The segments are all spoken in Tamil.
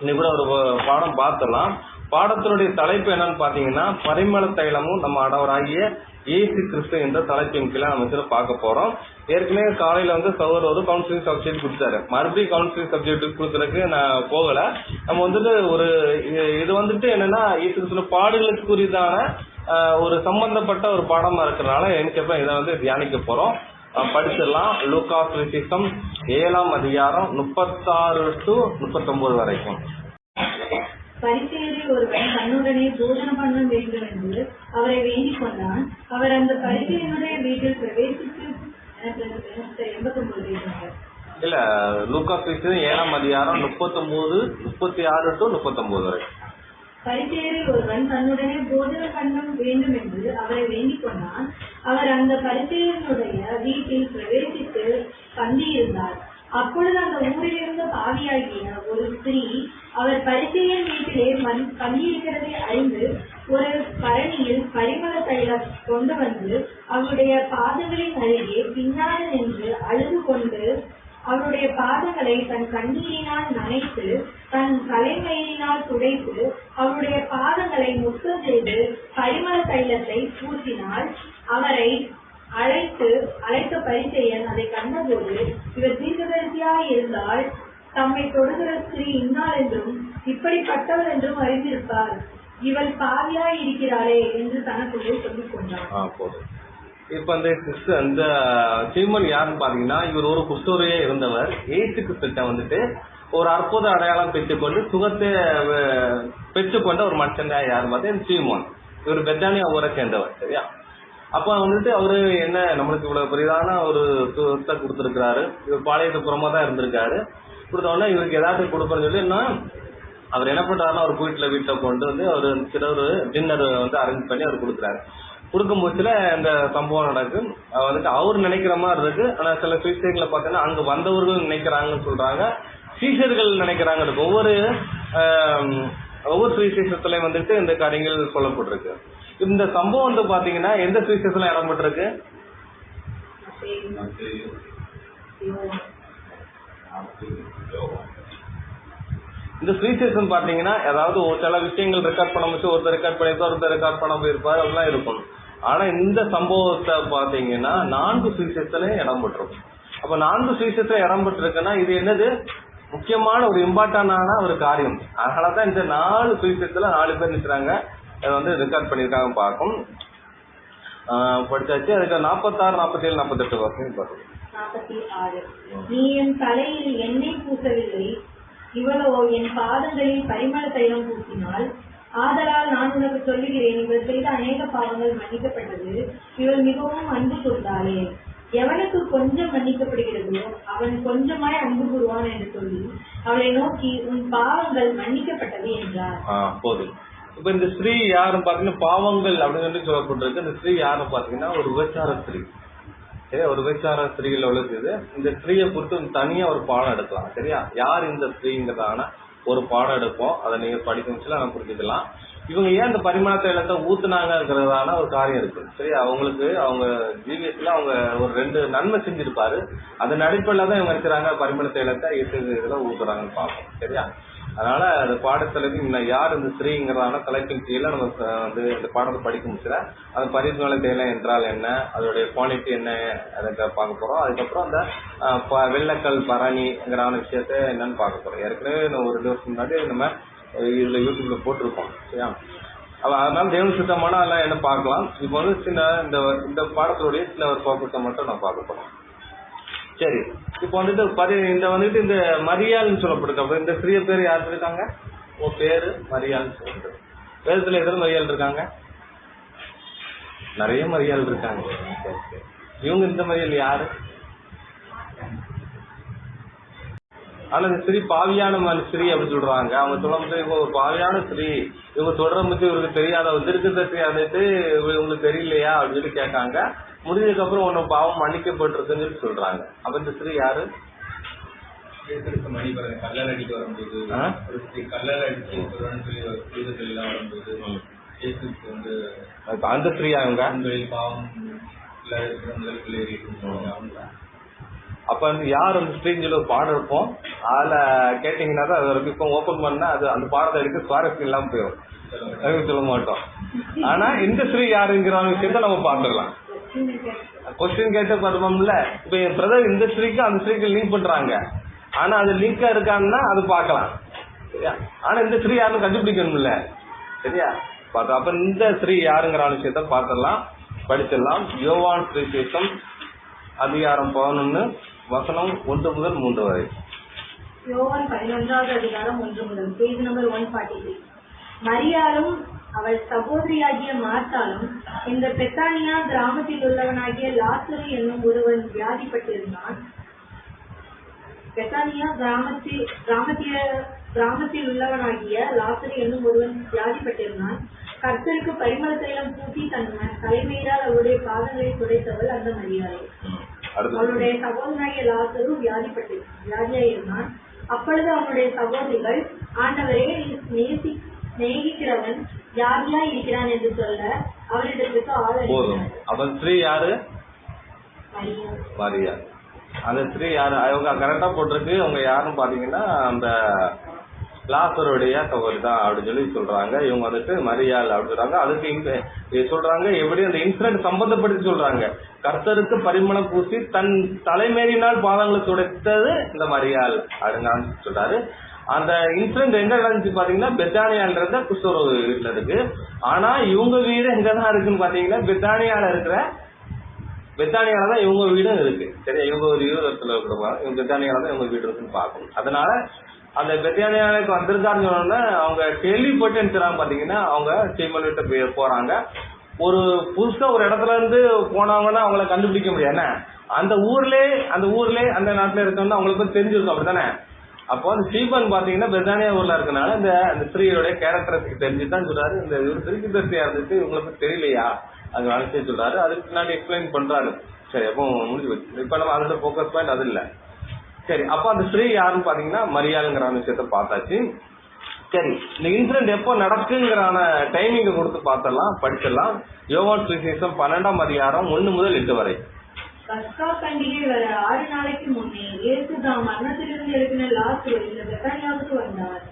இன்னைக்கு கூட ஒரு பாடம் பார்த்தலாம். பாடத்தினுடைய தலைப்பு என்னன்னு பாத்தீங்கன்னா, பரிமள தைலமும் நம்ம ஆண்டவராகிய இயேசு கிறிஸ்து என்ற தலைப்பின் கீழே நம்ம இதில் பார்க்க போறோம். ஏற்கனவே காலையில சகோதரர் ஒரு கவுன்சிலிங் சப்ஜெக்ட் கொடுத்தாரு. மறுபடியும் கவுன்சிலிங் சப்ஜெக்ட் கொடுக்கறதுக்கு நான் போகல. நம்ம ஒரு இது என்னன்னா, இயேசு கிறிஸ்து பாடுகளுக்குரியதான ஒரு சம்பந்தப்பட்ட ஒரு பாடமா இருக்கிறதுனால எனக்கு இதை தியானிக்க போறோம். படிச்சிடலாம். லூக்கா சுவிசேஷம் 7ஆம் அதிகாரம் 36 to 39 வரைக்கும். பரிசேயரில் ஒருவன் தன்னுடனே போஜனம் பண்ண வேண்டும் என்று அவரை வேண்டிக் கொண்டான். அவர் அந்த பரிசேயனுடைய வீட்டில் பிரவேசித்து இல்ல, லூக்கா சுவிசேஷம் 7ஆம் அதிகாரம் 36 to 39 வரை. பரிசேயரில் ஒருவன் தன்னுடனே போஜனம் பண்ண வேண்டும் என்று அவரை வேண்டிக் கொண்டான். அவர் அந்த பரிசேயனுடைய வீட்டில் பிரவேசித்து பந்தியிருந்தார். அப்பொழுது அந்த ஊரிலிருந்த பாவியாகிய ஒரு ஸ்திரீ அவர் பரிசேயன் வீட்டிலே பந்தியிருக்கிறதை அறிந்து ஒரு பரணியில் பரிமள தைலம் கொண்டு வந்து அவருடைய பாதங்களின் அருகே பின்னால நின்று அழுது கொண்டு அவருடைய பாதங்களை தன் கண்ணீரினால் நனைத்து தன் தலைமயிரினால் துடைத்து அவருடைய பாதங்களை முத்தம் செய்து பரிமள தைலத்தை பூசினால். அவரை அழைத்த பரிசேயன் அதை கண்டபோது, இவர் தீர்க்கதரிசியாய் இருந்தால் தம்மை தொடுகிற ஸ்திரீ இன்னாள் என்றும் இப்படிப்பட்டவர் என்றும் அறிந்திருப்பார். இவள் பாவியாய் இருக்கிறாளே என்று தனக்குள்ளே சொல்லிக் கொண்டார். இப்ப அந்த சீமன் யாருன்னு பாத்தீங்கன்னா, இவர் ஒரு குஷ்டரோகியா இருந்தவர். இயேசு கிறிஸ்து ஒரு அற்புத அடையாளம் பெற்றுக்கொண்டு சுகத்தை பெற்றுக்கொண்ட ஒரு மனுஷன் தான் யாரு பார்த்தீங்கன்னா சீமோன். இவர் பெத்தானியா ஊரை சேர்ந்தவர். சரியா? அப்ப அவரு என்ன நம்மளுக்கு இவ்வளவு பெரிதான ஒரு சுகத்தை கொடுத்திருக்கிறாரு. இவர் பாளையத்து புறமா தான் இருந்திருக்காரு. கொடுத்தோடனே இவருக்கு ஏதாவது கொடுப்பேன்னு சொல்லி அவர் என்ன பண்றாருன்னா, அவர் வீட்டுல கொண்டு அவர் சில ஒரு டின்னர் அரேஞ்ச் பண்ணி அவர் கொடுக்குறாரு. கொடுக்கும் போச்சுல இந்த சம்பவம் நடக்கும். அவர் நினைக்கிற மாதிரி இருக்கு. ஆனா சில சுவிசேஷங்களை பார்த்தீங்கன்னா அங்க வந்தவர்கள் நினைக்கிறாங்கன்னு சொல்றாங்க, சீஷர்கள் நினைக்கிறாங்க. ஒவ்வொரு சுவிசேஷத்துலயும் இந்த காரியங்கள் சொல்லப்பட்டிருக்கு. இந்த சம்பவம் பாத்தீங்கன்னா எந்த சுவிசேஷத்துல இடம்பெற்றிருக்கு? இந்த சுவிசேஷம் பாத்தீங்கன்னா ஏதாவது ஒரு சில விஷயங்கள் ரெக்கார்ட் பண்ண முடிச்சு, ஒருத்தர் ரெக்கார்ட் பண்ணிருப்பார், ஒருத்தர் ரெக்கார்ட் பண்ண போயிருப்பாரு, அதெல்லாம் இருக்கும். ஆனா இந்த சம்பவத்தை பாத்தீங்கன்னா 4 சுவிசேஷத்துல இடம் பெற்றிருக்கும். அப்ப 4 சுவிசேஷத்துல இடம் பெற்றிருக்குன்னா இது என்னது? முக்கியமான ஒரு இம்பார்ட்டன்டான ஒரு காரியம். அதனாலதான் இந்த 4 சுவிசேஷத்துல 4 பேர் நிற்கிறாங்க, அதை ரெக்கார்ட் பண்ணிருக்காங்க. பார்க்கும் படிச்சாச்சு. அதுக்கு 46, 47, 48 வருஷம் பார்க்கணும். 46. நீ என் தலையில் எண்ணெய் பூசவில்லை, இவளோ என் பாதங்களில் பரிமள தைலம் பூசினாள். ஆதலால் நான் உனக்கு சொல்லுகிறேன், இவள் செய்த அநேக பாவங்கள் மன்னிக்கப்பட்டது, இவள் மிகவும் அன்பு கூர்ந்தாளே. எவனுக்கு கொஞ்சம் மன்னிக்கப்படுகிறதோ அவன் கொஞ்சமாய் அன்பு கூறுவான் என்று சொல்லி அவளை நோக்கி உன் பாவங்கள் மன்னிக்கப்பட்டது என்றார். போதும். இப்ப இந்த ஸ்திரீ யாரும் பாத்தீங்கன்னா பாவங்கள் அப்படின்னு சொல்லி சொல்லப்பட்டிருக்கு. இந்த ஸ்திரீ யாரும் பாத்தீங்கன்னா ஒரு விபச்சார ஸ்திரீ. ஒரு விபச்சார ஸ்திரீகள் உள்ளது. இந்த ஸ்திரீயை பொறுத்து தனியா ஒரு பாடம் எடுக்கலாம். சரியா? யார் இந்த ஸ்திரீங்கிறதான ஒரு பாடம் எடுப்போம். அதை நீங்க படிக்க நம்ம புரிஞ்சுக்கலாம். இவங்க ஏன் இந்த பரிமள தைலத்தை ஊத்துனாங்கிறதான ஒரு காரியம் இருக்கு. சரியா? அவங்களுக்கு அவங்க ஜீவியத்துல அவங்க ஒரு 2 நன்மை செஞ்சிருப்பாரு. அதன் அடிப்படையில தான் இவங்க இருக்கிறாங்க பரிமள தைலத்தை இதுல ஊத்துறாங்கன்னு பார்ப்போம். சரியா? அதனால அந்த பாடத்துல யார் இந்த ஸ்திரீங்கிறதான தலைப்பின் கீழே நம்ம இந்த பாடத்தை படிக்க முடிச்சுல அந்த பரிமள தைலம் என்றால் என்ன, அதோடைய குவாலிட்டி என்ன, அதை பார்க்க போறோம். அதுக்கப்புறம் அந்த வெள்ளக்கல் பரணிங்கிறான விஷயத்த என்னன்னு பார்க்க போறோம். ஏற்கனவே ஒரு 2 வருஷம் முன்னாடி நம்ம இதுல யூடியூப்ல போட்டிருக்கோம். சரியா? அதனால தேவன் சுத்தமான எல்லாம் என்ன பார்க்கலாம். இப்போ சின்ன இந்த பாடத்தினுடைய சின்ன ஒரு போக்கத்தை மட்டும் நான் பார்க்க போறோம். சரி, இப்போ இந்த மரியாள்னு சொல்லப்படுது. இந்த ஸ்திரீ பேர் யாரு இருக்காங்க? உன் பேரு மரியாள்னு சொல்லப்படுது. வேதத்துல எதிர மரியாள் இருக்காங்க? நிறைய மரியாள் இருக்காங்க. இவங்க இந்த மரியாள் யாரு? ஆனா இந்த ஸ்திரீ பாவியான ஸ்திரீ அப்படின்னு சொல்றாங்க. அவங்க சொல்ல இவங்க ஒரு பாவியான ஸ்திரீ, இவங்க தொடர முடிச்சு இவருக்கு தெரியாத வந்துட்டு இவங்களுக்கு தெரியலையா அப்படின்னு சொல்லி கேட்காங்க. முடிஞ்சதுக்கு அப்புறம் உன்ன பாவம் மன்னிக்கப்பட்டிருக்குன்னு சொல்றாங்க. அப்ப இந்த ஸ்திரீ யாரு? கல்லர் அடிக்க வரும்போது அந்த ஸ்திரீ அவங்க பாவம் அப்ப வந்து யார் அந்த ஸ்ரீன்னு சொல்லி ஒரு பாடம் இருப்போம். அதுல கேட்டீங்கன்னா தான் அது வரைக்கும் இப்போ ஓபன் பண்ணா அது அந்த பாடத்தை எடுக்க சுவாரஸ்யம் இல்லாம போயிடும், அதுவும் சொல்ல மாட்டோம். ஆனா இந்த ஸ்ரீ யாருங்கிற விஷயத்த நம்ம பாத்துக்கலாம். கொஸ்டின் கேட்டு பார்ப்போம்ல, இப்ப என் பிரதர் இந்த ஸ்ரீக்கு அந்த ஸ்ரீக்கு லிங்க் பண்றாங்க, ஆனா அது லிங்கா இருக்கான்னா அது பார்க்கலாம். சரியா? ஆனா இந்த ஸ்ரீ யாருன்னு கண்டுபிடிக்கணும்ல. சரியா? பார்த்தோம். அப்ப இந்த ஸ்ரீ யாருங்கிற விஷயத்த பார்த்துடலாம், படிச்சிடலாம். யோவான் சுவிசேஷம் அதிகாரம் 11 வசனம் 1 முதல் 3 வரை. யோவான் 11வது அதிகாரம் 1 முதல், பேஜ் நம்பர் 143. மரியாளும் அவள் சகோதரியாகிய மார்த்தாலும் இந்த பெத்தானியா கிராமத்தில் உள்ளவனாகிய லாசரு என்னும் ஒருவன் வியாதிப்பட்டிருந்தான். பெத்தானியா கிராமத்தில் உள்ளவனாகிய லாசரு என்னும் ஒருவன் வியாதிப்பட்டிருந்தான். கர்த்தருக்கு பரிமள தைலம் பூசி தன் தலைமையினால் அவருடைய பாதங்களை துடைத்தவள் அந்த மரியாதை. அவளுடைய சகோதரனாகிய லாசரு வியாதியாயிருந்தான். அப்பொழுது அவனுடைய சகோதரிகள், ஆண்டவரே சிநேகிக்கிறவன் வியாதியா இருக்கிறான் என்று சொல்ல அவரிடத்துக்கு ஆள். அவன் ஸ்ரீ யாரு? மரியா. அந்த ஸ்ரீ யாரு? அவங்க கரெக்டா போட்டிருக்கு. அவங்க யாருன்னு பாத்தீங்கன்னா அந்த லாசருடைய சகோதரி தான் அப்படின்னு சொல்லி சொல்றாங்க. இவங்க வந்துட்டு மரியாள் அப்படின்னு சொல்றாங்க. அதுக்கு சொல்றாங்க எப்படி அந்த இன்சிடென்ட் சம்பந்தப்படுத்தி சொல்றாங்க. கர்த்தருக்கு பரிமளம் பூசி தன் தலைமேறினால் பாதங்களை துடைத்தது இந்த மரியாள் அப்படின்னு சொல்றாரு. அந்த இன்சிடென்ட் எங்க நடந்துச்சு பாத்தீங்கன்னா பெத்தானியான்றத குஷ்டரோக வீட்டுல இருக்கு. ஆனா இவங்க வீடு எங்கதான் இருக்குன்னு பாத்தீங்கன்னா பெத்தானியால தான் இவங்க வீடும் இருக்கு. சரியா? இவங்க ஒரு யூதத்துல இருக்கிறவங்க, இவங்க பெத்தானியால தான் இவங்க வீடு இருக்குன்னு பாக்கணும். அதனால அந்த பெத்தானியாவுக்கு வந்திருக்காருன்னு சொன்னோன்னா அவங்க கேள்விப்பட்டு நினைச்சாங்க. பாத்தீங்கன்னா அவங்க சீமன் வீட்டை போறாங்க. ஒரு புதுசா ஒரு இடத்துல இருந்து போனவங்கன்னா அவங்கள கண்டுபிடிக்க முடியாது. அந்த ஊர்ல அந்த நாட்டுல இருக்கவங்க அவங்களுக்கு தெரிஞ்சிருக்கும், அப்படித்தானே? அப்போ அந்த சீபன் பாத்தீங்கன்னா பெத்தானியா ஊர்ல இருக்கனால அந்த ஸ்திரீயோட கேரக்டரிஸ்டிக் தெரிஞ்சுதான் சொல்றாரு. இந்த திருச்சி தரிசியா இருந்துட்டு உங்களுக்கு தெரியலையா அது அனுப்பிச்சு சொல்றாரு. அதுக்கு பின்னாடி எக்ஸ்பிளைன் பண்றாரு. சரி, அப்போ முடிஞ்சு வச்சு. இப்ப நம்ம அதோட போக்கஸ் பாயிண்ட் அது இல்ல. சரி, அப்ப அந்த ஸ்திரீ யாருன்னு பாத்தீங்கன்னா மரியாளுங்கிற விஷயத்த பார்த்தாச்சு. சரி, இந்த இன்சிடென்ட் எப்போ நடக்குங்கிறான டைமிங்க கொடுத்து பார்த்தலாம், படிச்சிடலாம். யோவான் சுவிசேஷம் 12ஆம் அதிகாரம் 1 முதல் 8 வரை. பஸ்கா பண்டிகை வர 6 நாளைக்கு முன்னே இயேசு தாம் மரணத்திலிருந்து எழுப்பின லாசரு இந்த பெத்தானியாவுக்கு வந்தார்.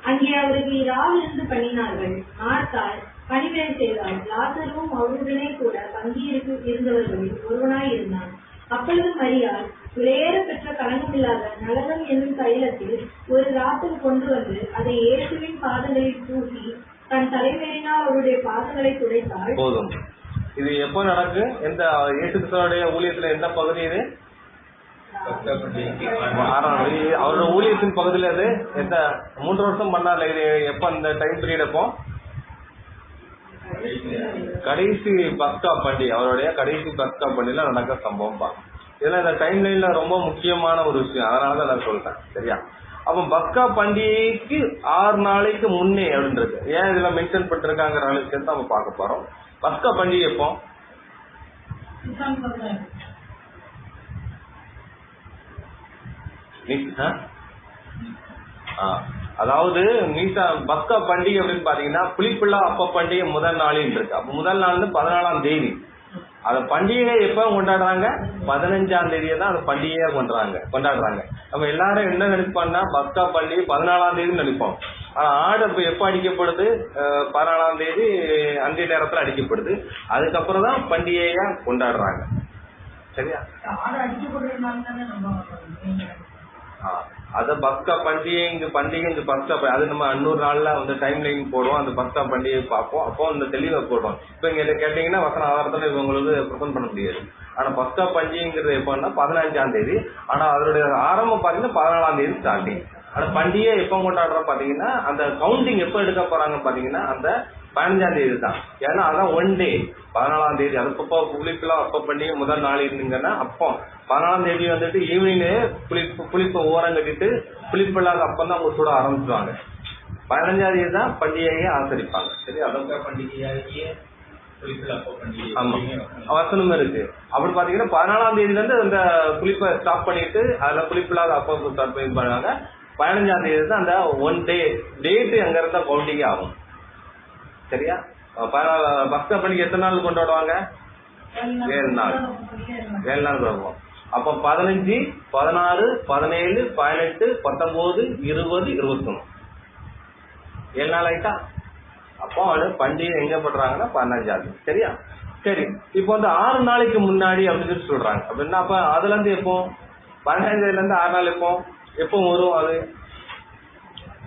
அங்கே அவருக்கு இராவிலிருந்து பண்ணினார்கள். மார்த்தாள் பணிவிடை செய்தாள். லாசரும் அவருடனே கூட பந்தியிருக்கு இருந்தவர்களில் ஒருவனாய் இருந்தான். அப்பொழுது மரியாள் விலையேற பெற்ற களங்கமில்லாத நலகம் என்னும் தைலத்தில் ஒரு ராத்தல் கொண்டு வந்து அதை இயேசுவின் பாதங்களில் பூசி தன் தலைமையினால் அவருடைய பாதங்களை துடைத்தாள். போதும். இது எப்போ நடக்கு? எந்த இயேசு கிறிஸ்துவோட ஊழியத்துல எந்த பகுதி இது? அவரோட ஊழியத்தின் பகுதியில அது எந்த 3 வருஷம் பண்ணார்ல, இது எப்ப அந்த டைம் பீரியட்? எப்போ? கடைசி பஸ்கா பண்டிகை, அவருடைய கடைசி பஸ்கா பண்டிகைல நடக்கிற சம்பவம் பார்க்கணும். இதெல்லாம் இந்த டைம் லைன்ல ரொம்ப முக்கியமான ஒரு விஷயம், அதனாலதான் நான் சொல்றேன். சரியா? அப்ப பஸ்கா பண்டிகைக்கு 6 நாளைக்கு முன்னே அப்படின்றது ஏன் இதுல மென்ஷன் பண்ணிருக்காங்கிற விஷயத்த நம்ம பார்க்க போறோம். பஸ்கா பண்டிகை எப்போ? அதாவது பஸ்கா பண்டிகை அப்படின்னு பாத்தீங்கன்னா புளிப்பில்லா அப்ப பண்டிகை முதல் நாளின் இருக்கு. அப்ப முதல் நாள் 14ஆம் தேதி. அந்த பண்டிகை எப்ப கொண்டாடுறாங்க? 15ஆம் தேதியை தான் அந்த பண்டிகையா கொண்டாடுறாங்க. நம்ம எல்லாரும் என்ன நினைப்பாங்கன்னா பஸ்கா பண்டிகை 14ஆம் தேதி நினைப்போம். ஆனா ஆடு எப்ப அடிக்கப்படுது? 14ஆம் தேதி அந்திய நேரத்துல அடிக்கப்படுது. அதுக்கப்புறம் தான் பண்டிகையா கொண்டாடுறாங்க. சரியா? அத பஸ்கா பண்டிகை பஸ்கா அது நம்ம 100 நாள்ல வந்து டைம் லைன் போடுவோம். அந்த பஸ்கா பண்டிகை பார்ப்போம். அப்போ இந்த தெளிவா போடுவோம். இப்ப இங்க கேட்டீங்கன்னா வசன ஆதாரத்துல இவங்களுக்கு ப்ரெசென்ட் பண்ண முடியாது. ஆனா பஸ்கா பண்டிகைங்கிறது எப்பன்னா 15ஆம் தேதி. ஆனா அதனுடைய ஆரம்பம் பாத்தீங்கன்னா 14ஆம் தேதி ஸ்டார்டிங். ஆனா பண்டிகை எப்ப கொண்டாடுறோம் பாத்தீங்கன்னா அந்த கவுண்டிங் எப்ப எடுக்க போறாங்க பாத்தீங்கன்னா அந்த 15ஆம் தேதி தான். ஏன்னா அதான் 1 டே 14ஆம் தேதி. அதுக்கப்போ புளிப்புலாம் அப்ப பண்டிகை முதல் நாள் இருந்தீங்கன்னா அப்போ 14ஆம் தேதி வந்துட்டு ஈவினிங் புளிப்பை ஓரம் கட்டிட்டு புளிப்பில்லாத அப்பந்தான் அவங்க சுட ஆரம்பிச்சுவாங்க. 15ஆம் தேதி தான் பண்டிகையை ஆசரிப்பாங்க. சரி, அதற்காக பண்டிகையாகிய ஆமா வசனம் இருக்கு. அப்படி பாத்தீங்கன்னா 14ஆம் தேதியில இருந்து அந்த புளிப்பை ஸ்டாப் பண்ணிட்டு அதுல புளிப்பில்லாத அப்பம் ஸ்டார்ட் பண்ணி பண்ணுவாங்க. 15ஆம் தேதி தான் அந்த 1 டே டேட் அங்க இருந்தா கவுண்டிங்கே ஆகும். சரியா? பஸ்கா பண்டிகை எத்தனை நாள் கொண்டாடுவாங்க? 7 நாள் வருவோம். அப்ப 15, 16, 17, 18, 19, 20, 21 7 நாள் ஆயிட்டா. அப்போ பண்டிகை எங்க பண்றாங்கன்னா 15ஆவது. சரியா? சரி, இப்போ 6 நாளைக்கு முன்னாடி அப்படின்னு சொல்றாங்க. அப்படின்னா அப்ப அதுல இருந்து எப்போ 15ல இருந்து 6 நாள் எப்போ வரும்? அது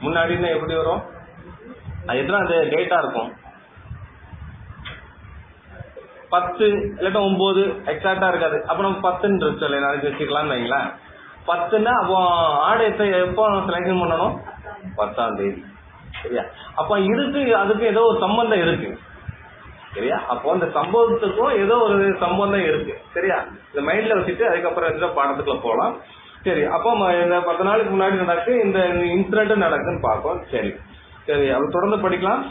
முன்னாடின்னா எப்படி வரும்? அது எத்தனை டேட்டா இருக்கும்? 10 இல்லாட்டா 9 எக்ஸாக்டா இருக்காது. அப்ப நம்ம 10 சொல்லி நாளைக்கு வச்சுக்கலாம்னு வைங்களேன். 10ன்னா அப்போ ஆடு எப்போ செலக்ஷன் பண்ணணும்? 10ஆம் தேதி. சரியா? அப்ப இதுக்கு அதுக்கு ஏதோ ஒரு சம்பந்தம் இருக்கு. சரியா? அப்போ அந்த சம்பவத்துக்கும் ஏதோ ஒரு சம்பந்தம் இருக்கு. சரியா? இந்த மைண்ட்ல வச்சுட்டு அதுக்கப்புறம் பாடத்துக்குள்ள போகலாம். சரி, அப்போ இந்த 10 நாளுக்கு முன்னாடி நடக்கு இந்த இன்சிடென்ட் நடக்குன்னு பார்ப்போம். சரி சரி, அது தொடர்ந்து படிக்கலாம்.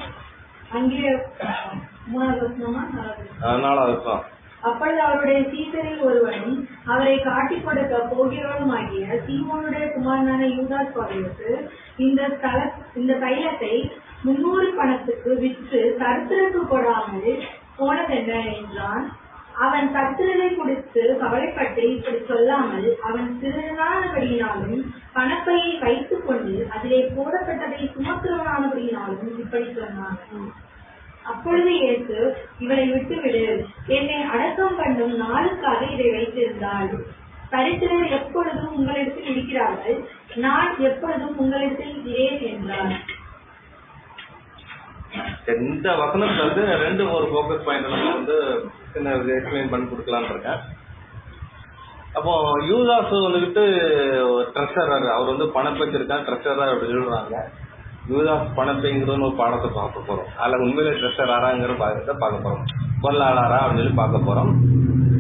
அப்பொழுது அவருடைய சீசரில் ஒருவனும் அவரை காட்டிக் கொடுக்க போகிறவனுமாகிய சீமோனுடைய குமாரனான யூதாஸ் காரியத்து இந்த தைலத்தை 300 பணத்துக்கு விற்று தரித்திரத்து கொடாமல் போனதென்ன என்றான். அவன் தரித்திரரை குறித்து கவலைப்பட்டு இப்படி சொல்லாமல் அவன் சிறுவனானபடியினாலும் பணப்பையை வைத்துக் கொண்டு அதிலே போடப்பட்டதை சுமக்கிறவனானபடியினாலும் இப்படி சொன்னான். அப்பொழுது இயேசு, இவளை விட்டுவிடு, என்னை அடக்கம் பண்ணும் நாளுக்காக இதை வைத்திருந்தாள். தரித்திரர் எப்பொழுதும் உங்களிடத்தில் இருக்கிறார்கள், நான் எப்பொழுதும் உங்களிடத்தில் இருக்கிறேன் என்றார். இந்த வசனத்துல ரெண்டு ஒரு ஃபோக்கஸ் பாயிண்ட் நம்ம சின்ன எக்ஸ்பிளைன் பண்ணி கொடுக்கலான்னு இருக்கேன். அப்போ யூதாஸ் வந்துகிட்டு ட்ரெஷரர், அவர் பணப்பை வச்சிருக்கான், ட்ரெஷரர் அப்படி சொல்றாங்க. யூதாஸ் பணப்பைங்கிறதுன்னு ஒரு பாடத்தை பார்க்க போறோம். அதுல உண்மையிலே ட்ரெஷராங்கிற பாடத்தை பார்க்க போறோம். பொருளாளரா அப்படின்னு சொல்லி பார்க்க போறோம்.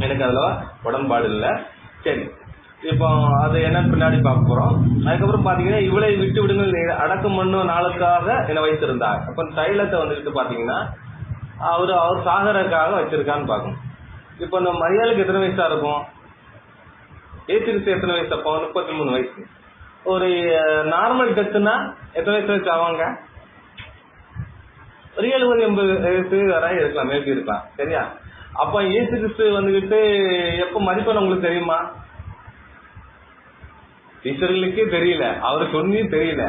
எனக்கு அதுல உடன்பாடு இல்லை. சரி, இப்போ அது என்னன்னு பின்னாடி பார்க்க போறோம். அதுக்கப்புறம் பாத்தீங்கன்னா இவளை விட்டு விடுங்க அடக்கம் பண்ணும் நாளுக்காக என்ன வைத்திருந்தார். அப்ப தைலத்தை வந்துட்டு பாத்தீங்கன்னா அவர் சாகரக்காக வச்சிருக்கான்னு பார்க்கணும். இப்போ இந்த மரியாளுக்கு எத்தனை வயசா இருக்கும்? ஏசுக்கு எத்தனை வயசு? அப்போ 33 வயசு. ஒரு நார்மல் டெத்துனா எத்தனை வயசு வச்சு ஆவாங்க? ஒரு 70-80 வயசு வரை இருக்கலாம், மேபி இருக்கலாம். சரியா? அப்ப இயேசு கிறிஸ்து வந்துகிட்டு எப்ப மதிப்பெண் உங்களுக்கு தெரியுமா? டீச்சர்களுக்கே தெரியல, அவரு சொன்னியும் தெரியல.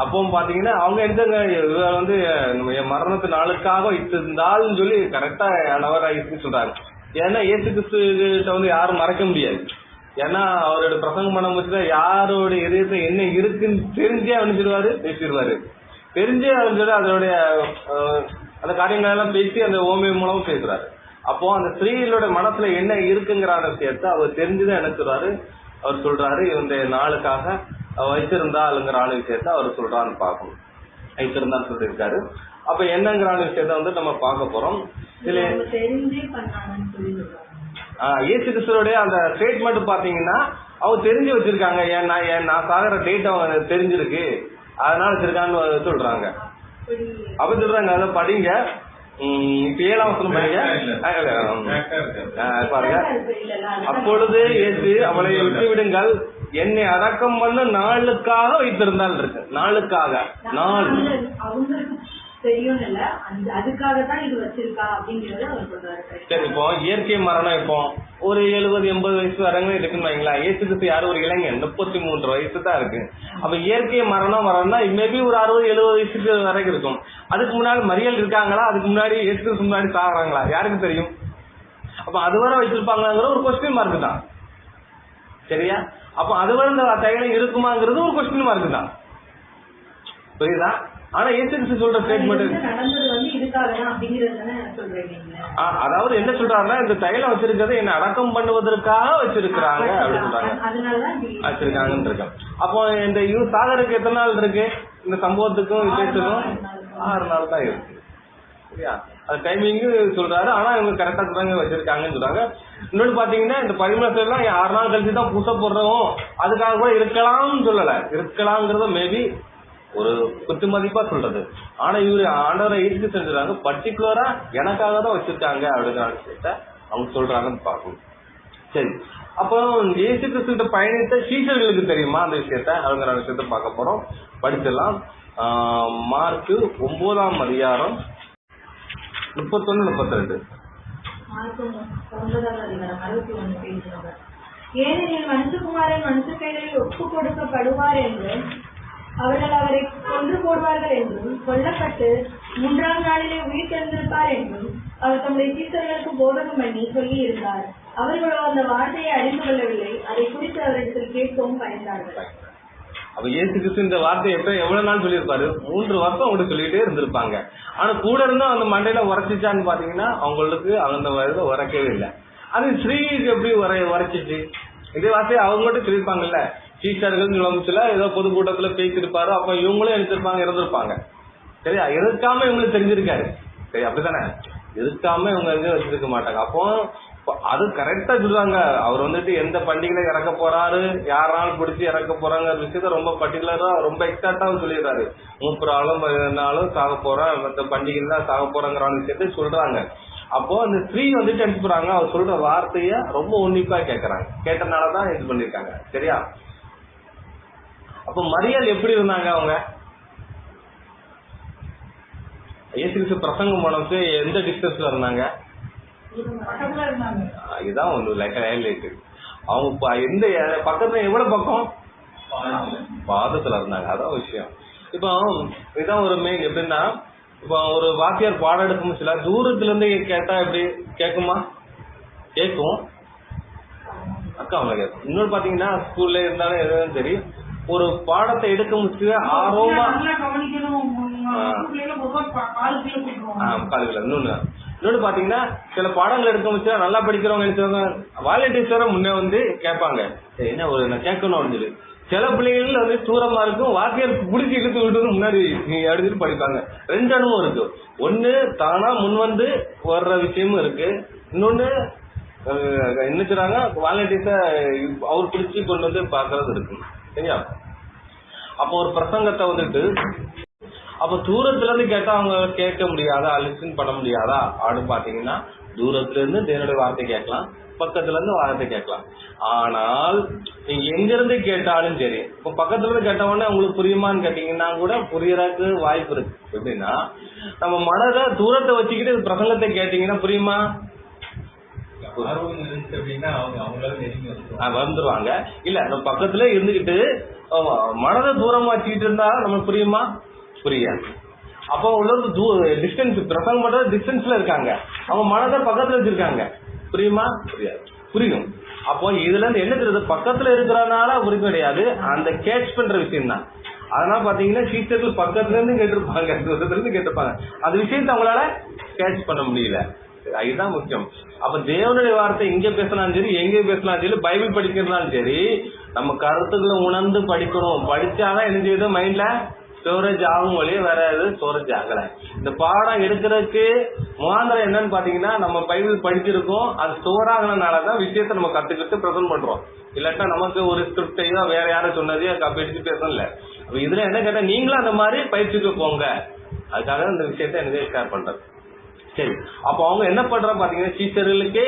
அப்போ பாத்தீங்கன்னா அவங்க எந்த மரணத்து நாளுக்காக வைத்திருந்தாலும் சொல்லி கரெக்டா நவர் ஆகிடுச்சுன்னு சொல்றாங்க. ஏன்னா இயேசு கிறிஸ்து யாரும் மறைக்க முடியாது. ஏன்னா அவரோட பிரசங்கம் பண்ண முடிச்சுதான் யாரோட இதயத்துல என்ன இருக்குன்னு தெரிஞ்சே அவனுச்சிடுவாரு, பேசிடுவாரு. தெரிஞ்சே அவன் சொல்லி அதோடைய அந்த காரியங்கள் எல்லாம் பேசி அந்த ஓமிய மூலமும் பேசுறாரு. அப்போ அந்த ஸ்திரீகளோட மனசுல என்ன இருக்குங்கிற விஷயத்த அவர் தெரிஞ்சுதான் என்ன சொல்றாரு, அவர் சொல்றாரு இந்த நாளுக்காக வைத்திருந்தாளுங்கிற விஷயத்த அவர் சொல்றான்னு பார்க்கணும். வைத்திருந்தான்னு சொல்லியிருக்காரு. அப்ப என்னங்கிற விஷயத்த நம்ம பார்க்க போறோம். இதுல இயேசு கிறிஸ்துவோட அந்த ஸ்டேட்மெண்ட் பாத்தீங்கன்னா அவங்க தெரிஞ்சு வச்சிருக்காங்க. நான் சாகிற டேட் அவங்க தெரிஞ்சிருக்கு, அதனால வச்சிருக்கான்னு சொல்றாங்க. அப்ப சொல்றாங்க அதை படிங்க. இப்ப 7ஆம் வசனம் படிங்க பாருங்க. அப்பொழுது இயேசு அவளை விட்டு விடுங்கள், என்னை அடக்கம் பண்ண நாளுக்காக வைத்திருந்தால் இருக்கு. நாளுக்காக நாள் தெரியும் இல்ல, அதுக்காக தான் இது வச்சிருக்கா அப்படிங்கறத அவர் சொல்றாரு. சரி, இப்போ இயற்கை மரணம் இப்போ ஒரு 70-80 வயசு வரவங்க இருக்குன்னு வைங்களா. இயேசு கிறிஸ்து யாரும் ஒரு இளைஞன், 33 வயசு தான் இருக்கு. அப்ப இயற்கை மரணம் வரணும்னா மேபி ஒரு 60-70 வயசுக்கு வரைக்கும் இருக்கும். அதுக்கு முன்னாடி மரியல் இருக்காங்களா? அதுக்கு முன்னாடி இயேசு கிறிஸ்து முன்னாடி சாகுறாங்களா? யாருக்கு தெரியும்? அப்ப அதுவரை வச்சிருப்பாங்கிற ஒரு கொஸ்டின் மார்க் தான். சரியா? அப்ப அதுவரை இந்த தைலம் இருக்குமாங்கிறது ஒரு கொஸ்டின் மார்க் தான். புரியுதா? ஆனா இயேசு கிறிஸ்து சொல்ற ஸ்டேட்மெண்ட் அதாவது என்ன சொல்றாருன்னா, இந்த தைலம் வச்சிருக்கிறத என்ன அடக்கம் பண்ணுவதற்காக வச்சிருக்கிறாங்க அப்படின்னு சொல்றாங்க, வச்சிருக்காங்கன்னு இருக்காங்க. அப்போ இந்த சாகருக்கு எத்தனை நாள் இருக்கு? இந்த சம்பவத்துக்கும் விசேஷத்துக்கும் 6 நாள் தான் இருக்கு. சரியா? அது டைமிங்கு சொல்றாரு. ஆனா இவங்க கரெக்டா சொல்றாங்க வச்சிருக்காங்கன்னு சொல்றாங்க. இன்னொன்னு பாத்தீங்கன்னா இந்த பரிமளம் எல்லாம் 6 நாள் கழிச்சு தான் பூசை போடுறோம், அதுக்காக கூட இருக்கலாம்னு சொல்லல. இருக்கலாம்ங்கிறத மேபி ஒரு குத்து மதிப்பா சொல்றது. ஆனா இவரு ஆண்டவரை ஈர்த்து செஞ்சுறாங்க, பர்டிகுலரா எனக்காக தான் வச்சிருக்காங்க அப்படிங்கிற விஷயத்த அவங்க சொல்றாங்கன்னு பார்க்கணும். சரி, அப்போ இயேசு கிறிஸ்து பயணித்த சீஷர்களுக்கு தெரியுமா அந்த விஷயத்த? அப்படிங்கிற விஷயத்த பார்க்க போறோம். படிச்சிடலாம். மார்க்கு 9ஆம் அதிகாரம் 31-32. ஏனெனில் மனுஷகுமாரன் மனுஷ கைகளில் ஒப்பு கொடுக்கப்படுவார் என்றும் அவர்கள் அவரை கொன்று போடுவார்கள் என்றும் கொல்லப்பட்டு 3ஆம் நாளிலே உயிர் தெழுந்திருப்பார் என்றும் அவர் தம்முடைய சீசர்களுக்கு போதகம் பண்ணி சொல்லி இருந்தார். அவர்களோ அந்த வார்த்தையை அறிந்து கொள்ளவில்லை. அதை குறித்து அவரிடத்தில் கேட்கவும் பயந்தார்கள். அப்ப இயேசு கிறிஸ்து இந்த வார்த்தையை எவ்வளவு நாள் சொல்லியிருப்பாரு? 3 வருஷம் அவங்க சொல்லிட்டே இருந்திருப்பாங்க. ஆனா கூட இருந்தும் அந்த மண்டையில உரைச்சிச்சான்னு பாத்தீங்கன்னா அவங்களுக்கு அந்த வயதுல உரைக்கவே இல்லை. அது ஸ்ரீக்கு எப்படி உரைச்சிச்சு? இதே வார்த்தையை அவங்க மட்டும் சொல்லியிருப்பாங்கல்ல. சீசர்கள் நிலமுச்சுல ஏதோ பொதுக்கூட்டத்துல பேசியிருப்பாரு. அப்ப இவங்களும் இருந்திருப்பாங்க. சரியா? எதிர்க்காம இவங்களுக்கு தெரிஞ்சிருக்காரு. சரி, அப்படித்தானே? எதிர்க்காம இவங்க எதுவும் வச்சிருக்க மாட்டாங்க. அப்போ அது கரெக்டா சொல்றாங்க. அவர் எந்த பண்டிகையில இறக்க போறாரு, யாராலும் பிடிச்சி இறக்க போறாங்க விஷயத்த ரொம்ப பர்டிகுலரா ரொம்ப எக்ஸாக்டா சொல்லிடுறாரு. 30 நாளும் சாக போறேன், மற்ற பண்டிகைல சாக போறாங்கிற விஷயத்த சொல்றாங்க. அப்போ அந்த ஸ்திரீ என்ன போறாங்க, அவர் சொல்ற வார்த்தைய ரொம்ப உன்னிப்பா கேட்கறாங்க. கேட்டனாலதான் இது பண்ணிருக்காங்க. சரியா? அப்ப மரியாள் எப்படி இருந்தாங்க? அவங்க இயேசு கிறிஸ்து பிரசங்கம் பண்ணது எந்த டிஸ்டன்ஸ்ல இருந்தாங்க? இதுதான் ஒரு ஹைலைட். அவங்க எந்த பக்கத்துல எவ்வளவு பக்கம்? பாதத்துல இருந்தாங்க. அதான் விஷயம். இப்போ இதான் ஒரு மெயின். எப்படின்னா இப்போ ஒரு வாத்தியார் பாடம் எடுக்கும் சில தூரத்துல இருந்து கேட்டா எப்படி கேட்குமா? கேட்கும். அக்கா அவங்க கேட்கும். இன்னொரு பாத்தீங்கன்னா ஸ்கூல்ல இருந்தாலும் எதுவும் சரி, ஒரு பாடத்தை எடுக்க முடிச்சு ஆர்வமா இன்னொன்னு பாத்தீங்கன்னா சில பாடங்கள் எடுக்க முடிச்சா நல்லா படிக்கிறவங்க நினைச்சவங்க வாலண்டியர்ஸ் வர முன்னே கேட்பாங்க, என்ன ஒரு நான் கேட்கணும் அப்படின்னு சொல்லி. சில பிள்ளைகள் தூரமா இருக்கும், வாத்தியார் பிடிச்சி இழுத்து விட்டு முன்னாடி எடுத்துட்டு படிப்பாங்க. 2 அனுபவம் இருக்கு. ஒண்ணு தானா முன் வர்ற விஷயமும் இருக்கு. இன்னொன்னு என்ன சொல்றாங்க, வாலண்டியர்ஸ அவர் பிடிச்சி கொண்டு பாக்குறது இருக்கு. சரியா? அப்போ ஒரு பிரசங்கத்தை அப்ப தூரத்துல இருந்து கேட்டா அவங்க கேட்க முடியாதா, லிசன் பண்ண முடியாதா அப்படின்னு பாத்தீங்கன்னா, தூரத்துல இருந்து தேவனுடைய வார்த்தை கேட்கலாம், பக்கத்துல இருந்து வார்த்தை கேட்கலாம். ஆனால் நீங்க எங்க இருந்து கேட்டாலும் சரி, இப்ப பக்கத்துல இருந்து கேட்டவொடனே உங்களுக்கு புரியுமான்னு கேட்டீங்கன்னா கூட புரியறதுக்கு வாய்ப்பு இருக்கு. எப்படின்னா நம்ம மனதை தூரத்தை வச்சுக்கிட்டு பிரசங்கத்தை கேட்டீங்கன்னா புரியுமா? வந்துருவாங்க. இல்ல நம்ம பக்கத்துல இருந்துகிட்டு மனதை தூரமா வச்சுக்கிட்டு இருந்தா நமக்கு புரியுமா? புரியாது. அப்போ உள்ளது டிஸ்டன்ஸ். பிரசங்கம் பண்றது டிஸ்டன்ஸ்ல இருக்காங்க, அவங்க மனதை பக்கத்துல வச்சிருக்காங்க. புரியுமா? புரியாது. புரியும். அப்போ இதுல இருந்து என்ன தெரியுது, பக்கத்துல இருக்கிறதுனால புரியும் கிடையாது, அந்த கேட்ச் பண்ற விஷயம் தான். அதனால பாத்தீங்கன்னா டீச்சர்கள் பக்கத்துல இருந்து கேட்டிருப்பாங்க, தூரத்துல இருந்து கேட்டிருப்பாங்க, அந்த விஷயத்தை அவங்களால கேட்ச் பண்ண முடியல. அதுதான் முக்கியம். அப்ப தேவனுடைய வார்த்தை இங்க பேசினாலும் சரி, எங்க பேசினாலும் சரி, பைபிள் படிக்கிறதுனாலும் சரி, நம்ம கருத்துக்களை உணர்ந்து படிக்கணும். படிச்சாதான் என்ன செய்யுது, மைண்ட்ல ஸ்டோரேஜ் ஆகும் வழியே வேற எதுவும் ஸ்டோரேஜ் ஆகல. இந்த பாடம் எடுக்கிறதுக்கு முகாந்திரம் என்னன்னு பாத்தீங்கன்னா, நம்ம பைபிள் படிச்சிருக்கோம், அது ஸ்டோர் ஆகலனாலதான் விஷயத்த நம்ம கத்துக்கிட்டு பிரசன்ட் பண்றோம். இல்லாட்டா நமக்கு ஒரு ஸ்கிரிப்டையோ வேற யாரும் சொன்னதையோ படிச்சு பேசல. அப்ப இதுல என்ன கேட்டா, நீங்களும் அந்த மாதிரி பயிற்சிக்கு போங்க. அதுக்காக இந்த விஷயத்த எனக்கு ஷேர் பண்றது. சரி, அப்ப அவங்க என்ன பண்றாங்க பாத்தீங்கன்னா, டீச்சர்களுக்கே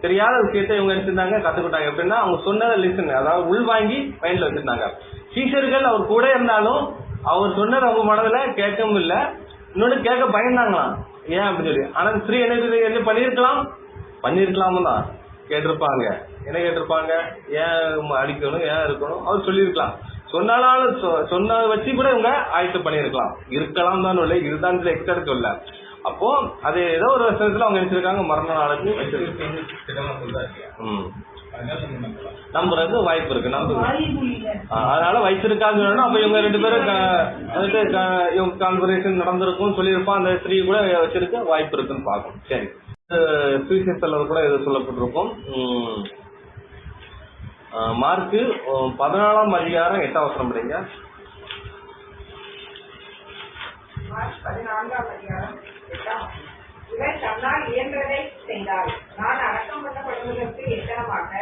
தெரியாத விஷயத்த இவங்க எடுத்திருந்தாங்க, கத்துக்கிட்டாங்க. எப்படின்னா அவங்க சொன்னதை லிசன், அதாவது உள்வாங்கி மைண்ட்ல வச்சிருந்தாங்க. டீச்சர்கள் அவர் கூட இருந்தாலும் அவர் சொன்னது அவங்க மனதுல கேட்கவும் இல்லை, இன்னொன்னு கேட்க பயந்தாங்களாம். ஏன் அப்படின்னு சொல்லி. ஆனா ஸ்ரீ என்ன பண்ணிருக்கலாம் தான் கேட்டிருப்பாங்க. என்ன கேட்டிருப்பாங்க, ஏன் அடிக்கணும், ஏன் இருக்கணும், அவர் சொல்லியிருக்கலாம். சொன்னாலும் சொன்னதை வச்சு கூட இவங்க ஆயத்து பண்ணிருக்கலாம் தான் இல்லை, இதுதான் எக்ஸ்ட்ரா சொல்ல. அப்போ அது ஏதோ ஒரு வருஷத்துல அவங்க நினைச்சிருக்காங்க, மரண நாளுக்கு நம்புறது வாய்ப்பு இருக்கு. அதனால வச்சிருக்காங்க. அப்ப இவங்க 2 பேரும் கான்வர்சேஷன் நடந்திருக்கும் சொல்லியிருப்பான். அந்த ஸ்திரீ கூட வச்சிருக்க வாய்ப்பு இருக்குன்னு பார்க்கணும். சரி, சுவிசேஷத்துல கூட இது சொல்லப்பட்டிருக்கும். மார்க்கு 14ஆம் அதிகாரம் 8ஆம் வசனம் படிங்க. 14ஆம் அதிகாரம் 8ஆம் வசனம். இவன் தன்னால் இயன்றதை செய்தால் நான் அடக்கம் பண்ணப்படுவதற்கு எத்தனமாக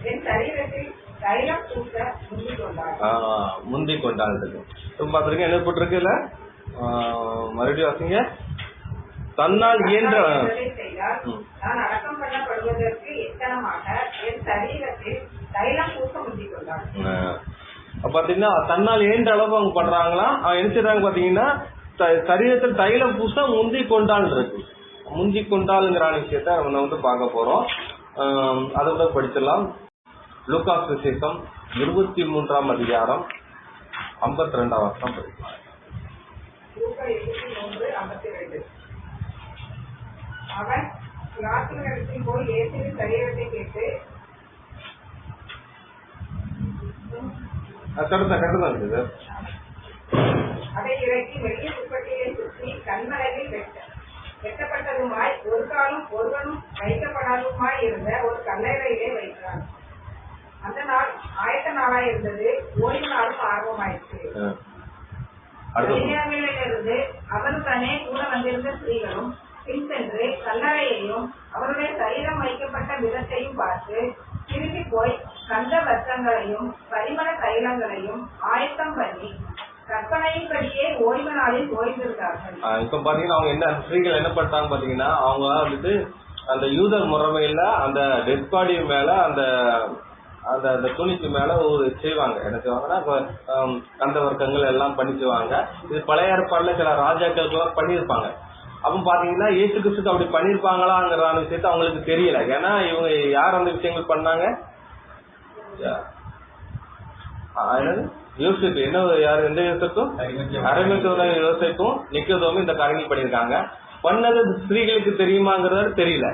என் சரீரத்தில் தைலம் பூச முந்திக் கொண்டாள். பாத்திருக்கேன், என்ன போட்டிருக்குல்ல, மறுபடியும் வாசிங்க. தன்னால் இயன்ற நான் அடக்கம் பண்ணப்படுவதற்கு எத்தனமாக என் சரீரத்தில் தைலம் பூச முந்திக் கொண்டாள். பாத்தீங்கன்னா தன்னால் இயன்ற அளவு அவங்க பண்றாங்களாம். என்ன செய்றாங்க பாத்தீங்கன்னா, சரீரத்தில் தைலம் பூச முந்தி கொண்டாள் இருக்கு. முந்தி கொண்டாளுங்கிற விஷயத்த நம்ம பார்க்க போறோம். அதை கூட படிச்சிடலாம். லூக்கா சுவிசேஷம் 23 அதிகாரம் 52 வசனம் படிக்கலாம். லூக்கா 23:52. அவன் லாசருவினிடத்தில் போய் இயேசுவின் சரீரத்தை கேட்டு கட்டுதான் இருக்குது. அதை இறக்கி மெல்லிய துப்பட்டியை சுற்றி கண்மலையில் வெட்டப்பட்டதுமாய் ஒரு காலும் ஒருவனும் வைக்கப்படாததுமாய் இருந்த ஒரு கல்லறையிலே வைத்தான். அந்த நாள் ஆயத்த நாளாய் இருந்தது. ஓய்வு நாளும் ஆர்வமாயிற்று. இருந்து அவருடனே கூட வந்திருந்த ஸ்திரீகளும் பின் சென்று கல்லறையையும் அவருடைய சரீரம் வைக்கப்பட்ட விதத்தையும் பார்த்து திரும்பி போய் கந்த வஸ்திரங்களையும் பரிமள தைலங்களையும் ஆயத்தம் பண்ணி கற்பனையின்படியே ஓய்வு நாளில் ஓய்ந்திருந்தார்கள். இப்ப பாத்தீங்கன்னா அவங்க என்ன ஸ்திரீகள் என்ன பண்றாங்க பாத்தீங்கன்னா, அவங்க வந்துட்டு அந்த யூதர் முறைமையில அந்த டெட் பாடி மேல அந்த அந்த அந்த துணிக்கு மேல ஒரு செய்வாங்க. என்ன செய்வாங்கன்னா கந்த வர்க்கங்கள் எல்லாம் பண்ணிச்சுவாங்க. இது பழைய ஏற்பாடுல சில ராஜாக்களுக்கு பண்ணியிருப்பாங்க. அப்ப பாத்தீங்கன்னா இயேசு கிறிஸ்துக்கு அப்படி பண்ணிருப்பாங்களாங்கிற விஷயத்த அவங்களுக்கு தெரியல. ஏன்னா இவங்க யார் அந்த விஷயங்கள் பண்ணாங்க? யோசிப்பு என்ன யாரு எந்த யோசிப்பும் அரேமியத்தோட யோசிப்பும் நிக்கதோமும் இந்த காரியங்கள் பண்ணியிருக்காங்க. பண்ணது ஸ்திரீகளுக்கு தெரியுமாங்கிறது தெரியல.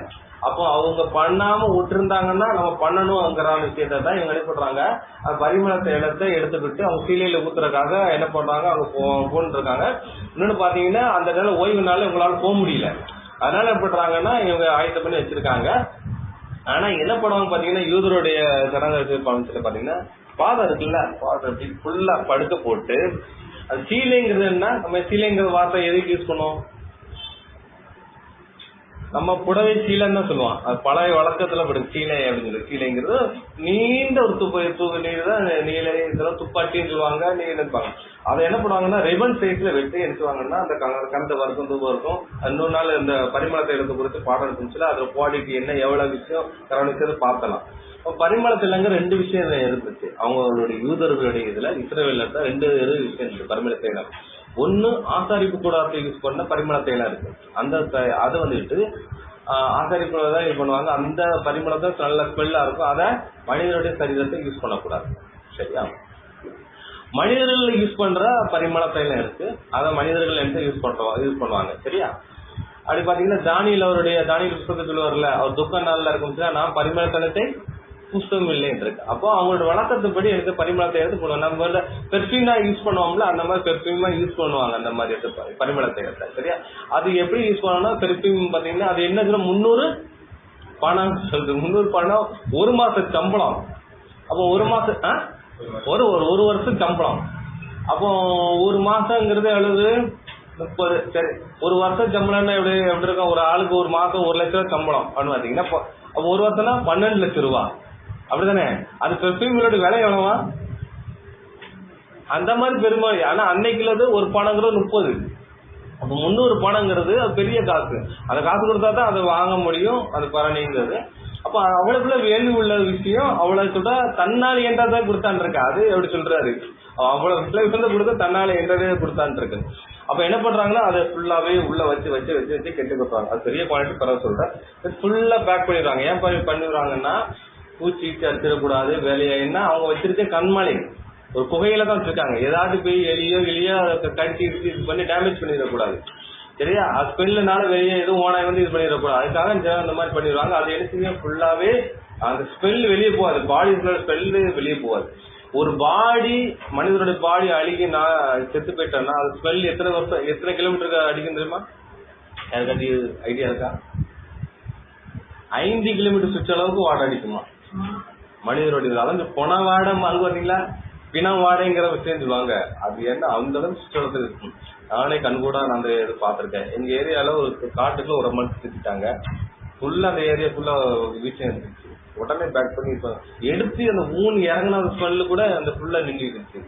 அப்போ அவங்க பண்ணாம விட்டுருந்தாங்கன்னா நம்ம பண்ணணும்ங்கிற விஷயத்த தான் இவங்க என்ன பண்றாங்க, அந்த பரிமள தைலத்தை எடுத்துக்கிட்டு அவங்க சீலையில ஊத்துறதுக்காக என்ன பண்றாங்க, அவங்க போன்னு இருக்காங்க. இன்னொன்னு பாத்தீங்கன்னா அந்த நேரம் ஓய்வு நாள் உங்களால போக முடியல. அதனால என்ன பண்றாங்கன்னா இவங்க ஆயத்தம் பண்ணி வச்சிருக்காங்க. ஆனா என்ன பண்ணுவாங்க பாத்தீங்கன்னா யூதருடைய சடங்கு பாத்தீங்கன்னா பாதம் இருக்குல்ல, பாதம் அப்படி ஃபுல்லா படுக்க போட்டு அது சீலைங்கிறது என்ன, நம்ம சீலைங்கிற வார்த்தை எதுக்கு யூஸ் பண்ணுவோம்? நம்ம புடவை சீலைன்னு தான் சொல்லுவோம். அது பழைய வழக்கத்துல படும் சீலை அப்படிங்கிறது. சீலைங்கிறது நீண்ட ஒரு தூக்கு நீர் தான் நீலை இதெல்லாம் துப்பாட்டின்னு சொல்லுவாங்க, நீளப்பாங்க. அதை என்ன பண்ணுவாங்கன்னா ரிபன் சைஸ்ல வெட்டி எடுத்துவாங்கன்னா அந்த கந்த வரைக்கும் தூக்கம் இருக்கும். இன்னொரு நாள் இந்த பரிமளத்தை எடுத்து குறித்து பாடம் இருந்துச்சுல, அதுல குவாலிட்டி என்ன எவ்வளவு விஷயம் கவனிச்சது பார்த்தலாம். பரிமளத்திலங்க 2 விஷயம் இருந்துச்சு அவங்களுடைய யூதர்களுடைய இதுல. இஸ்ரவேல்ல தான் 2 விஷயம் இருக்கு பரிமள தைலம். ஒன்னு ஆசாரிப்பு கூடாரத்தை யூஸ் பண்ண பரிமள தைலம் இருக்கு. அந்த அதை வந்துட்டு ஆசாரிப்பு கூட தான் யூஸ் பண்ணுவாங்க. அந்த பரிமளத்தை நல்ல ஸ்மெல்லா இருக்கும். அதை மனிதனுடைய சரீரத்தை யூஸ் பண்ணக்கூடாது. சரியா? மனிதர்கள் யூஸ் பண்ற பரிமள தைலம் இருக்கு. அதை மனிதர்கள் என்று யூஸ் பண்ணுவாங்க. சரியா? அப்படி பாத்தீங்கன்னா தானியல் அவருடைய தானியல் புத்தகத்தில் வரல, அவர் துக்க நாள்ல இருக்கும் நான் பரிமள தைலத்தை புஸ்தகம் இல்லைன்னு இருக்கு. அப்போ அவங்களோட வழக்கத்துப்படி எடுத்து பரிமளத்தை எடுத்து போடுவாங்க. நம்ம பெர்ஃபியூமா யூஸ் பண்ணுவோம்ல, அந்த மாதிரி பெர்ஃபியூமா யூஸ் பண்ணுவாங்க. அந்த மாதிரி எடுத்து பரிமளத்தை எடுத்த. சரியா? அது எப்படி யூஸ் பண்ணணும்னா பெர்ஃபியூம் பாத்தீங்கன்னா அது என்ன 300 பணம் சொல்றது. 300 பணம் 1 மாச சம்பளம். அப்போ 1 மாசம் ஒரு வருஷம் சம்பளம். அப்போ 1 மாசங்கிறது எழுது 30. சரி, 1 வருஷம் சம்பளம்னா எப்படி இருக்கும்? ஒரு ஆளுக்கு 1 மாசம் 1 லட்சம் ரூபாய் சம்பளம் அப்படின்னு பாத்தீங்கன்னா அப்போ 1 வருஷம்னா 12 லட்சம் ரூபாய். அப்படிதானே? அது பெர்ஃபியூமோட விலை எவ்வளவா? அந்த மாதிரி பெருமாள். ஆனா அன்னைக்குள்ளது ஒரு பணங்கிறது 30. அப்ப 300 பணங்கிறது பெரிய காசு. அந்த காசு கொடுத்தா தான் அதை வாங்க முடியும். அது பரணிங்கிறது. அப்ப அவ்வளவுக்குள்ள வேல்யூ உள்ள விஷயம் அவ்வளவு சொல்ற தன்னால் என்றதான் கொடுத்தான் இருக்கு. அது எப்படி சொல்றாரு, அவ்வளவு கொடுத்த தன்னால என்றதே கொடுத்தான்னு இருக்கு. அப்ப என்ன பண்றாங்கன்னா அதை ஃபுல்லாவே உள்ள வச்சு கெட்டு கொடுப்பாங்க. அது பெரிய குவாலிட்டி பரவ சொல்றேன். ஃபுல்லா பேக் பண்ணிடுறாங்க. ஏன் பண்ணிடுறாங்கன்னா பூச்சி அடிச்சிடக்கூடாது வேலையா. என்ன அவங்க வச்சிருக்க கண்மலை ஒரு புகையில தான் வச்சிருக்காங்க. ஏதாவது போய் எலியோ அதை கட்டி இது பண்ணி டேமேஜ் பண்ணிடக்கூடாது. சரியா? அது ஸ்மெல்லுனால வெளியே எதுவும் ஓனாய் வந்து இது பண்ணிடக்கூடாது. அதுக்காக அந்த மாதிரி பண்ணிடுவாங்க. அது எடுத்துங்க ஃபுல்லாவே அந்த ஸ்மெல் வெளியே போகாது. பாடி ஸ்மெல்லு வெளியே போகாது. ஒரு பாடி மனிதனுடைய பாடி அழுகி நான் செத்து போயிட்டேன்னா அது ஸ்மெல் எத்தனை கிலோமீட்டருக்கு அடிக்கும் தெரியுமா? யாருக்காட்டி ஐடியா இருக்கா? 5 கிலோமீட்டர் சுற்றளவுக்கு வாடை அடிக்குமா மனிதனுடைய. அதாவது பொண வாடை அங்க பாத்தீங்களா, பிணம் வாடைங்கிற விஷயம் சொல்லுவாங்க. அது என்ன அந்த அளவுக்கு சுற்றளவுக்கு இருக்கும். நானே கண்கூட நான் அந்த இது பாத்திருக்கேன். எங்க ஏரியால ஒரு காட்டுக்குள்ள ஒரு மண் சுத்திட்டாங்க. ஃபுல்லா அந்த ஏரியா ஃபுல்லா விஷயம் இருந்துச்சு. உடனே பேக் பண்ணி எடுத்து அந்த 3 இறங்கின ஸ்மெல்லு கூட அந்த ஃபுல்லா நின்றுச்சு.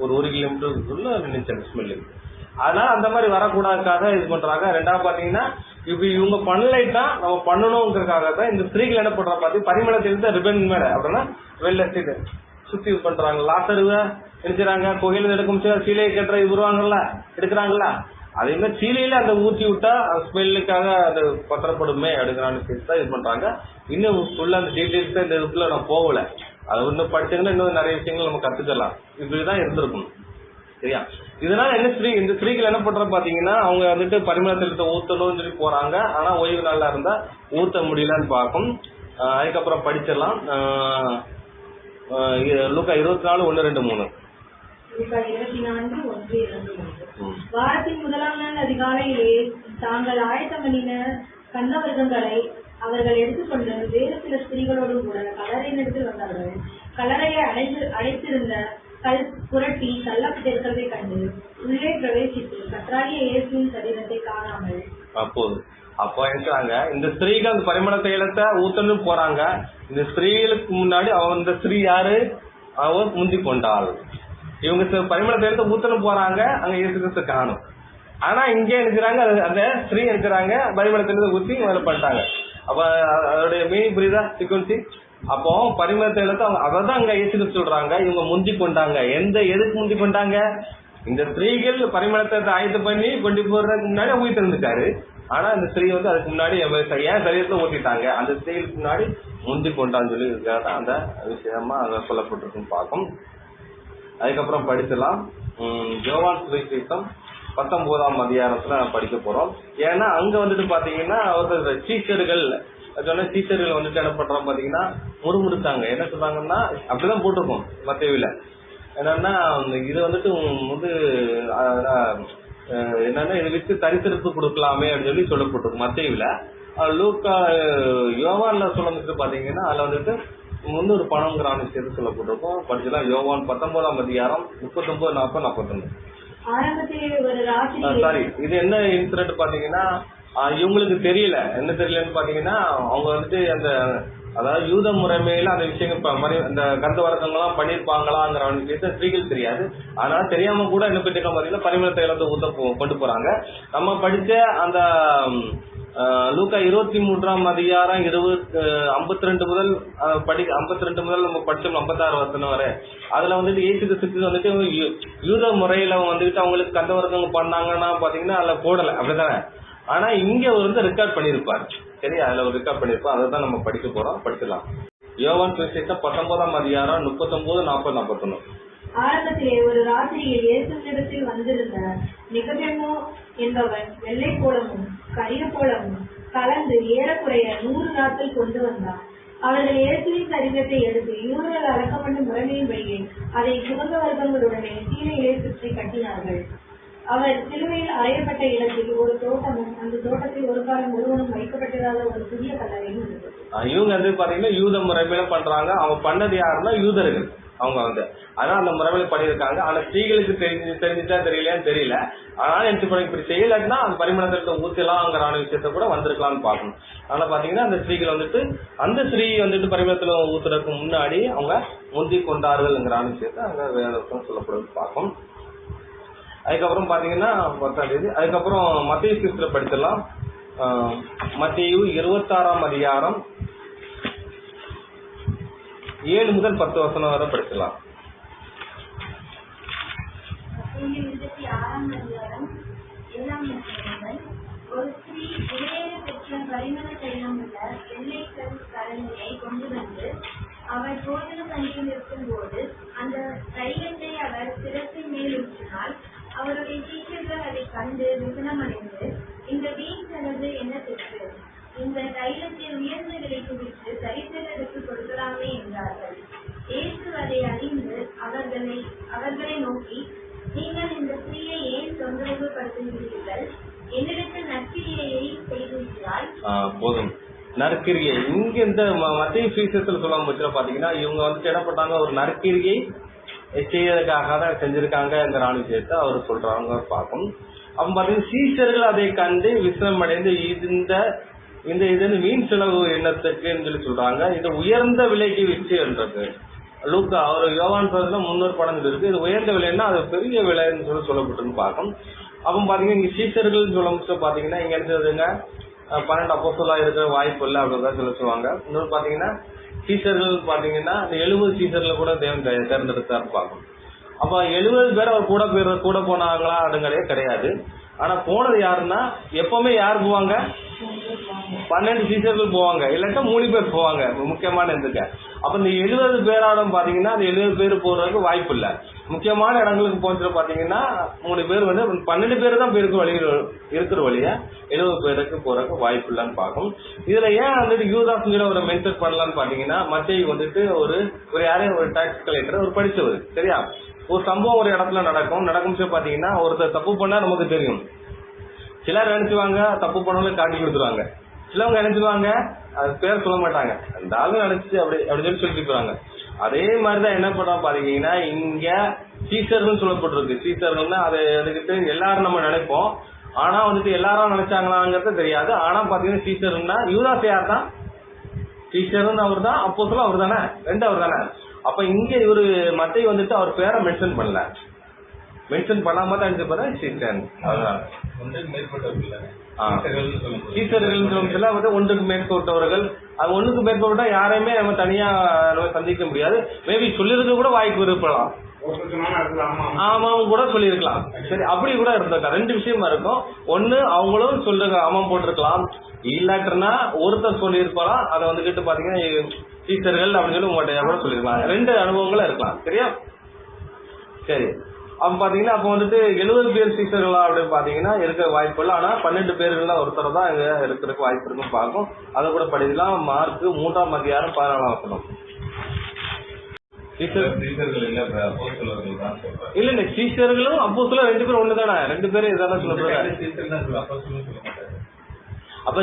ஒரு 1 கிலோமீட்டருக்குள்ள நின்றுச்சு அந்த ஸ்மெல்லு. அதனால அந்த மாதிரி வரக்கூடாதுக்காக இது பண்றாங்க. ரெண்டாவது பாத்தீங்கன்னா இப்படி இவங்க பண்ணலைட்டா நம்ம பண்ணணுங்கிறதுக்காக தான் இந்த ஸ்திரீகள் என்ன பண்றாங்க பாத்தீங்கன்னா பரிமளத்தை ரிபன் மேல அப்படின்னா வெள்ள சுத்தி பண்றாங்க. லாசருவ நினைச்சாங்க கோயில எடுக்கும் சீலையை கட்டுற வருவாங்கல்ல எடுக்கிறாங்களா, அதே மாதிரி சீலையில அந்த ஊற்றி விட்டா ஸ்மெல்லுக்காக அது பத்திரப்படுமே எடுக்கிறான்னு தான் இது பண்றாங்க. இன்னும் ஃபுல்லா அந்த டீட்டெயில்ஸ் இந்த இதுக்குள்ள நான் போகல. அது இன்னும் படிச்சீங்கன்னா இன்னும் நிறைய விஷயங்கள் நம்ம கத்துக்கலாம். இப்படிதான் இருந்திருக்கும். சரியா? இதனால என்ன இந்த ஸ்திரீகள் என்ன பண்ற பாத்தீங்கன்னா அவங்க வந்துட்டு பரிமள தைலத்தை ஊத்தணும்னு சொல்லி போறாங்க. ஆனா ஓய்வு நாள்ல இருந்தா ஊத்த முடியலன்னு பார்க்கும். அதுக்கப்புறம் படிச்சிடலாம். லூக்கா 24:1-2-3. வாரத்தின் முதலாம் நாள் அதிகாலையிலே தாங்கள் ஆயத்தம் பண்ணின கந்தவர்க்கங்களை அவர்கள் எடுத்துக்கொண்டு வேறு சில ஸ்திரீகளோடு கூட கல்லறையினிடத்தில் வந்தார்கள். கல்லறையை அடைத்திருந்த கல் புரட்டி தள்ளப்பட்டிருக்கிறதை கண்டு உள்ளே பிரவேசித்து கர்த்தராகிய இயேசுவின் சரீரத்தை காணாமல் அப்போ இருக்கிறாங்க. இந்த ஸ்திரீகள் பரிமள தைலத்தை ஊத்தணும் போறாங்க. இந்த ஸ்திரீகளுக்கு முன்னாடி இந்த ஸ்திரீ யாரு? அவ முந்தி கொண்டாள். இவங்க பரிமள தைலத்தை ஊத்தணும் போறாங்க. அங்க இயேசு கிறிஸ்து காணும். ஆனா இங்க இருக்கிறாங்க அந்த ஸ்திரீ இருக்கிறாங்க பரிமள தைலத்தை ஊத்தி வேலை பண்ணிட்டாங்க. அப்ப அதோடைய மீனிங் புரியுதா? சீக்வன்சி. அப்போ பரிமள தைலத்தை அதான் அங்க இயேசு கிறிஸ்து சொல்றாங்க இவங்க முந்தி கொண்டாங்க. எதுக்கு முந்தி கொண்டாங்க? இந்த ஸ்திரீகள் பரிமள தைலத்தை ஆயத்தம் பண்ணி கொண்டு போறதுக்கு முன்னாடி உயிர் தெரிஞ்சுட்டாரு. ஆனா இந்த ஸ்திரீ அதுக்கு முன்னாடி ஏன் சரீரத்தை ஊத்திட்டாங்க? அந்த ஸ்திரீகளுக்கு முன்னாடி முந்தி கொண்டான்னு சொல்லி அந்த விஷயமா அங்க சொல்லப்பட்டிருக்குன்னு பார்க்கும். அதுக்கப்புறம் படிச்சலாம். யோவான் சுவிசேஷம் 19ஆம் அதிகாரத்துல படிக்க போறோம். ஏன்னா அங்க வந்துட்டு பாத்தீங்கன்னா அவர்கள் சீஷர்கள் வந்துட்டு என்ன பண்றோம் பாத்தீங்கன்னா முறுமுறுத்தாங்க. என்ன சொல்றாங்கன்னா அப்படிதான் போட்டிருக்கோம் மத்தேயுல. என்னன்னா இது வந்துட்டு என்னன்னா இதை வச்சு தரித்திரத்து கொடுக்கலாமே அப்படின்னு சொல்லி சொல்லப்பட்டிருக்கும் மத்தேயுல. யோவான்ல சொல்ல பாத்தீங்கன்னா அதுல வந்துட்டு 300 பணம்ங்கிற விஷயத்தை சொல்லப்பட்டிருக்கும். படிச்சலாம். யோவான் 19ஆம் அதிகாரம் 39, 40, 41. சாரி, இது என்ன இன்சிடென்ட் பாத்தீங்கன்னா இவங்களுக்கு தெரியல. என்ன தெரியலன்னு பாத்தீங்கன்னா அவங்க வந்துட்டு அதாவது யூத முறைமையில அந்த விஷயங்கள் அந்த கந்த வழக்கங்கள்லாம் பண்ணிருப்பாங்களாங்கிற விஷயத்த ஸ்திரீகள் தெரியாது. அதனால தெரியாம கூட என்ன பண்ணிருக்காங்க பாத்தீங்கன்னா பரிமள தைலத்தை ஊத்த கொண்டு போறாங்க. நம்ம படிச்ச அந்த லூக்கா 23ஆம் அதிகாரம் 52 முதல் 52 முதல் நம்ம படிச்சோம் 56 வசனம் வரை. அதுல வந்துட்டு இயேசு கிறிஸ்து வந்துட்டு யூத முறையில வந்துட்டு அவங்களுக்கு கந்த வர்க்கம் பண்ணாங்கன்னா பாத்தீங்கன்னா அதுல போடல, அப்படித்தானே? ஆனா இங்க ரெக்கார்ட் பண்ணிருப்பாரு. சரி, அதுல ஒரு ரெக்கார்ட் பண்ணிருப்போம். அதை தான் நம்ம படிக்க போறோம். படிக்கலாம். யோவான் சுவிசேஷம் 19ஆம் அதிகாரம் 39, 40, 41. ஆரம்பத்திலே ஒரு ராத்திரியில் இயேசுவினிடத்தில் வந்திருந்த நிகதேமு என்பவன் வெள்ளை போலமும் கரிய போலமும் கலந்து ஏறக்குறைய 100 நாட்கள் கொண்டு வந்தான். அவர்கள் இயேசுவின் சரீரத்தை எடுத்து யூதர்கள் அடக்கப்பட்ட முறைமையின்படியே அதை சுகந்த வர்க்கங்களுடனே சீலையிலே சுற்றி கட்டினார்கள். அவர் சிலுவையில் அறையப்பட்ட இடத்தில் ஒரு தோட்டமும் அந்த தோட்டத்தில் ஒரு காலம் ஒருவனும் வைக்கப்பட்டிராத ஒரு புதிய கல்லறையும் இருந்தது. இவங்க பாத்தீங்கன்னா யூத முறைமையில பண்றாங்க. அவங்க பண்ணது யாருன்னா யூதர்கள். அவங்க அதான் அந்த முறைமையில பண்ணியிருக்காங்க. ஆனா ஸ்திரீகளுக்கு தெரிஞ்சுட்டா தெரியலையான்னு தெரியல. அதனால இப்படி செய்யலன்னா அந்த பரிமள தைலத்தை ஊத்தலாம்ங்கிற விஷயத்த கூட வந்திருக்கலாம்னு பாக்கணும். அதனால பாத்தீங்கன்னா அந்த ஸ்திரீகள் அந்த ஸ்திரீ பரிமள தைலம் ஊத்துறதுக்கு முன்னாடி அவங்க முந்தி கொண்டார்கள்ங்கிற விஷயத்த அங்க வேதம் சொல்லப்படுறது பார்க்கும். அதுக்கப்புறம் பாத்தீங்கன்னா 10ஆம் தேதி. அதுக்கப்புறம் மத்தேயு கிறிஸ்துல படிச்சிடலாம். மத்தேயு 26ஆம் அதிகாரம் 7 முதல் 10 வசனம் வரை படிக்கலாம். ஒரு ஸ்திரீ விலையேற பெற்ற பரிமள தைலம் உள்ள வெள்ளை கரண்டியை கொண்டு வந்து அவர் போஜன பந்தியில் இருக்கும் போது அந்த தைலத்தை அவர் சிரசின் மேல் ஊற்றினால் அவருடைய சீஷர்கள் அதை கண்டு விசனமடைந்து, இந்த வீண் செலவு என்ன தெற்கு? இந்த தைலத்தை உயர்ந்த விலைக்கு விட்டு தரித்திரருக்கு கொடுக்கலாமே என்றார்கள். இயேசு அதை அறிந்து அவர்களை நோக்கி, நீங்கள் இந்த ஸ்திரீயை ஏன் தொந்தரவு படுத்துகிறீர்கள்? என்னிடத்தில் நற்கிரியையை செய்திருக்கிறாள். போதும், நற்கிரியை இங்க இந்த மத்தேயு சுவிசேஷத்துல சொல்ல பாத்தீங்கன்னா இவங்க என்ன பண்றாங்க, ஒரு நற்கிரியை செய்யறதுக்காக தான் செஞ்சிருக்காங்கிற விஷயத்த அவர் சொல்றாங்க பார்க்கும். அப்ப பாத்தீங்கன்னா சீஷர்கள் அதை கண்டு விசிரம் அடைந்து இது வீண் செலவு எண்ணத்துக்குன்னு சொல்லி சொல்றாங்க. இது உயர்ந்த விலைக்கு விற்றுன்றது. லூக்கா அவர் யோவான் 300 பணம் இருக்கு. இது உயர்ந்த விலைன்னா அது பெரிய விலைன்னு சொல்லப்பட்டிருந்து பார்க்கும். அப்ப பாத்தீங்கன்னா இங்க சீஷர்கள் சொல்ல பாத்தீங்கன்னா இங்க இருந்ததுங்க 12 அப்போஸ்தலரா இருக்கிற வாய்ப்பு இல்லை அப்படிதான் சொல்லுவாங்க. இன்னொரு பாத்தீங்கன்னா சீஷர்கள் பாத்தீங்கன்னா 70 சீஷர்கள் கூட தேவன் தேர்ந்தெடுத்தாரு பார்க்கும். அப்ப 70 பேர் அவர் கூட போனாங்களா அப்படிங்கிறதே கிடையாது. ஆனா போனது யாருன்னா எப்பவுமே யார் போவாங்க, 12 சீஷர்கள் போவாங்க, இல்லாட்டா 3 பேர் போவாங்க முக்கியமான இதுக்கு. அப்ப இந்த 70 பேராடம் பாத்தீங்கன்னா அந்த 70 பேர் போறதுக்கு வாய்ப்பு இல்ல. முக்கியமான இடங்களுக்கு போச்சு பாத்தீங்கன்னா 3 பேர் வந்து 12 பேர் தான் பேருக்கு வழி இருக்கிற வழியா 70 பேருக்கு போறதுக்கு வாய்ப்பு இல்லன்னு பார்க்கும். இதுல ஏன் வந்துட்டு யூதாஸ் ஒரு மென்ஷன் பண்ணலான்னு பாத்தீங்கன்னா, மத்தேயு வந்துட்டு ஒரு யாரையும் ஒரு டாக்ஸ் கலெக்டர் ஒரு படிச்சவர், சரியா? ஒரு சம்பவம் ஒரு இடத்துல நடக்கும் பாத்தீங்கன்னா, ஒருத்தர் தப்பு பண்ணா நமக்கு தெரியும். சிலர் நினைச்சுவாங்க தப்பு பண்ணவங்களும் காட்டி கொடுத்துருவாங்க, சிலவங்க நினைச்சுவாங்க அது பேர் சொல்ல மாட்டாங்க, அந்த ஆளும் நினைச்சு அப்படி சொல்லிட்டு போறாங்க. அதே மாதிரிதான் என்ன பண்றோம் பாத்தீங்கன்னா, இங்க சீசர்கள் சொல்லப்பட்டிருக்கு. சீசர்கள்னா அதை எடுத்துக்கிட்டு எல்லாரும் நம்ம நினைப்போம், ஆனா வந்துட்டு எல்லாரும் நினைச்சாங்களாங்கிறது தெரியாது. ஆனா பாத்தீங்கன்னா சீசர்னா யூதாஸ் யார் தான்? சீசரும் அவர் தான், அப்போஸ்தலரும் அவர் தானே, ரெண்டு அவர் தானே. அப்ப இங்க இவரு மத்தேயு வந்துட்டு அவர் பேரை மென்ஷன் பண்ணல, மென்ஷன் பண்ணாம தான் எடுத்து சீசன். அதனால சீசர்கள் வந்து ஒன்றுக்கு மேற்பட்டவர்கள், அது ஒண்ணுக்கு மேற்பட்டா யாரையுமே நம்ம தனியா நம்ம சந்திக்க முடியாது. மேபி சொல்லிருக்க கூட வாய்ப்பு இருக்கலாம், ஆமாவும் கூட சொல்லியிருக்கலாம், சரி அப்படி கூட இருந்திருக்கலாம். ரெண்டு விஷயமா இருக்கும். ஒண்ணு அவங்களும் சொல்ற ஆமாம் போட்டிருக்கலாம், இல்லாட்டுனா ஒருத்தர் சொல்லியிருப்பாராம், அதை வந்துகிட்டு பாத்தீங்கன்னா சீசர்கள் அப்படின்னு சொல்லி உங்கள்கிட்ட கூட சொல்லியிருக்கலாம். ரெண்டு அனுபவங்களும் இருக்கலாம், சரியா? சரி, அப்ப பாத்தீங்கன்னா அப்ப வந்துட்டு 70 பேர் சீசர்களா அப்படின்னு பாத்தீங்கன்னா இருக்க வாய்ப்பு இல்லை. ஆனா 12 பேர்கள்ல ஒருத்தர் தான் இங்க இருக்கிறதுக்கு வாய்ப்பு இருக்குன்னு பார்க்கும். அதை கூட படிக்கலாம். மார்க் 3ஆம் அதிகாரம் 14ஆம் வசனம். இல்ல இல்ல, சீசர்களும் அப்போஸ்தலரும் 2 பேரும் ஒண்ணுதானே, 2 பேரும் இதான சொல்ல. அப்ப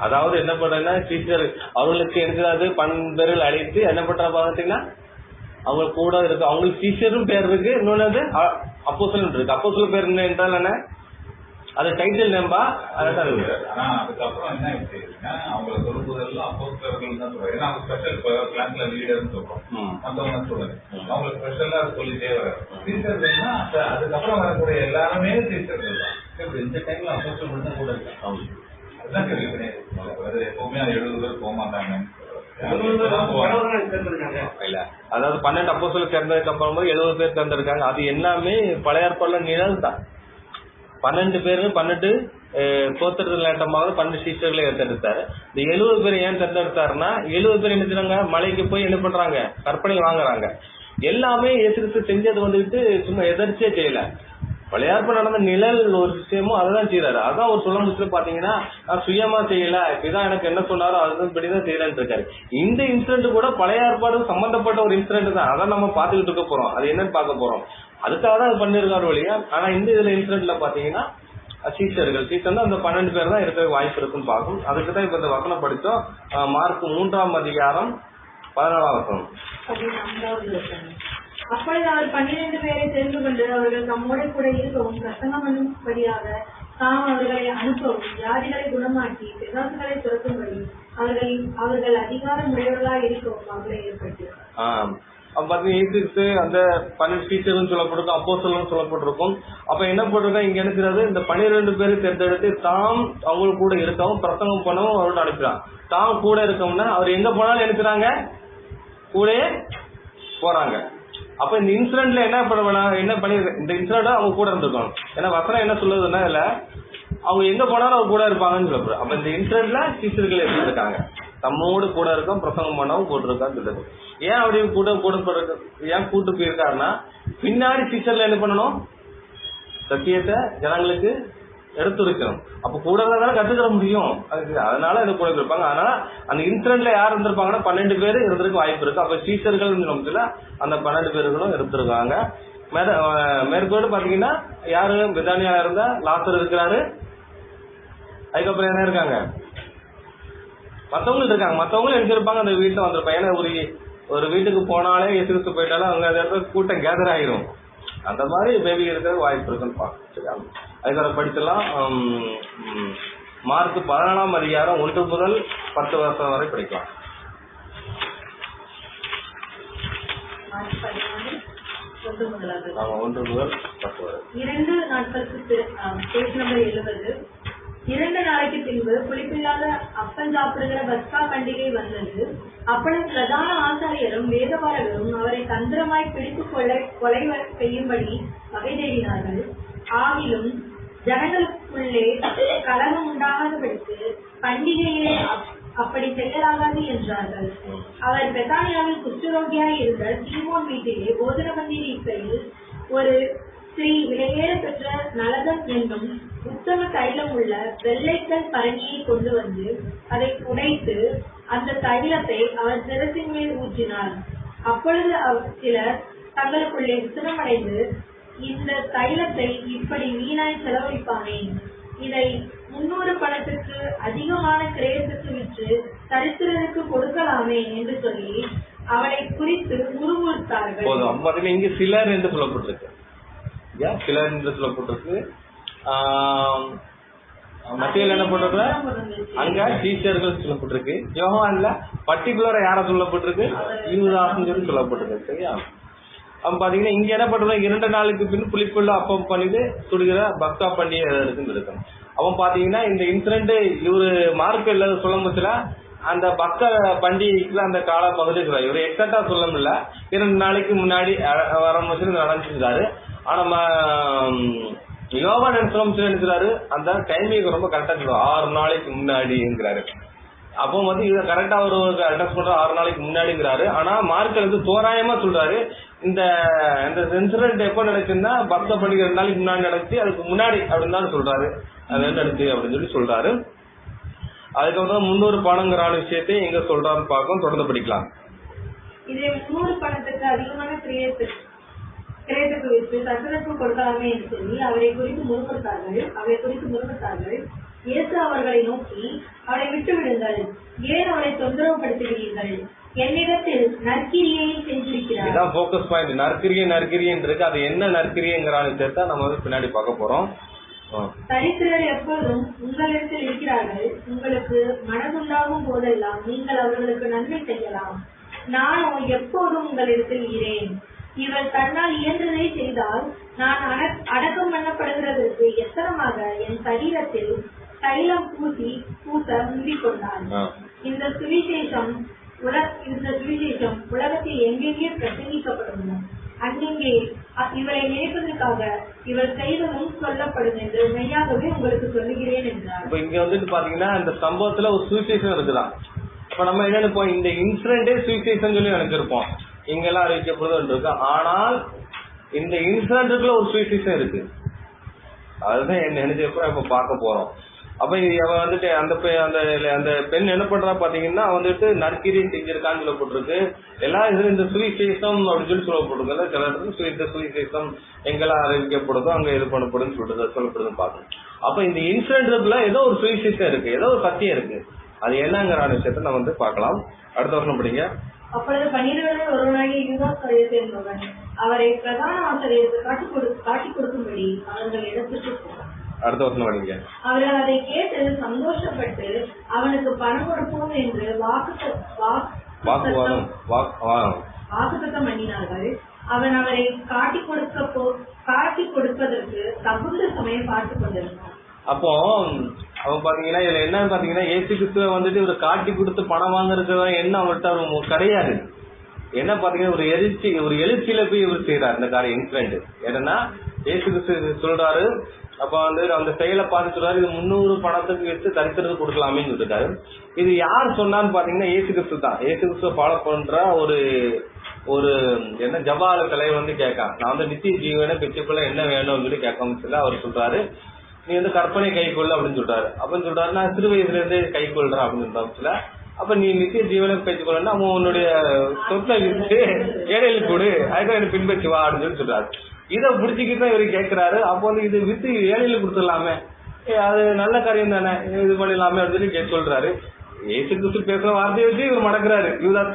அதாவது என்ன பண்றதுன்னா, சீசர் அவங்களுக்கு இருக்கிறது 12 பேர்கள் அழைத்து என்ன பண்ற பாத்தீங்கன்னா அவங்க கூட இருக்கு, அவங்களுக்கு டீச்சரும் பேர் இருக்கு, இன்னொன்னு அப்போஸ்தலன் இருக்கு. அப்போஸ்தலன் பேர் என்றால் என்ன, அது டைட்டில் நேம்பா, அதான் இருக்கு. ஆனா அதுக்கப்புறம் என்ன ஆயிடுச்சுன்னா, அவங்களை சொல்லும்போதெல்லாம் அப்போஸ்தலர்கள் தான் சொல்றாங்க. ஏன்னா அவங்க ஸ்பெஷல் கிளாஸ்ல லீடர்னு சொல்றோம், மத்தவங்க சொல்லுங்க, அவங்களுக்கு ஸ்பெஷலா சொல்லிட்டே வர டீச்சர்கள்னா அதுக்கப்புறம் வரக்கூடிய எல்லாருமே டீச்சர்கள் தான். இந்த டைம்ல அப்போஸ்தலர்கள் தான் கூட இருக்காங்க, அதுதான் கேள்வி கிடையாது. எப்பவுமே 70 பேர் போக மாட்டாங்க. அதாவது 12 அப்போஸ்தலர் சேர்ந்ததுக்கு அப்புறம் 70 பேர் சேர்ந்திருக்காங்க. அது எல்லாமே பழைய ஏற்பாடுல நிழல் தான். 12 பேரு 12 கோத்திரத்தில் நேட்டமாக 12 சீசர்களை தேர்ந்தெடுத்தாரு. இந்த 70 பேர் ஏன் தேர்ந்தெடுத்தாருன்னா, 70 பேர் என்ன செய்றாங்க, மலைக்கு போய் என்ன பண்றாங்க, கற்பனை வாங்குறாங்க. எல்லாமே எதிர்த்து செஞ்சது வந்துட்டு சும்மா எதிர்த்தே செய்யல. பழைய ஏற்பாடு நடந்த நிழல் ஒரு விஷயமும் அதான் செய்யறாரு. அதான் ஒரு சொல்ல முடிச்சு பாத்தீங்கன்னா, நான் சுயமா செய்யல, இதான் எனக்கு என்ன சொன்னாரோ அதுபடிதான் செய்யலன்னு இருக்காரு. இந்த இன்சிடென்ட் கூட பழைய ஏற்பாடு சம்பந்தப்பட்ட ஒரு இன்சிடென்ட் தான். அதான் நம்ம பாத்துக்கிட்டு இருக்க போறோம், அது என்னன்னு பார்க்க போறோம். அதுக்காக தான் அது பண்ணிருக்காரு வழியா. ஆனா இந்த இதுல இன்சிடென்ட்ல பாத்தீங்கன்னா சீசர் தான் அந்த 12 பேர் தான் இருக்க வாய்ப்பு இருக்குன்னு பார்க்கும். அதுக்குதான் இப்ப இந்த வசனம் படிச்சோம். மார்க் 3ஆம் அதிகாரம் 14ஆம் வசனம். அப்பொழுது அவர் 12 பேரை தெரிந்து கொண்டு அவர்கள் நம்மோட கூட இருக்கவும் பிரசங்கம் பண்ணும்படியாக தாம் அவர்களை அனுப்பவும் வியாதிகளை குணமாக்கி பிசாசுகளை துரத்தும்படி அவர்கள் அதிகாரம் உடையவர்களாக இருக்கவும் அவர்களை ஏற்படுத்தினார். அந்த 12 டீச்சர்னு சொல்லப்பட்டிருக்கும், அப்போஸ்தலர்னு சொல்லப்பட்டிருக்கும். அப்ப என்ன போட்டிருக்கா இங்க நினைக்கிறது, இந்த 12 பேரை தேர்ந்தெடுத்து தாம் அவங்க கூட இருக்கவும் பிரசங்கம் பண்ணவும் அவர்கிட்ட அனுப்பிறான். தாம் கூட இருக்கவும்னா அவர் எங்க போனாலும் நினைக்கிறாங்க கூட போறாங்க. அப்ப இந்த இன்சிடென்ட்ல என்ன பண்ணி இந்த இன்சிடென்ட் அவங்க கூட இருந்திருக்கணும். ஏன்னா வசனம் என்ன சொல்லுதுன்னா, இல்ல அவங்க எங்க போனாலும் அவங்க கூட இருப்பாங்கன்னு சொல்லப்படுற. அப்ப இந்த இன்சிடென்ட்ல டீச்சர்கள் இருக்காங்க, தம்மோடு கூட இருக்கும் பிரசங்கம் பண்ணவும் போட்டிருக்கான்னு சொல்லுது. ஏன் அப்படி ஏன் கூட்டு போயிருக்காருன்னா, பின்னாடி டீச்சர்ல என்ன பண்ணணும், சத்தியத்தை ஜனங்களுக்கு எடுத்துரைக்கணும். அப்ப கூட தானே கத்துக்கிற முடியும். அதனால இந்த கூட இருப்பாங்க. அதனால அந்த இன்சிடென்ட்ல யார் இருந்திருப்பாங்கன்னா 12 பேர் இருந்திருக்க வாய்ப்பு இருக்கு. அப்ப டீச்சர்கள் அந்த 12 பேர்களும் இருந்திருக்காங்க. மேற்கோடு பாத்தீங்கன்னா யாரு, பெதானியா இருந்தா லாசர் இருக்கிறாரு, அதுக்கப்புறம் என்ன இருக்காங்க, மத்தவங்களும் இருக்காங்க. மத்தவங்களும் எடுத்திருப்பாங்க, அந்த வீட்டுல வந்திருப்பாங்க. ஏன்னா ஒரு வீட்டுக்கு போனாலே எதிர்த்து போயிட்டாலும் அங்க அந்த இடத்துல கூட்டம் கேதர் ஆயிரும். அந்த மாதிரி பேபி இருக்கிற வாய்ப்பு இருக்குன்னு பாக்க. அதுக்காக படிச்சலாம். மார்க் 14ஆம் அதிகாரம் 1 முதல் 10 வருஷம் வரை படிக்கலாம். 1 முதல் 10 வரை. 2 நாட்களுக்கு பேஜ் நம்பர் 70. 2 நாளைக்கு பின்பு புளிப்பில்லாத அப்பம் சாப்பிடுகிற பஸ்கா பண்டிகை வந்தது. அப்பொழுது பிரதான ஆசாரியரும் வேதபாரகரும் அவரை தந்திரமாய் பிடித்து கொலை செய்யும்படி வகை தேடினார்கள். ஆகிலும் ஜனங்களுக்குள்ளே கலகம் உண்டாகாதபடிக்கு பண்டிகையிலே அப்படி செய்யலாகாது என்றார்கள். அவர் பெத்தானியாவில் குஷ்டரோகியாய் இருந்த சீமோன் வீட்டிலே போஜன பந்தியில் இருக்கையில் ஒரு ஸ்ரீ விலையேற பெற்ற நலதம் என்னும் உத்தம தைலம் உள்ள வெள்ளைக்கல் பரணியை கொண்டு வந்து அதை உடைத்து அந்த தைலத்தை அவர் சிரசின் மேல் ஊற்றினார். அப்பொழுது சிலர் தங்களுக்குள்ளே உத்தரமடைந்து, இந்த தைலத்தை இப்படி வீணாய் செலவழிப்பானேன், இதை 300 பணத்துக்கு அதிகமான கிரயத்துக்கு விற்று தரித்திரருக்கு கொடுக்கலாமே என்று சொல்லி அவளை குறித்து முறுமுறுத்தார்கள். இங்க சிலர் என்று சொல்லப்பட்டிருக்கு, சிலர் என்று சொல்லப்பட்டிருக்கு. மத்தியில் என்ன போட்டிருக்கு, அங்க டீச்சர்கள் சொல்லப்பட்டிருக்கு. யோவான்ல பர்டிகுலரா யார சொல்லப்பட்டிருக்கு, யூதாஸ்ன்னு சொல்லி சொல்லப்பட்டிருக்கு. சரியா? அவன் பாத்தீங்கன்னா இங்க என்ன பண்றான், 2 நாளுக்கு பின் புளிப்புள்ள அப்பம் பண்ணிட்டு சுடுகிற பக்தா பண்டிகை இருக்குன்னு இருக்கணும். அவன் பாத்தீங்கன்னா இந்த இன்சிடென்ட் இவரு மார்க் இல்லாத சொல்லும் போதுல அந்த பக்த பண்டிகைக்குள்ள அந்த கால பகுதி இவரு எக்ஸாக்டா சொல்ல முடியல. 2 நாளைக்கு முன்னாடி ஆரம்பிச்சு நடந்துருக்காரு. ஆனா யோவான் என்ன சொல்ல நினைக்கிறாரு, அந்த டைமிங் ரொம்ப கரெக்டா சொல்லுவார், 6 நாளைக்கு முன்னாடிங்கிறாரு. அப்போ வந்து இதை கரெக்டா ஒரு அட்ரஸ் பண்ற 6 நாளைக்கு முன்னாடிங்கிறாரு. ஆனா மார்க்கர் வந்து தோராயமா சொல்றாரு, இந்த இன்சிடென்ட் எப்ப நடக்குன்னா பக்த பண்டிகை 2 நாளைக்கு முன்னாடி நடந்துச்சு, அதுக்கு முன்னாடி அப்படின்னு தான் சொல்றாரு. அது நடந்துச்சு அப்படின்னு சொல்லி சொல்றாரு. அதுக்கப்புறம் 300 பணங்கிற விஷயத்தை எங்க சொல்றான்னு பார்க்கும், தொடர்ந்து படிக்கலாம். இதை 300 பணத்துக்கு அதிகமான கிரயத்துக்கு விற்று தரித்திரருக்கு கொடுக்கலாமே என்று சொல்லி அவரை குறித்து முறுமுறுத்தார்கள். இயேசு அவர்களை நோக்கி, அவரை விட்டு விடுங்கள், ஏன் அவரை தொந்தரவுப்படுத்துகிறீர்கள், என்னிடத்தில் நற்கிரியை செஞ்சிருக்கிறார். இதான் போக்கஸ் பாயிண்ட். நற்கிரியன் இருக்கு. அது என்ன நற்கிரியங்கிற விஷயத்த நம்ம வந்து பின்னாடி பார்க்க போறோம். தரித்திரர் எப்போதும் உங்களிடத்தில் இருக்கிறார்கள். உங்களுக்கு மனதுண்டாகும் போதெல்லாம் நீங்கள் அவர்களுக்கு நன்மை செய்யலாம். நானும் எப்போதும் உங்களிடத்தில் இருக்கிறேன். இவர் தன்னால் இயன்றதை செய்தால் நான் அடக்கம் பண்ணப்படுகிறதற்கு எத்தனமாக என் சரீரத்தில் தைலம் பூச முந்திக் கொண்டார். இந்த சுவிசேஷம் உலகத்தில் எங்கெங்கே பிரசங்கிக்கப்படும், அங்கெங்கே இவரை நினைப்பதற்காக இவர் செய்ததும் சொல்லப்படும் என்று மெய்யாகவே உங்களுக்கு சொல்லுகிறேன் என்றார். இப்ப இங்க வந்துட்டு பாத்தீங்கன்னா இந்த சம்பவத்துல ஒரு சுவிசேஷம் இருக்குதான். இப்ப நம்ம என்ன நினைப்போம், இந்த இன்சிடென்டே சுவிசேஷம் சொல்லி நினைச்சிருப்போம், இங்கெல்லாம் அறிவிக்கப்படுது இருக்கு. ஆனால் இந்த இன்சிடென்ட்டுக்குள்ள ஒரு சுவிசேஷம் இருக்கு. அதுதான் என்ன நினைச்சப்ப இப்ப பார்க்க போறோம். அப்ப அவன் வந்துட்டு அந்த பெண் என்ன பண்றா பாத்தீங்கன்னா வந்துட்டு நற்கிரியை செஞ்சிருக்கான்னு சொல்லப்பட்டிருக்கு. எல்லா இதுல இந்த சுவிசேஷம் அப்படின்னு சொல்லி சொல்லப்பட்டிருக்கல. சில இடத்துல இந்த சுவிசேஷம் எங்கெல்லாம் அறிவிக்கப்படுதோ அங்க இது பண்ணப்படுதுன்னு சொல்லப்படுதுன்னு பாக்கணும். அப்ப இந்த இன்சிடென்ட்ல ஏதோ ஒரு சுவிசேஷம் இருக்கு, ஏதோ ஒரு சத்தியம் இருக்கு. அது என்னங்கிற விஷயத்த நம்ம வந்து பார்க்கலாம். அடுத்த வருஷம் படிங்க. அப்பொழுது 12 ஒருவனாகிய யூதாஸ் என்பவன் அவரை பிரதான ஆசிரியருக்கு காட்டி கொடுக்கும்படி அவர்கள் இடத்துக்கு போனார். அடுத்த வருஷம் படிங்க. அவர்கள் அதை கேட்டு சந்தோஷப்பட்டு அவனுக்கு பணம் கொடுப்போம் என்று வாக்குத்தத்தம் பண்ணினார்கள். அவன் அவரை காட்டி கொடுப்பதற்கு தகுந்த சமயம் பார்த்து கொண்டிருந்தான். அப்போ அவன் பாத்தீங்கன்னா இதுல என்னன்னு பாத்தீங்கன்னா இயேசு கிறிஸ்துவ வந்துட்டு இவரு காட்டி கொடுத்து பணம் வாங்குறதுக்கு என்ன அவர்கிட்ட கிடையாது. என்ன பாத்தீங்கன்னா ஒரு எழுச்சியில போய் இவர் செய்யறாரு இந்த காரியம் இன்சிடென்ட். ஏன்னா இயேசு கிறிஸ்து சொல்றாரு, அப்ப வந்து அந்த செயலை பார்த்து சொல்றாரு, இது 300 பணத்துக்கு எடுத்து தரித்திரத்துக்கு கொடுக்கலாமே சொல்லிட்டாரு. இது யார் சொன்னான்னு பாத்தீங்கன்னா இயேசு கிறிஸ்து தான். இயேசு கிறிஸ்துவ ஃபாலோ பண்ற ஒரு என்ன ஜபால தலைவர் வந்து கேட்கான், நான் வந்து நித்திய ஜீவனை பெற்றுக்கொள்ள என்ன வேணும்னு சொல்லி கேட்காம சொல்ல அவர் சொல்றாரு, நீ வந்து கற்பனை கை கொள்ள அப்படின்னு சொல்றாரு. அப்படின்னு சொல்றாரு, நான் சிறு வயசுல இருந்தே கை கொள்றேன் அப்படின்னு சொல்ல. அப்ப நீ நித்திய ஜீவனை பெற்றுக்கொள்ளா அவன் உன்னுடைய சொத்தை விட்டு ஏழைகளுக்கு கொடு, அதுக்காக எனக்கு பின்பற்றி வா அப்படின்னு சொல்றாரு. இதை புடிச்சுக்கிட்டு இவரு கேட்கிறாரு. அப்போ வந்து இது வித்து ஏழைகளுக்கு கொடுத்துடலாமே, அது நல்ல காரியம் தானே, இது பண்ணிடலாமே அப்படின்னு சொல்லி சொல்றாரு. ஏசு கிறிஸ்து பேசுற வார்த்தையை வச்சு இவர் மடக்கிறாரு, யூதாஸ்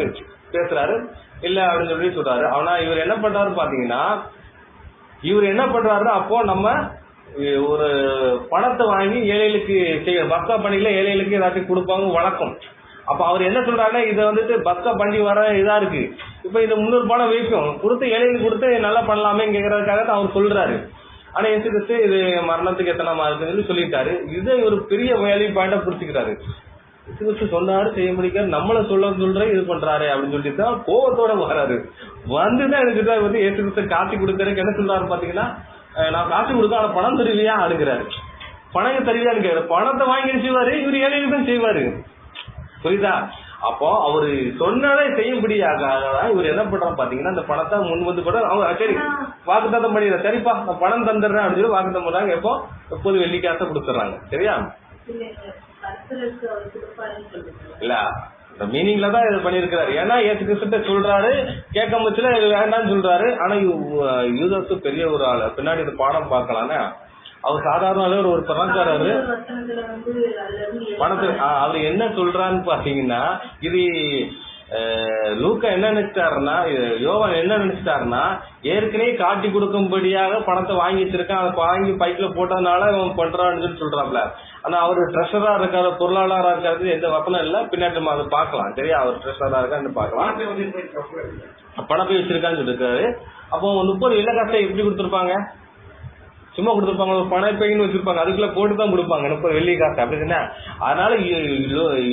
பேசுறாரு இல்ல அப்படின்னு சொல்லி சொல்றாரு. ஆனா இவர் என்ன பண்றாரு பாத்தீங்கன்னா, இவர் என்ன பண்றாரு, அப்போ நம்ம ஒரு பணத்தை வாங்கி ஏழைகளுக்கு செய்ய பஸ்கா பண்டிகையில ஏழைகளுக்கு ஏதாச்சும் கொடுப்பாங்க வழக்கம். அப்ப அவர் என்ன சொல்றாருன்னா, இதை வந்துட்டு பஸ்கா பண்டிகை வர இதா இருக்கு, இப்ப இந்த 300 பணம் வைக்கும் கொடுத்து ஏழைகளுக்கு கொடுத்து நல்லா பண்ணலாமே கேட்கறதுக்காக தான் அவர் சொல்றாரு. ஆனா இயேசு கிறிஸ்து இது மரணத்துக்கு எத்தனை இருக்குன்னு சொல்லிட்டாரு. இதை ஒரு பெரிய வேல்யூ பாயிண்டா புடிச்சுக்கிறாரு. இயேசு கிறிஸ்து சொன்னாரு செய்ய முடியாது, நம்மள சொல்ற இது பண்றாரு அப்படின்னு சொல்லிட்டு தான் கோவத்தோட வராரு. வந்துதான் எனக்கு வந்து இயேசு கிறிஸ்து காட்சி கொடுக்கறதுக்கு என்ன சொல்றாரு பாத்தீங்கன்னா, நான் காசு கொடுக்க ஆனா பணம் தருவியா அடுக்கிறாரு. பணம் தருவியான்னு கேட்கிறாரு. பணத்தை வாங்கி செய்வாரு, இவர் ஏழைகளுக்கும் செய்வாரு. புரியுதா? அப்போ அவரு சொன்னதை செய்யும்படியாக இவர் என்ன பண்றாரு பாத்தீங்கன்னா, அந்த பணத்தை முன் வந்து கூட அவங்க சரி வாக்குத்தத்தம் பண்ணிடுற, சரிப்பா நான் பணம் தந்துடுறேன் அப்படின்னு சொல்லி வாக்குத்தம் பண்றாங்க. எப்போ 30 வெள்ளிக்காசை கொடுத்துறாங்க. சரியா? இல்ல இந்த மீனிங்ல தான் இது பண்ணிருக்கிறாரு. ஏன்னா இயேசு கிறிஸ்து சொல்றாரு, கேட்க முச்சுல வேண்டாம்னு சொல்றாரு. ஆனா யூதாசு பெரிய ஒரு ஆளு, பின்னாடி இந்த பாடம் பார்க்கலாம்னா அவர் சாதாரண ஒரு பணக்காரரு. பணத்தை அவரு என்ன சொல்றான்னு பாத்தீங்கன்னா, இது லூக்கா என்ன நினைச்சிட்டாருன்னா, யோவான் என்ன நினைச்சிட்டாருன்னா, ஏற்கனவே காட்டி கொடுக்கும்படியாக பணத்தை வாங்கி வச்சிருக்கான், அதை வாங்கி பைக்ல போட்டதுனால இவன் பண்றான்னு சொல்றாப்ல. ஆனா அவரு ட்ரெஷரா இருக்காரு, பொருளாளரா இருக்காரு, எந்த வசனம் இல்ல. பின்னாடி நம்ம அதை பார்க்கலாம். சரியா? அவர் ட்ரெஷரா இருக்கான்னு பார்க்கலாம். பணப்பை வச்சிருக்கான்னு சொல்லிருக்காரு. அப்போ 30 வெள்ளிக்காசை எப்படி கொடுத்துருப்பாங்க? சும்மா கொடுத்துருப்பாங்க, ஒரு பணப்பைன்னு வச்சிருப்பாங்க, அதுக்குள்ள போட்டுதான் கொடுப்பாங்க 30 வெள்ளிக்காசு அப்படின்னா. அதனால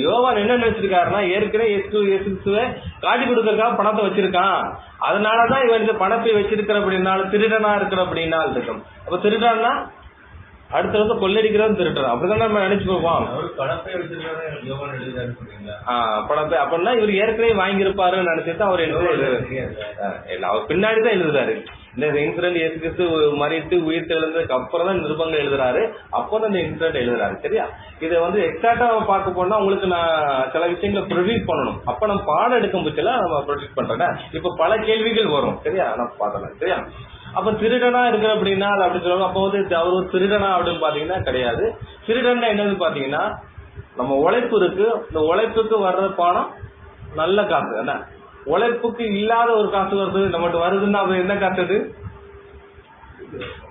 யோவான் என்ன நினைச்சிருக்காருன்னா, ஏற்கனவே இயேசுவை காட்டி கொடுக்கறதுக்காக பணத்தை வச்சிருக்கான், அதனாலதான் இவன் இந்த பணப்பை வச்சிருக்கிற அப்படின்னாலும் திருடனா இருக்கிற அப்படின்னா இருக்கும். அப்ப திருடான்னா அடுத்த வருஷம் கொள்ளடிக்கிறதும் திருட்டுறோம், அப்படிதான் நம்ம நினைச்சு போவோம். பணப்பை வச்சிருக்காரு பணப்பை அப்படின்னா இவர் ஏற்கனவே வாங்கியிருப்பாருன்னு நினைச்சிட்டு அவர் அவர் பின்னாடிதான் எழுதுறாரு. இந்த இன்சிடென்ட் இயேசு கிறிஸ்து மறித்து உயிர் எழுந்ததுக்கு அப்புறம் தான் நிருபங்கள் எழுதுறாரு, அப்போதான் இந்த இன்சிடென்ட் எழுதுறாரு. சரியா? இதை வந்து எக்ஸாக்டா பார்க்க போனா உங்களுக்கு நான் சில விஷயங்களை ப்ரொடியூஸ் பண்ணணும். அப்ப நம்ம பாடம் எடுக்கும் பட்சத்துல நம்ம ப்ரொடியூஸ் பண்றேன். இப்ப பல கேள்விகள் வரும். சரியா? நம்ம பார்த்தலாம். சரியா? அப்ப திருடனா இருக்கிற அப்படின்னா அப்படி சொல்லுவாங்க. அப்ப வந்து அவர் ஒரு திருடனா அப்படின்னு பாத்தீங்கன்னா கிடையாது. திருடன்னா என்னன்னு பாத்தீங்கன்னா, நம்ம உழைப்பு இருக்கு, இந்த உழைப்புக்கு வர்ற பணம் நல்ல காசு. என்ன உழைப்புக்கு இல்லாத ஒரு காசு வருது நம்மகிட்ட வருதுன்னா அது என்ன காசு? அது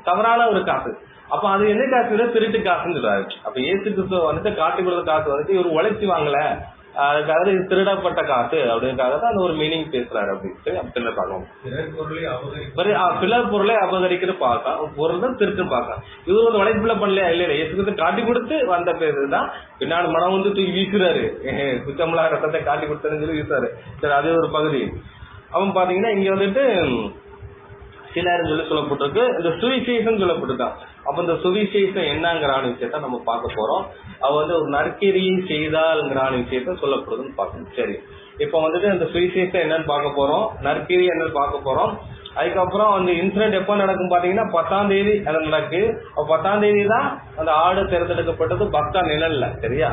தவறான ஒரு காசு. அப்ப அது என்ன காசு? திருட்டு காசுன்னு சொல்றாரு. அப்ப இயேசு கிறிஸ்துவ வந்துட்டு காட்டி கொடுத்த காசு வந்துட்டு இவர் உழைச்சி வாங்கல, அதுக்காக இது திருடப்பட்ட காசு அப்படின்றதுக்காக தான் அந்த ஒரு மீனிங் பேசுறாரு. அப்படின்னு பார்க்கணும். பிறர் பொருளை அபகரிக்கிற பார்க்க பொருள் தான் திருட்டு பார்க்க. இவர் வந்து உழைப்புல பண்ணலையா? இல்ல இயேசு கிறிஸ்து காட்டி கொடுத்து வந்த பேரு தான் பின்னாடி மனம் வந்து தூக்கி வீசுறாரு, குச்சமலா ரத்தத்தை காட்டி கொடுத்தேன்னு சொல்லி வீசுறாரு. சரி, அது ஒரு பகுதி. அவன் பாத்தீங்கன்னா இங்க வந்துட்டு சிலர் சொல்லி சொல்லப்பட்டிருக்கு, இந்த சுவிசேஷம் சொல்லப்பட்டிருக்கான். அப்ப இந்த சுவிசேஷம் என்னங்கிறான விஷயத்த நம்ம பார்க்க போறோம். அவ வந்து ஒரு நற்கிரியை செய்தால்ங்கிறான விஷயத்த சொல்லப்படுதுன்னு பார்க்கணும். சரி, இப்ப வந்துட்டு இந்த சுவிசேஷம் என்னன்னு பார்க்க போறோம், நற்கிரி என்னன்னு பார்க்க போறோம். அதுக்கப்புறம் அந்த இன்சிடென்ட் எப்ப நடக்கும் பாத்தீங்கன்னா 10ஆம் தேதி அது நடக்கு. 10ஆம் தேதி தான் அந்த ஆடு தேர்ந்தெடுக்கப்பட்டது பக்தா நிழல்ல. சரியா?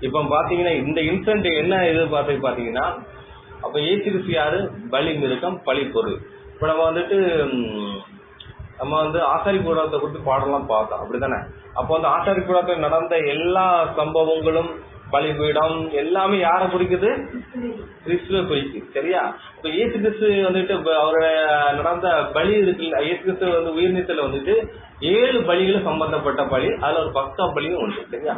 இப்ப பாத்தீங்கன்னா இந்த இன்சிடென்ட் என்ன இது பாத்தீங்கன்னா, அப்ப இயேசு கிறிஸ்து யாரு? பலி மிருகம், பலி பொருள். இப்ப நம்ம வந்து ஆசாரி கூடாரத்தை குறித்து பாடலாம் பார்த்தோம், அப்படித்தானே? அப்போ வந்து ஆசாரி கூடாரத்தில் நடந்த எல்லா சம்பவங்களும், பலிபீடம் எல்லாமே யாரை குறிக்குது? கிறிஸ்துவ குறிக்குது. சரியா? இப்ப இயேசு கிறிஸ்து வந்துட்டு அவரோட நடந்த பலி இருக்கு, இயேசு கிறிஸ்து வந்து உயிர்நீத்தல வந்துட்டு 7 பலிகளும் சம்பந்தப்பட்ட பலி, அதுல ஒரு 10ஆம் பலியும் உண்டு. சரியா?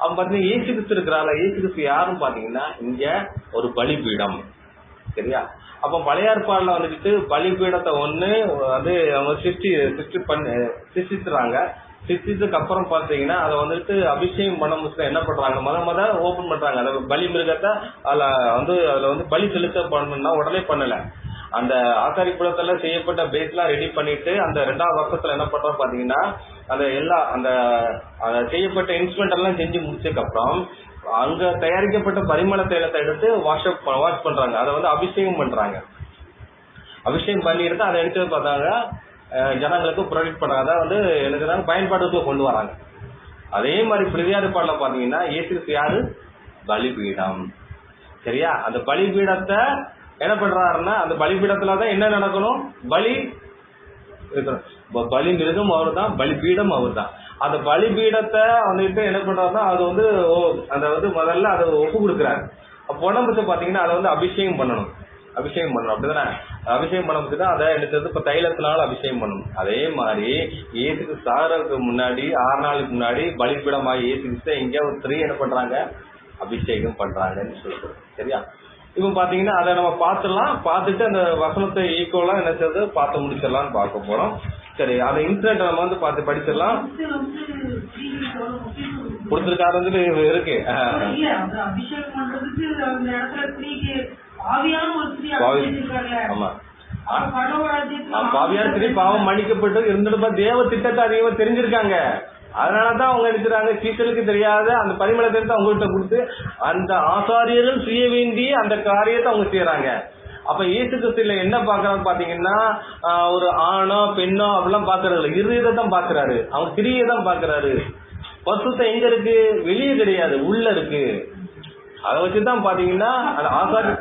அப்ப பாத்தீங்கன்னா இயேசு கிறிஸ்து இருக்கிறாங்க. இயேசு கிறிஸ்து யாரும் பாத்தீங்கன்னா இங்க ஒரு பலிபீடம். சரியா? அப்ப பழைய ஏற்பாடுல வந்துட்டு பலிபீடத்தை ஒண்ணு வந்து அவங்க சிருஷ்டிச்சுறாங்க. சிருஷ்டிச்சதுக்கு அப்புறம் பாத்தீங்கன்னா அதை வந்துட்டு அபிஷேகம் பண்ண முடிச்சு என்ன பண்றாங்க, முத ஓபன் பண்றாங்க. அந்த பலி மிருகத்தை அதுல வந்து பலி செலுத்த பண்ணணும்னா உடனே பண்ணல. அந்த ஆசாரி குலத்துல செய்யப்பட்ட பேஸ் எல்லாம் ரெடி பண்ணிட்டு அந்த 2ஆம் வருஷத்துல என்ன பண்றோம் பாத்தீங்கன்னா, அந்த எல்லா அந்த செய்யப்பட்ட இன்ஸ்ட்ருமெண்ட் எல்லாம் செஞ்சு முடிச்சதுக்கு அப்புறம் அங்க தயாரிக்கப்பட்ட பரிமள தைலத்தை எடுத்து வாஷ் பண்றாங்க. அதை வந்து அபிஷேகம் பண்றாங்க. அபிஷேகம் பண்ணிட்டு அதை எடுத்து பார்த்தாங்க, ஜனங்களுக்கு ப்ரொவைட் பண்றாங்க. அதை வந்து எனக்கு பயன்பாட்டுக்கு கொண்டு வராங்க. அதே மாதிரி பிரதியாடுபாடுல பாத்தீங்கன்னா இயேசு கிறிஸ்து யாரு? பலிபீடம். சரியா? அந்த பலிபீடத்தை என்ன பண்றாருன்னா, அந்த பலிபீடத்துலதான் என்ன நடக்கணும்? பலி மிருகம் அவர் தான், பலிபீடம் அவர் தான். அந்த பலிபீடத்தை வந்துட்டு என்ன பண்றாருன்னா, அது வந்து அந்த வந்து முதல்ல அதை ஒப்பு கொடுக்குறாரு. அப்போ உடம்புக்கு பாத்தீங்கன்னா அதை வந்து அபிஷேகம் பண்ணணும். அப்படிதானே? அபிஷேகம் பண்ண தான் அதை எடுத்தது இப்ப தைலத்தினால அபிஷேகம் பண்ணணும். அதே மாதிரி இயேசுக்கு சாகிறதுக்கு முன்னாடி 6 நாளுக்கு முன்னாடி பலிபீடமாக இயேசுக்கு இங்க ஒரு 3 என்ன பண்றாங்க? அபிஷேகம் பண்றாங்கன்னு சொல்லப்படுது. சரியா? இப்ப பாத்தீங்கன்னா அதை நம்ம பார்த்துட்டு அந்த வசனத்தை ஈக்குவலா என்ன செய்வது பார்த்து முடிச்சிடலாம்னு பார்க்க போறோம். சரி, அந்த இன்சிடென்ட் நம்ம வந்து பார்த்து படிச்சிடலாம். கொடுத்திருக்காரு இருக்கு. ஆமா, பாவியான ஸ்திரீ பாவம் மன்னிக்கப்பட்டு இருந்துட்டு தேவ திட்டத்தை அதிகமா தெரிஞ்சிருக்காங்க. அதனாலதான் அவங்க எடுக்கிறாங்க, சீசலுக்கு தெரியாத அந்த பரிமள தைலத்தை அவங்ககிட்ட கொடுத்து அந்த ஆசாரியர்கள் செய்ய வேண்டிய அந்த காரியத்தை அவங்க செய்யறாங்க. அப்ப இயேசு கிறிஸ்துல என்ன பாக்குறான்னு பாத்தீங்கன்னா, ஒரு ஆணோ பெண்ணோ அப்படிலாம் பாக்குறது இல்லை, இருதயத்தை தான் பாக்குறாரு, அவங்க கிரியை தான் பாக்குறாரு. பசுத்தம் எங்க இருக்கு? வெளியே கிடையாது, உள்ள இருக்கு. அதை வச்சுதான் பாத்தீங்கன்னா அந்த ஆசாரி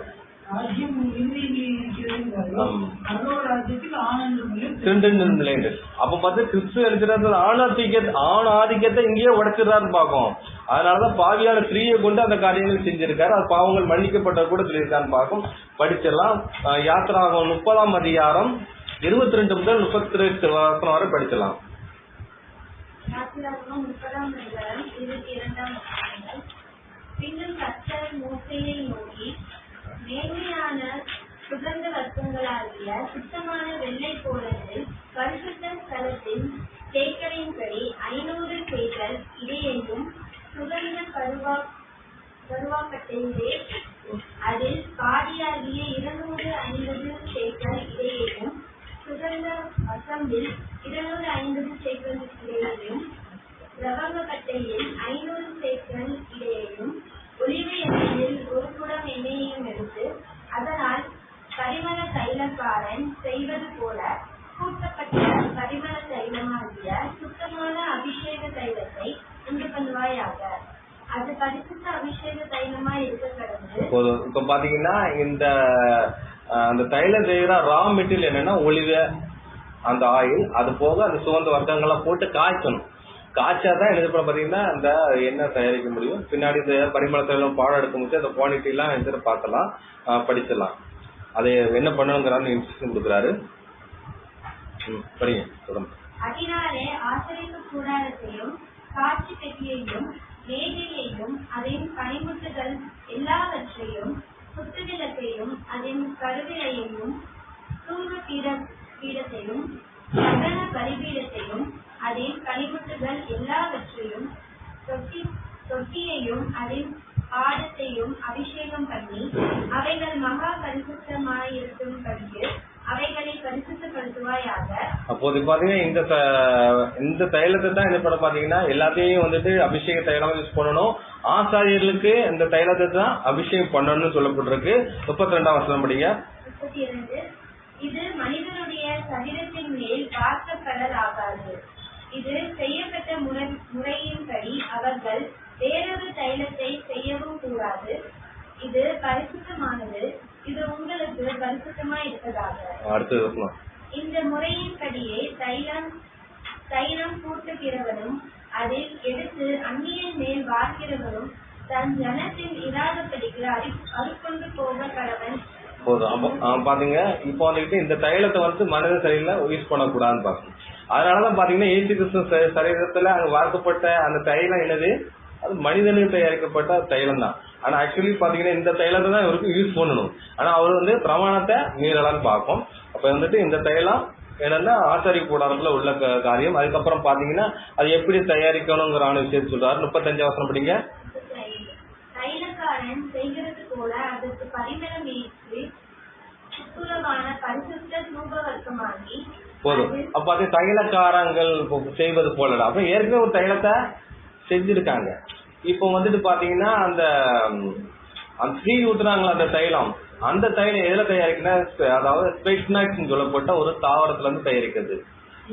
அப்ப பார்த்து கிறிஸ்து எடுக்கிறது ஆண் ஆதிக்கத்தை இங்கேயே உடைச்சிடறாரு பாக்கும். அதனாலதான் பாவியான ஸ்திரீயை கொண்டு அந்த காரியங்கள் செஞ்சிருக்காரு. அது பாவங்கள் மன்னிக்கப்பட்ட கூட சொல்லியிருக்கான்னு பார்க்கும். படிச்சிடலாம். யாத்திராகம் 30ஆம் அதிகாரம் 22 முதல் 38 வசனம் வரை படிச்சிடலாம். பின்னும் கர்த்தர் மோசேயை நோக்கி, மேன்மையான சுகந்த வர்க்கங்களாகிய சுத்தமான வெள்ளை போலத்தில் பரிசுத்த ஸ்தலத்தின் சேக்கரின்படி 500 சேக்கல் இடையெங்கும் சுகந்த கருவாப்பட்டையிலே அதில் பாதியாகிய 250 சேக்கல் இடையேயும் சுகந்த வசம்பில் 250 சேக்கல் இடையேயும் ரவங்கக்கட்டையில் 500 சேக்கல் இடையேயும் ஒலிவ எண்ணெயில் 1 குடம் எண்ணெயையும் எடுத்து அதனால் பரிமள தைலக்காரன் செய்வது போல கூட்டப்பட்ட பரிமள தைலமாகிய சுத்தமான அபிஷேக தைலத்தை உண்டு பண்ணுவாயாக. அது பரிசுத்த அபிஷேக தைலமா இருக்க கடந்து. இப்ப பாத்தீங்கன்னா அந்த தைலம் செய்யற ரா மெட்டீரியல் என்னன்னா ஒலிவ அந்த ஆயில், அது போக அந்த சுகந்த வர்க்கங்களை போட்டு காய்ச்சணும். காய்ச்சாதான் எழுதப்பட பாத்தீங்கன்னா அந்த எண்ணெய் தயாரிக்க முடியும். பின்னாடி இந்த பரிமளத்தையெல்லாம் பாடம் எடுக்க முடிச்சு அந்த குவான்டிட்டி எல்லாம் எடுத்து பார்க்கலாம், படிச்சிடலாம். அதை என்ன பண்ணணுங்கிறான்னு இன்ஸ்ட்ரக்ஷன் கொடுக்குறாரு. படிங்க தொடர்ந்து. அதனாலே ஆசரிப்பு கூடாரத்தையும் காட்சி பெட்டியையும் மேஜையையும் அதன் பனிமுட்டுகள் எல்லாவற்றையும் குத்துவிளக்கையும் அதன் கருவிலையையும் தூங்கு பீடத்தையும் சகல பலிபீடத்தையும் அதன் பனிமுட்டுகள் எல்லாவற்றையும் தொட்டியையும் அதன் பாடத்தையும் அபிஷேகம் பண்ணி அவைகள் மகா பரிசுத்தமாயிருக்கும்படிக்கு அவைகளை பரிசுத்தப்படுத்துவாயாக. அப்போது பாத்தீங்கன்னா இந்த தைலத்தை தான் இந்த படம் பாத்தீங்கன்னா எல்லாத்தையும் வந்துட்டு அபிஷேக தைலம் யூஸ் பண்ணணும். ஆசாரியர்களுக்கு இந்த தைலத்தை தான் அபிஷேகம் பண்ணணும்னு சொல்லப்பட்டிருக்கு. 32ஆம் வசனம் படிங்க. 32 இது மனிதனுடைய சரீரத்தின் மேல் பார்க்கப்படலாகாது. இது செய்யப்பட்ட முறையின்படி அவர்கள் வேறொரு தைலத்தை செய்யவும் கூடாது. இது பரிசுத்தமானது, இது உங்களுக்கு பரிசுத்தமாய் இருப்பதாக. இந்த முறையின்படியே தைலம் கூட்டுகிறவனும் அதில் எடுத்து அந்நியன் மேல் வார்க்கிறவனும் தன் ஜனத்தில் இராதபடிக்கு அறுக்கொண்டு போக கடவன். போதும் பாத்தீங்க. இப்போ வந்துட்டு இந்த தைலத்தை வந்து மனித சரீரத்துல யூஸ் பண்ணக்கூடாதுன்னு பாக்கணும். அதனாலதான் பாத்தீங்கன்னா இயேசு கிறிஸ்து சரீரத்துல அங்க வார்க்கப்பட்ட அந்த தைலம் என்னது, அது மனிதனுக்கு தயாரிக்கப்பட்ட தைலம் தான். ஆனா ஆக்சுவலி பாத்தீங்கன்னா இந்த தைலத்தை தான் இவருக்கு யூஸ் பண்ணணும். ஆனா அவர் வந்து பிரமாணத்தை மீறலான்னு பார்க்கும். அப்ப வந்துட்டு இந்த தைலம் என்னன்னா ஆசாரி கூடாரத்துல உள்ள காரியம். அதுக்கப்புறம் பாத்தீங்கன்னா அது எப்படி தயாரிக்கணுங்கிற விஷயத்தை சொல்றாரு. 35ஆம் வசனம் படிங்க. தைலக்காரன் செய்கிறது போல அதற்கு பரிமளம் ஏற்றி சுத்தமான பரிசுத்த தூபவர்க்கமாகி போதும். அப்ப அது தைலக்காரங்கள் செய்வது போலடா. அப்ப ஏற்கனவே ஒரு தைலத்தை செஞ்சிருக்காங்க. இப்போ வந்துட்டு பாத்தீங்கன்னா அந்த ஸ்ரீ ஊத்துறாங்களா அந்த தைலம், அந்த தைலம் எதுல தயாரிக்கணும், அதாவது ஸ்பெக்னட் சொல்லப்பட்ட ஒரு தாவரத்துல இருந்து தயாரிக்கிறது.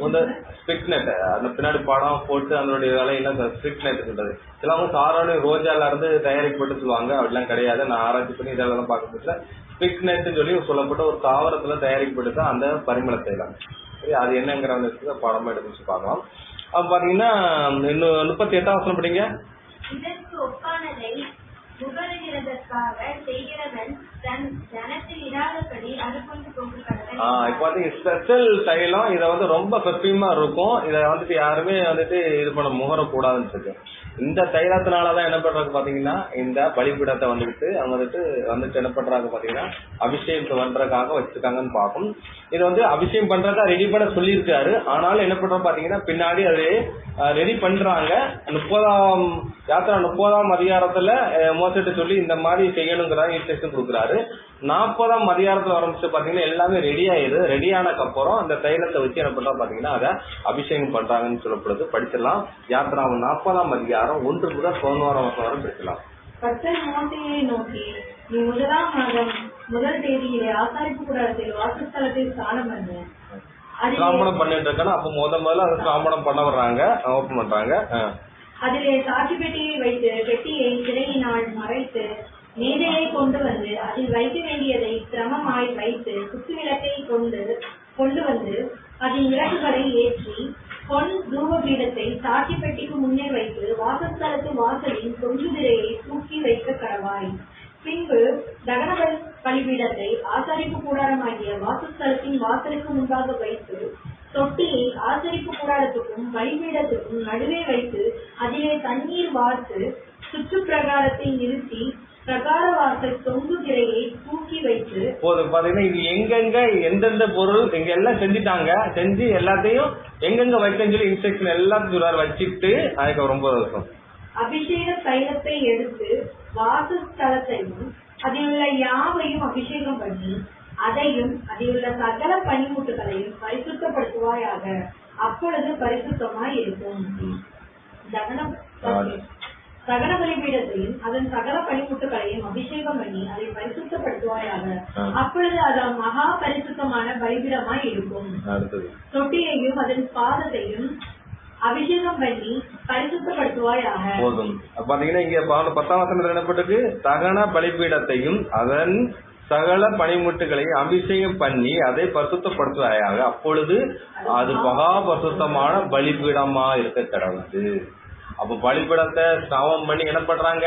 இந்த ஸ்பிக்னட் அந்த பின்னாடி படம் போட்டு அதனுடைய வேலையெல்லாம் ஸ்பிக்னட் சொல்றது. இதெல்லாம் சாரான ரோஜால இருந்து தயாரிக்கப்பட்டு சொல்லுவாங்க. அப்படிலாம் கிடையாது. நான் ஆராய்ச்சி பண்ணி இதெல்லாம் பார்க்க முடியல. ஸ்பிக்னட் சொல்லி சொல்லப்பட்ட ஒரு தாவரத்துல தயாரிக்கப்பட்டு தான் அந்த பரிமள தைலம். சரி, அது என்னங்கிற படமா எடுத்து பார்க்கலாம். அப்ப பாத்தீங்கன்னா இன்னும் 38ஆம் வசனம் படிங்க. இதற்கு ஒப்பானதை முகருகிறதற்காக செய்கிறவன் தன் ஜனத்தில் இராதபடி அறுக்கொண்டு போகப்பட்டவன். இப்போ வந்து ஸ்பெஷல் தைலம், இதை வந்து ரொம்ப பெர்ஃபியூமா இருக்கும். இதை வந்துட்டு யாருமே வந்துட்டு இது பண்ண முகரக்கூடாதுன்னு இருக்கு. இந்த தைலத்தினாலதான் என்ன பண்றாங்க பாத்தீங்கன்னா இந்த பலிபீடத்தை வந்துட்டு அவங்க வந்துட்டு என்ன பண்றாங்க பாத்தீங்கன்னா அபிஷேகம் பண்றதுக்காக வச்சிருக்காங்கன்னு பார்க்கும். இது வந்து அபிஷேகம் பண்றதுக்காக ரெடி பண்ண சொல்லியிருக்காரு. ஆனாலும் என்ன பண்றோம் பாத்தீங்கன்னா பின்னாடி அது ரெடி பண்றாங்க. 30ஆம் அதிகாரத்துல மோசத்தை சொல்லி இந்த மாதிரி செய்யணுங்கிற இன்ஸ்ட்ரக்ஷன் கொடுக்குறாரு. சொல்றாரு. 40ஆம் அதிகாரத்துல ஆரம்பிச்சு பாத்தீங்கன்னா எல்லாமே ரெடி ஆயிடுது. ரெடி ஆனதுக்கு அப்புறம் அந்த தைலத்தை வச்சு என்ன பண்றா பாத்தீங்கன்னா அதை அபிஷேகம் பண்றாங்கன்னு சொல்லப்படுது. படிச்சிடலாம். யாத்திராகமம் 40ஆம் அதிகாரம் 1 முதல் 11ஆம் வசனம் வரை படிக்கலாம். கர்த்தர் மோசேயை நோக்கி, நீ 1ஆம் மாதம் 1 தேதியிலே ஆசாரிப்பு கூடாரத்தில் வாசஸ்தலத்தில் ஸ்நானம் பண்ணு. ஸ்நாமணம் பண்ணிட்டு இருக்கா. அப்ப முதல்ல அதை ஸ்நாமணம் பண்ண வர்றாங்க, ஓபன் பண்றாங்க. அதிலே சாட்சி பெட்டியை வைத்து பெட்டியை திரையினால் மறைத்து மேதையை கொண்டு வந்து அதில் வைக்க வேண்டியதை கிரமமாய் வைத்து குத்து விளக்கை கொண்டு வந்து அதன் விளக்குகளை ஏற்றி பொன் தூபபீடத்தை சாட்சி பெட்டிக்கு முன்னே வைத்து வாசஸ்தலத்து வாசலின் தொங்கு திரையை தூக்கி வைக்க கடவாய். பின்பு தகன பலிபீடத்தை ஆசாரிப்பு கூடாரமாகிய வாசஸ்தலத்தின் வாசலுக்கு முன்பாக வைத்து தொட்டியை ஆசரிப்பு கூடாரத்துக்கும் பலிபீடத்துக்கும் நடுவே வைத்து அதிலே தண்ணீர் வார்த்து சுற்று பிரகாரத்தை நிறுத்தி பிரகார வாசல் தொங்கு திரையை தூக்கி வைத்து பாத்தீங்கன்னா இது எங்கெங்க எந்தெந்த பொருள் இங்க எல்லாம் செஞ்சுட்டாங்க, செஞ்சு எல்லாத்தையும் எங்கெங்க வைக்கன்னு சொல்லி இன்ஸ்ட்ரக்ஷன் எல்லாத்தையும் வச்சுட்டு அதுக்கு ரொம்ப வருஷம் அபிஷேக தைலத்தை எடுத்து வாசஸ்தலத்தையும் அதில் உள்ள யாவையும் அபிஷேகம் பண்ணி அதையும் அதில் உள்ள சகல பனிமுட்டுகளையும் பரிசுத்தப்படுத்துவாயாக. அப்பொழுது பரிசுத்தமாய் இருக்கும். சகல பலிபீடத்தையும் அதன் சகல பனிமுட்டுகளையும் அபிஷேகம் பண்ணி அதை பரிசுத்தப்படுத்துவாயாக. அப்பொழுது அது மகா பரிசுத்தமான பலிபீடமாய் இருக்கும். தொட்டியையும் அதன் பாதத்தையும் அபிஷேகம் பண்ணி பரிசுத்தப்படுத்துவாயாக. போதும். பாத்தீங்கன்னா இங்க 10ஆம் வசனத்துல என்னப்பட்டிருக்கு, சகல பலிபீடத்தையும் அதன் சகல பனிமுட்டுகளையும் அபிஷேகம் பண்ணி அதை பரிசுத்தப்படுத்துவாயாக. அப்பொழுது அது மகா பரிசுத்தமான பலிபீடமா இருக்க கடவுது. அப்ப பலிபீடத்தை ஸ்நானம் பண்ணி என்ன பண்றாங்க,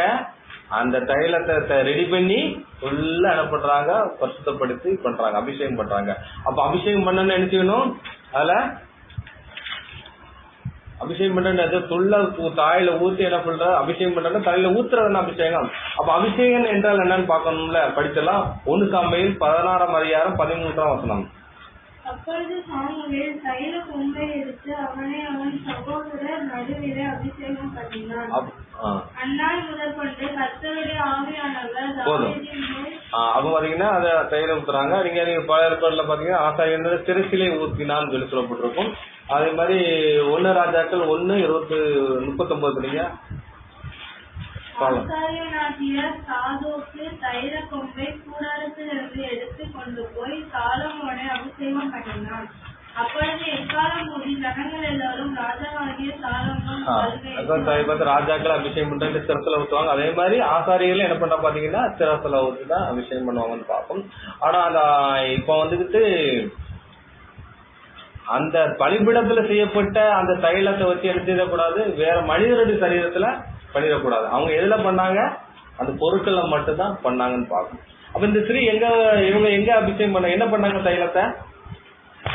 அந்த தைலத்தை ரெடி பண்ணி ஃபுல்லா என்ன பண்றாங்க, பரிசுத்தப்படுத்தி பண்றாங்க, அபிஷேகம் பண்றாங்க. அப்ப அபிஷேகம் பண்ணணும்னு என்ன செய்யணும், அதுல அபிஷேகம் பண்றது ஃபுல்லா தாயில ஊத்தி என்ன பண்ற அபிஷேகம் பண்றது, தலையில ஊத்துறதுன்னு அபிஷேகம். அப்ப அபிஷேகம் என்றால் என்னன்னு பாக்கணும்ல. படிச்சலாம். 1 சாமுவேல் 16ஆம் அதிகாரம் 13ஆம் வசனம். அப்பொழுது சாமுவேல் தைல கொம்பை எடுத்து அவனை அவன் சகோதரர் நடுவிலே அபிஷேகம் பண்ணினான். அந்நாள் முதல் கொண்டு கர்த்தருடைய ஆவியானவர் தாவீதின் மேல் அப்ப பாத்தீங்கன்னா அத தைல ஊத்துறாங்க. நீங்க பழைய ஏற்பாடுல பாத்தீங்கன்னா ஆசாரியர் சிரசிலே ஊத்தினான்னு சொல்லி சொல்லப்பட்டிருக்கும். அதே மாதிரி 1 ராஜாக்கள் 1:39 படிங்க. ஆசாரியனாகிய சாதோக்கு தைல கொம்பை கூடாரத்திலிருந்து எடுத்து கொண்டு போய் சாலமோனை அபிஷேகம் பண்ணினான். அப்பொழுது எக்காலம் ஊதி ஜனங்கள் எல்லாரும் ராஜாவாகிய சாலமோன் ராஜாக்கள் அபிஷேகம் பண்றது சிரத்துல ஊத்துவாங்க. அதே மாதிரி ஆசாரியர்கள் என்ன பண்ற பாத்தீங்கன்னா சிரத்துல ஊத்திதான் அபிஷேகம் பண்ணுவாங்கன்னு பார்ப்போம். ஆனா அந்த இப்ப வந்துட்டு அந்த பலிபீடத்துல செய்யப்பட்ட அந்த தைலத்தை வச்சு எடுத்துடக்கூடாது, வேற மனிதனுடைய சரீரத்துல பண்ணிடக்கூடாது. அவங்க எதுல பண்ணாங்க, அந்த பொருட்களை மட்டும் தான் பண்ணாங்கன்னு பார்க்கணும். அப்ப இந்த ஸ்ரீ இவங்க எங்க அபிஷேகம் பண்ண என்ன பண்ணாங்க, தைலத்தை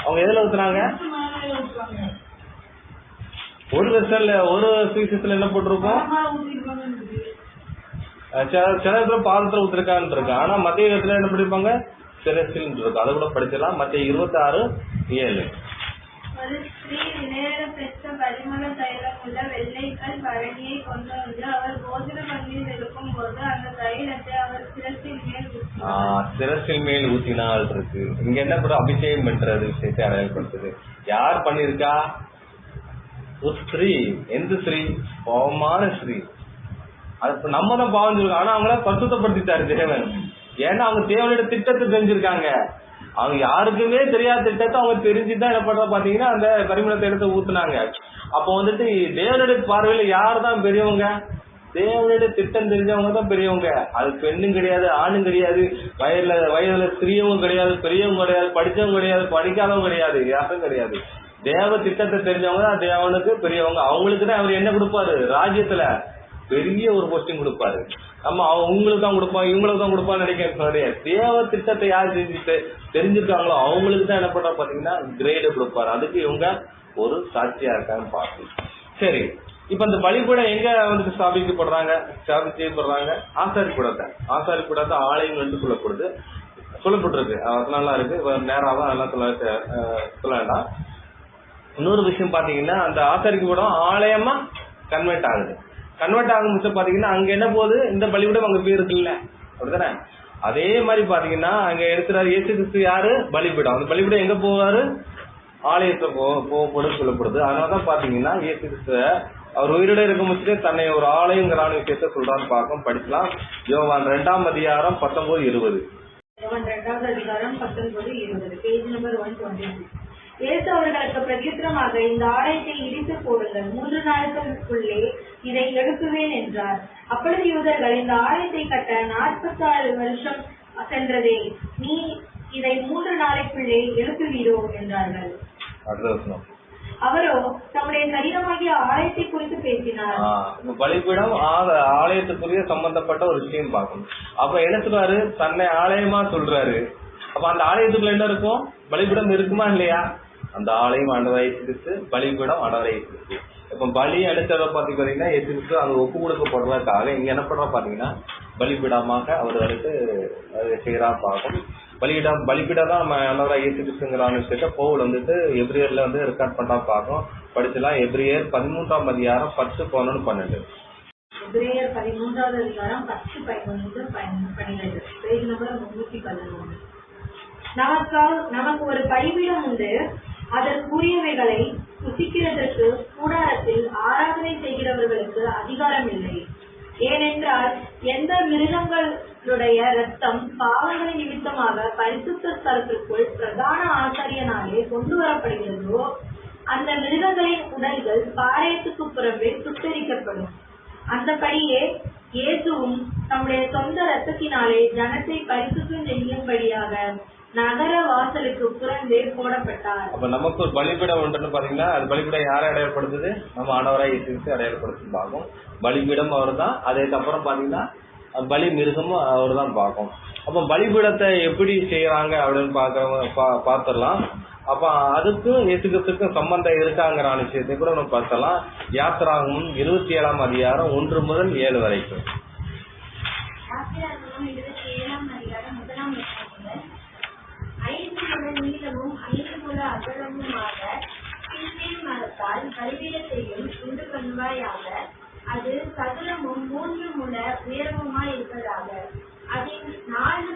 அவங்க எதுல ஊத்துனாங்க, ஒரு வெசல்ல ஒரு சீசத்துல என்ன போட்டிருக்கோம், சில இடத்துல பாதத்துல ஊத்திருக்கான்னு இருக்கு. ஆனா மத்திய இடத்துல என்ன பண்ணிருப்பாங்க, சிரசில் இருக்கு. அதை கூட படிச்சிடலாம். மத்திய 26:7. ஒரு ஸ்திரீ விலையேற பெற்ற பரிமள தைலம் உள்ள வெள்ளைக்கல் பரணியை கொண்டு வந்து அவர் போஜன பந்தியில் இருக்கும் போது அந்த தைலத்தை அவர் சிரசில் மேல் ஊத்தினால் இருக்கு. இங்க என்ன கூட அபிஷேகம் பண்றது விஷயத்தை அடையாளப்படுத்துது. யார் பண்ணிருக்கா, ஒரு ஸ்திரீ. எந்த ஸ்திரீ, பாவமான ஸ்திரீ. அது நம்ம தான் பாவம் சொல்லுங்க. ஆனா அவங்கள பரிசுத்தப்படுத்திட்டாரு தேவன். ஏன்னா அவங்க தேவனோட திட்டத்தை தெரிஞ்சிருக்காங்க. அவங்க யாருக்குமே தெரியாத திட்டத்தை அவங்க தெரிஞ்சுதான் என்ன பண்ற பாத்தீங்கன்னா அந்த பரிமளத்தை எடுத்து ஊத்துனாங்க. அப்ப வந்துட்டு தேவனுடைய பார்வையில யாரு தான் பெரியவங்க, தேவனுடைய திட்டம் தெரிஞ்சவங்க தான் பெரியவங்க. அது பெண்ணும் கிடையாது, ஆணும் கிடையாது, வயதுல சிறியவங்க கிடையாது, பெரியவங்க கிடையாது, படிச்சவங்க கிடையாது, படிக்காதவங்க கிடையாது, யாரும் கிடையாது. தேவ திட்டத்தை தெரிஞ்சவங்க தான் தேவனுக்கு பெரியவங்க. அவங்களுக்கு தான் அவர் என்ன கொடுப்பாரு, ராஜ்யத்துல பெரிய ஒரு போஸ்டிங் கொடுப்பாரு. நம்ம உங்களுக்கு தான் கொடுப்பாங்க, இவங்களுக்கு தான் கொடுப்பான்னு நினைக்க. தேவ திட்டத்தை யார் தெரிஞ்சுக்காங்களோ அவங்களுக்கு தான் என்ன பண்ற பாத்தீங்கன்னா கிரேடு கொடுப்பாரு. அதுக்கு இவங்க ஒரு சாட்சியா இருக்காங்க பார்த்து. சரி, இப்ப இந்த பலிபீடம் எங்க வந்துட்டு ஸ்தாபிக்கப்படுறாங்க, செய்யப்படுறாங்க, ஆசாரி கூடத்தை ஆலயம் என்று சொல்லப்பட்டிருக்கு. அதனால இருக்கு, நேரம் அதெல்லாம் சொல்ல வேண்டாம். இன்னொரு விஷயம் பாத்தீங்கன்னா அந்த ஆசாரி கூடம் ஆலயமா கன்வெர்ட் ஆகுது. கன்வெர்ட் ஆகும் பாத்தீங்கன்னா அங்க என்ன போகுது, இந்த பலிபீடம் அங்க போய் இருக்குல்ல, அப்படிதானே. அதே மாதிரி பாத்தீங்கன்னா அங்க எடுக்கிறாரு இயேசு கிறிஸ்து யாரு பலிபீடம். அந்த பலிபீடம் எங்க போவாரு? ஆலயத்தை போகப்படும் சொல்லப்படுது. அதனாலதான் பாத்தீங்கன்னா இயேசு கிறிஸ்து அவர் உயிரோட இருக்கும் முச்சே தன்னை ஒரு ஆலயங்கிற விஷயத்த சொல்றான்னு பார்க்கும். படிக்கலாம். யோவான் 2ஆம் அதிகாரம் 19-20. யோவான் 2ஆவது அதிகாரம் 19-20, பேஜ் நம்பர் 126. இயேசு அவர்களுக்கு பிரதியுத்தரமாக, இந்த ஆலயத்தை இடித்து போடுங்கள், 3 நாட்களுக்குள்ளே இதை எழுப்புவேன் என்றார். அப்பொழுது யூதர்கள், இந்த ஆலயத்தை கட்ட 46 வருஷம் சென்றதே, நீ இதை 3 நாளைக்குள்ளே எழுப்புவீரோ என்றார்கள். அவரோ தம்முடைய சரீரமாகிய ஆலயத்தை குறித்து பேசினார். பலிபீடம் ஆலயத்துக்குரிய சம்பந்தப்பட்ட ஒரு விஷயம் பார்க்கணும். அப்ப என்ன சொல்றாரு? தன்னை ஆலயமா சொல்றாரு. அப்ப அந்த ஆலயத்துக்குள்ள என்ன இருக்கும்? பலிபீடம் இருக்குமா இல்லையா? அந்த ஆலயம் ஆண்டவரை இயேசு, பலிபீடம் ஆண்டவரை இயேசு. இப்ப பலி அனுசர பாத்தீங்கன்னா இயேசு அங்க ஒப்பு கொடுக்கப்படுறதுக்காக இங்க என்ன பண்ற பாத்தீங்கன்னா பலிபீடமாக அவர்களுக்கு செய்யறா பார்க்கும். பலிபீடம் தான் நம்ம ஆண்டவரா இயேசு கிறிஸ்துங்கிற விஷயத்த பவுல் வந்துட்டு எபிரேயர்ல வந்து ரெக்கார்ட் பண்றா பார்க்கும். படிச்சலாம். எபிரேயர் 13ஆம் அதிகாரம் 10, 11, 12. எபிரேயர் 13ஆவது அதிகாரம் 10, 11, 12, பேஜ் நம்பர் 311. நமக்கு ஒரு பலிபீடம் உண்டு, அதற்குரியவைகளை புசிக்கிறதற்கு கூடாரத்தில் ஆராதனை செய்கிறவர்களுக்கு அதிகாரம் இல்லை. ஏனென்றால் எந்த மிருகங்களுடைய இரத்தம் பாவங்களின் நிமித்தமாக பரிசுத்த ஸ்தலத்திற்குள் பிரதான ஆசாரியனாலே கொண்டு வரப்படுகிறதோ, அந்த மிருகங்களின் உடல்கள் பாளையத்துக்கு புறம்பே சுட்டரிக்கப்படும். அந்தபடியே இயேசுவும் தம்முடைய சொந்த இரத்தத்தினாலே ஜனத்தை பரிசுத்தம் செய்யும்படியாக நகர வாசலுக்கு புறம்பே போடப்பட்டார். அப்ப நமக்கு ஒரு பலிபீடம் ஒன்றுன்னு பாத்தீங்கன்னா அது பலிபீடம் யாரை அடையாளப்படுத்துது? நம்ம ஆண்டவராய் இயேசு அடையாளப்படுத்தி பார்க்கும். பலிபீடம் அவர் தான். அதுக்கப்புறம் பாத்தீங்கன்னா பலி மிருகமும் அவர் தான் பார்க்கும். அப்ப பலிபீடத்தை எப்படி செய்யறாங்க அப்படின்னு பாத்திரலாம். அப்ப அதுக்கும் இயேசு கிறிஸ்துக்கும் சம்பந்தம் இருக்காங்கிற விஷயத்தை கூட நம்ம பார்த்தலாம். யாத்திராகமம் 27ஆம் அதிகாரம் 1 முதல் 7 வரைக்கும். 5 முழ நீளமும் 5 முழ அகலமுமாக பின்னின் மரத்தால் பலிபீடத்தையும் உண்டு பண்ணுவாயாக. அது சதுரமும் 3 முழ உயரமுமாய் இருப்பதாக. அதன் 4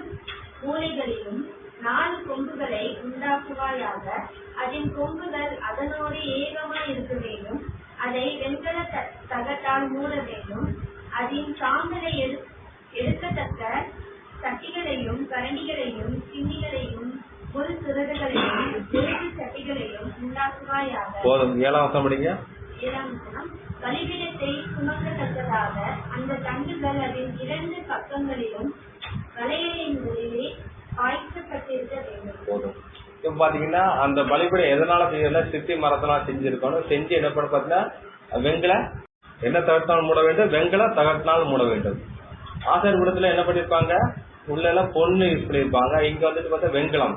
மூலைகளிலும் 4 கொம்புகளை உண்டாக்குவாயாக. அதன் கொம்புகள் அதனோடு ஏகமாய் இருக்க வேண்டும். அதை வெண்கல தகட்டால் மூட வேண்டும். அதன் சாம்பலை எடுக்கத்தக்க சட்டிகளையும் கரண்டிகளையும் கிண்ணிகளையும் ஒரு சுரடுகளையும் 7 சட்டிகளையும் உண்டாக்குவாயாக. 7ஆம் வசனம் படிங்க. 7ஆம் வசனம். பலிபீடத்தை சுமக்கத்தக்கதாக அந்த தண்டுகள் அதன் 2 பக்கங்களிலும் வளையலின்களிலே பாய்ச்சப்பட்டிருக்க வேண்டும். இப்ப பாத்தீங்கன்னா அந்த பலிபீடம் எதனால செய்யல? சித்தி மரத்தினால செஞ்சிருக்கணும். செஞ்சு என்ன பண்ண பாத்தீங்கன்னா வெங்கல என்ன தகட்டினால் மூட வேண்டும், வெங்கல தகட்டினால் மூட வேண்டும். ஆசாரி கூடத்துல என்ன பண்ணிருப்பாங்க? உள்ள எல்லாம் பொண்ணு யூஸ் பண்ணிருப்பாங்க. இங்க வந்துட்டு பார்த்தா வெங்கலம்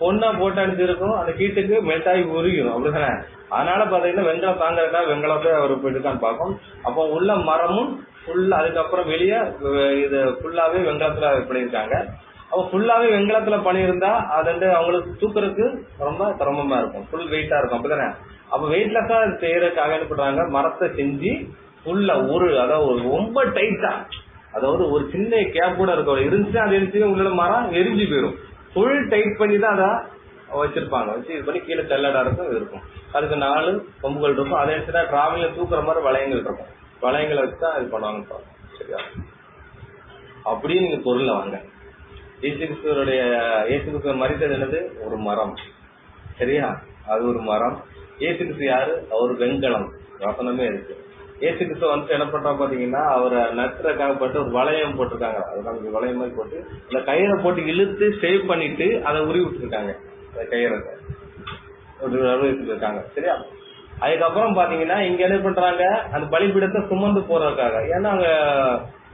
பொண்ணா போட்டு அனுப்பிச்சிருக்கும். அந்த கீட்டுக்கு மெல்டாகி உருகிடும், அப்படிதானே? அதனால பாத்தீங்கன்னா வெங்கலம் தாங்கிறதுக்கா வெங்கலத்தை அவர் போயிட்டுருக்கான்னு பார்க்கும். அப்போ உள்ள மரமும் ஃபுல்லா, அதுக்கப்புறம் வெளியே இது ஃபுல்லாவே வெங்கலத்துல பண்ணியிருக்காங்க. அப்போ ஃபுல்லாவே வெங்கலத்துல பண்ணியிருந்தா அது வந்து அவங்களுக்கு தூக்குறதுக்கு ரொம்ப சிரமமா இருக்கும், ஃபுல் வெயிட்டா இருக்கும், அப்படிதானே? அப்ப வெயிட்லெஸ்ஸா செய்யறதுக்காக என்ன பண்றாங்க? மரத்தை செஞ்சு ஃபுல்லா அதாவது ரொம்ப டைட்டா, அதாவது ஒரு சின்ன கேப் கூட இருக்க இருந்துச்சுன்னா அது இருந்துச்சு உள்ள மரம் எரிஞ்சு போயிடும். ஃபுல் டைட் பண்ணி தான் அதை வச்சிருப்பாங்க. வச்சு இது பண்ணி கீழே தெல்லடா இருக்கும். அதுக்கு 4 கொம்புகள் இருக்கும். அதை எடுத்துட்டா டிராவலிங்ல தூக்குற மாதிரி வளையங்கள் இருக்கும். வளையங்களை வச்சுதான் இது பண்ணுவாங்க. சரியா? அப்படியே நீங்க பொருளை வாங்க. இயேசு கிறிஸ்துவ மரித்தது என்னது? ஒரு மரம். சரியா? அது ஒரு மரம். இயேசு கிறிஸ்து யாரு? அவர் வெங்கலம். வசனமே இருக்கு. இயேசு கிறிஸ்து வந்து என்ன பண்றா பாத்தீங்கன்னா அவரை நட்டுறதுக்காக போட்டு ஒரு வளையம் போட்டிருக்காங்க. அது வளையம் மாதிரி போட்டு அந்த கயிறை போட்டு இழுத்து சேவ் பண்ணிட்டு அதை உருவி விட்டுருக்காங்க. அந்த கயிறை இருக்காங்க. சரியா? அதுக்கப்புறம் பாத்தீங்கன்னா இங்க என்ன பண்றாங்க? அந்த பலிபீடத்தை சுமந்து போறதுக்காக. ஏன்னா அங்க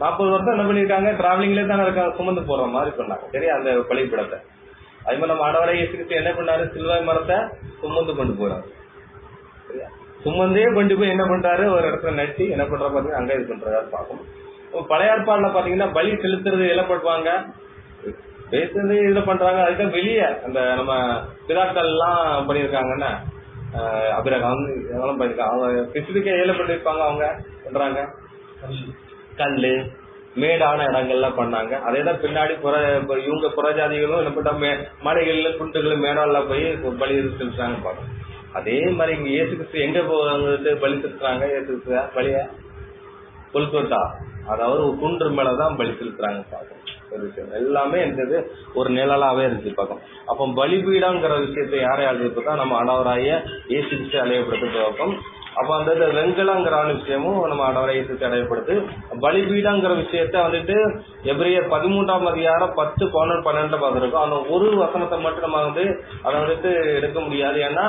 40 வருஷம் என்ன பண்ணிருக்காங்க? டிராவலிங்ல தானே இருக்காங்க, சுமந்து போற மாதிரி பண்ணாங்க. சரியா? அந்த பலிபீடத்தை அதே மாதிரி நம்ம ஆண்டவரே இயேசு கிறிஸ்து என்ன பண்ணாரு? சிலுவை மரத்தை சுமந்து கொண்டு போறாரு. சரியா? சுமந்தே கொண்டு போய் என்ன பண்றாரு? ஒரு இடத்துல நட்டி என்ன பண்ற பாத்தீங்கன்னா அங்க இது பண்றாரு பார்க்கும். பழைய ஏற்பாடுல பாத்தீங்கன்னா பலி செலுத்துறது எல்லாம் பண்ணுவாங்க, பேசுறது இதுல பண்றாங்க. அதுக்காக வெளியே அந்த நம்ம பிதாக்கள் எல்லாம் பண்ணிருக்காங்கன்னா அபிரகாம் இதெல்லாம் பண்ணிருக்காங்க. அவங்க ஸ்பெசிபிக்கா ஏல பண்ணிருப்பாங்க. அவங்க பண்றாங்க கல்லு மேடான இடங்கள்ல பண்ணாங்க. அதேதான் பின்னாடி இவங்க புறஜாதிகளும் என்ன பண்ண மலைகள்ல குண்டுகளும் மேடால போய் பலி செலுத்துறாங்க பாருங்க. அதே மாதிரி இங்க இயேசு கிறிஸ்து எங்க வந்துட்டு பலி செலுத்துறாங்க? இயேசு கிறிஸ்து பலிய கொல்கத்தா, அதாவது ஒரு குன்று மேலதான் பலி செலுத்துறாங்க பாருங்க. எல்லாமே இருந்தது ஒரு நிழலாவே இருக்கு பார்க்கும். அப்போ பலிபீடங்கிற விஷயத்தை யாரை அழைப்பதான் நம்ம ஆண்டவராகிய இயேசு கிறிஸ்து அடையப்படுத்த பார்க்கும். அப்ப அந்த வெண்கலங்கிற விஷயமும் நம்ம ஆண்டவராகிய இயேசு கிறிஸ்து அடையப்படுது. பலிபீடங்கிற விஷயத்த வந்துட்டு எபிரேயர் 13ஆம் அதிகாரம் 10, 11, 12 பார்த்துருக்கோம். அந்த ஒரு வசனத்தை மட்டும் நம்ம அதை வந்துட்டு எடுக்க முடியாது. ஏன்னா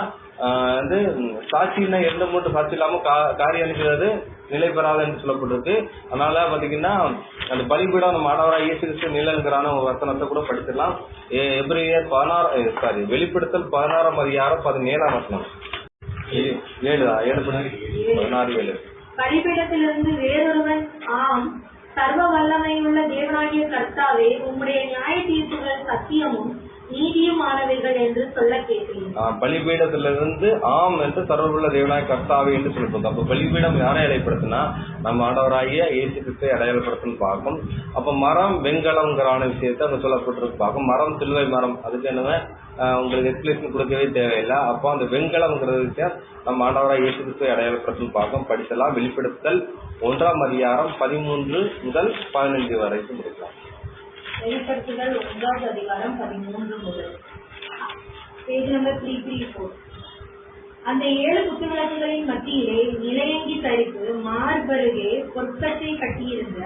சாட்சின்னா எந்த மட்டும் சாட்சி இல்லாம காரியம் அனுப்பிறது நிலை பெறாது என்று சொல்லப்பட்டிருக்கு. அதனால பாத்தீங்கன்னா அந்த பலிபீடம் நம்ம ஆண்டவராகிய இயேசு கிறிஸ்து நிழல்கிறான ஒரு வசனத்தை கூட படிச்சிடலாம். எபிரேயர் 16 வெளிப்படுத்தல் 16ஆம் அதிகாரம் 17ஆம் வசனம். 16:7. பலிபீடத்திலிருந்து வேறொருவன், ஆம் சர்வ வல்லமையுள்ள தேவனாகிய கர்த்தாவே, உம்முடைய நியாய தீர்ப்புகள் சத்தியமும் நீதியுமானவைகள் என்று சொல்ல கேட்கிறேன். பலிபீடத்திலிருந்து ஆம் என்று சர்வமுள்ள தேவனாகிய கர்த்தாவே என்று சொல்லிருக்கோம். அப்ப பலிபீடம் யாரை அடையாளப்படுத்தினா நம்ம ஆண்டவராகிய இயேசு கிறிஸ்துவை அடையாளப்படுத்துன்னு பார்க்கும். அப்ப மரம் வெண்கலம்ங்கிறான விஷயத்தை அங்க சொல்லப்பட்டிருக்கு பார்க்கும். மரம் சிலுவை மரம், அதுக்கு என்ன உங்களுக்கு எக்ஸ்பிளேஷன் கொடுக்கவே தேவையில்லை. அப்போ அந்த வெண்கலம்ங்கிற விஷயம் நம்ம ஆண்டவராகிய இயேசு கிறிஸ்துவை அடையாளப்படுத்துன்னு பார்க்கும். படிச்சலாம். வெளிப்படுத்தல் 1ஆம் அதிகாரம் 13 முதல் 15 வரைக்கும் முடிக்கலாம். வெளிப்படுத்துதல் 1ஆம் அதிகாரம் 13 முதல். Page number 334. அந்த 7 குத்துவிளக்குகளின் மத்தியிலே நிலையங்கி தரித்து மார்பருகே பொற்கச்சை கட்டியிருந்த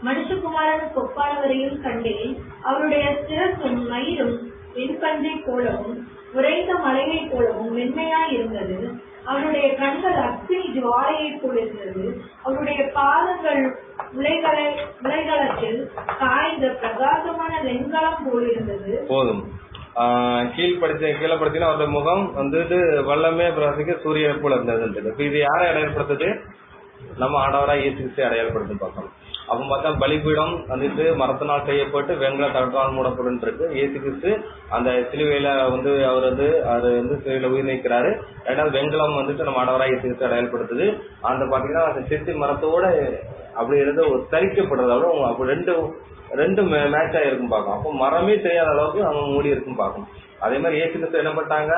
மனுஷகுமாரன் கொப்பாளவரையும் கண்டேன். அவருடைய சிரசும் மயிரும் வெண்பஞ்சை போலவும் உறைந்த மலையை போலவும் மென்மையாய் இருந்தது. அவருடைய கண்கள் அக்னி ஜுவாலையை போல் இருந்தது. அவருடைய பாதங்கள் உலைகளத்தில் காய்ந்த பிரகாசமான வெண்கலம் போல் இருந்தது. போதும். கீழே படித்தீங்கன்னா அவருடைய முகம் வந்துட்டு வல்லமே பிரகாசிக்க சூரியனை போல இருந்தது. இப்ப இது யாரை அடையாளப்படுத்துது? நம்ம ஆண்டவராகிய இயேசு கிறிஸ்துவை அடையாளப்படுத்தி பார்க்கணும். அப்ப பார்த்தா பலிபீடம் வந்துட்டு மரத்தினால் செய்யப்பட்டு வெண்கல தகட்டால் மூடப்படும் இருக்கு. இயேசு கிறிஸ்து அந்த சிலுவையில அவர் சிலுவையில உயிர் நீக்கிறாரு. ரெண்டாவது வெண்கலம் வந்துட்டு நம்ம ஆண்டவராகிய இயேசு கிறிஸ்து அடையாளப்படுத்துது. அந்த பாத்தீங்கன்னா அந்த செத்தி மரத்தோட அப்படி இருந்து ஒரு தரிக்கப்படுறதால அப்படி ரெண்டு மேட்ச் ஆயிருக்கும் பார்க்கும். அப்போ மரமே தெரியாத அளவுக்கு அவங்க மூடி இருக்கும் பார்க்கும். அதே மாதிரி இயேசு கிறிஸ்து என்ன பண்ணிட்டாங்க?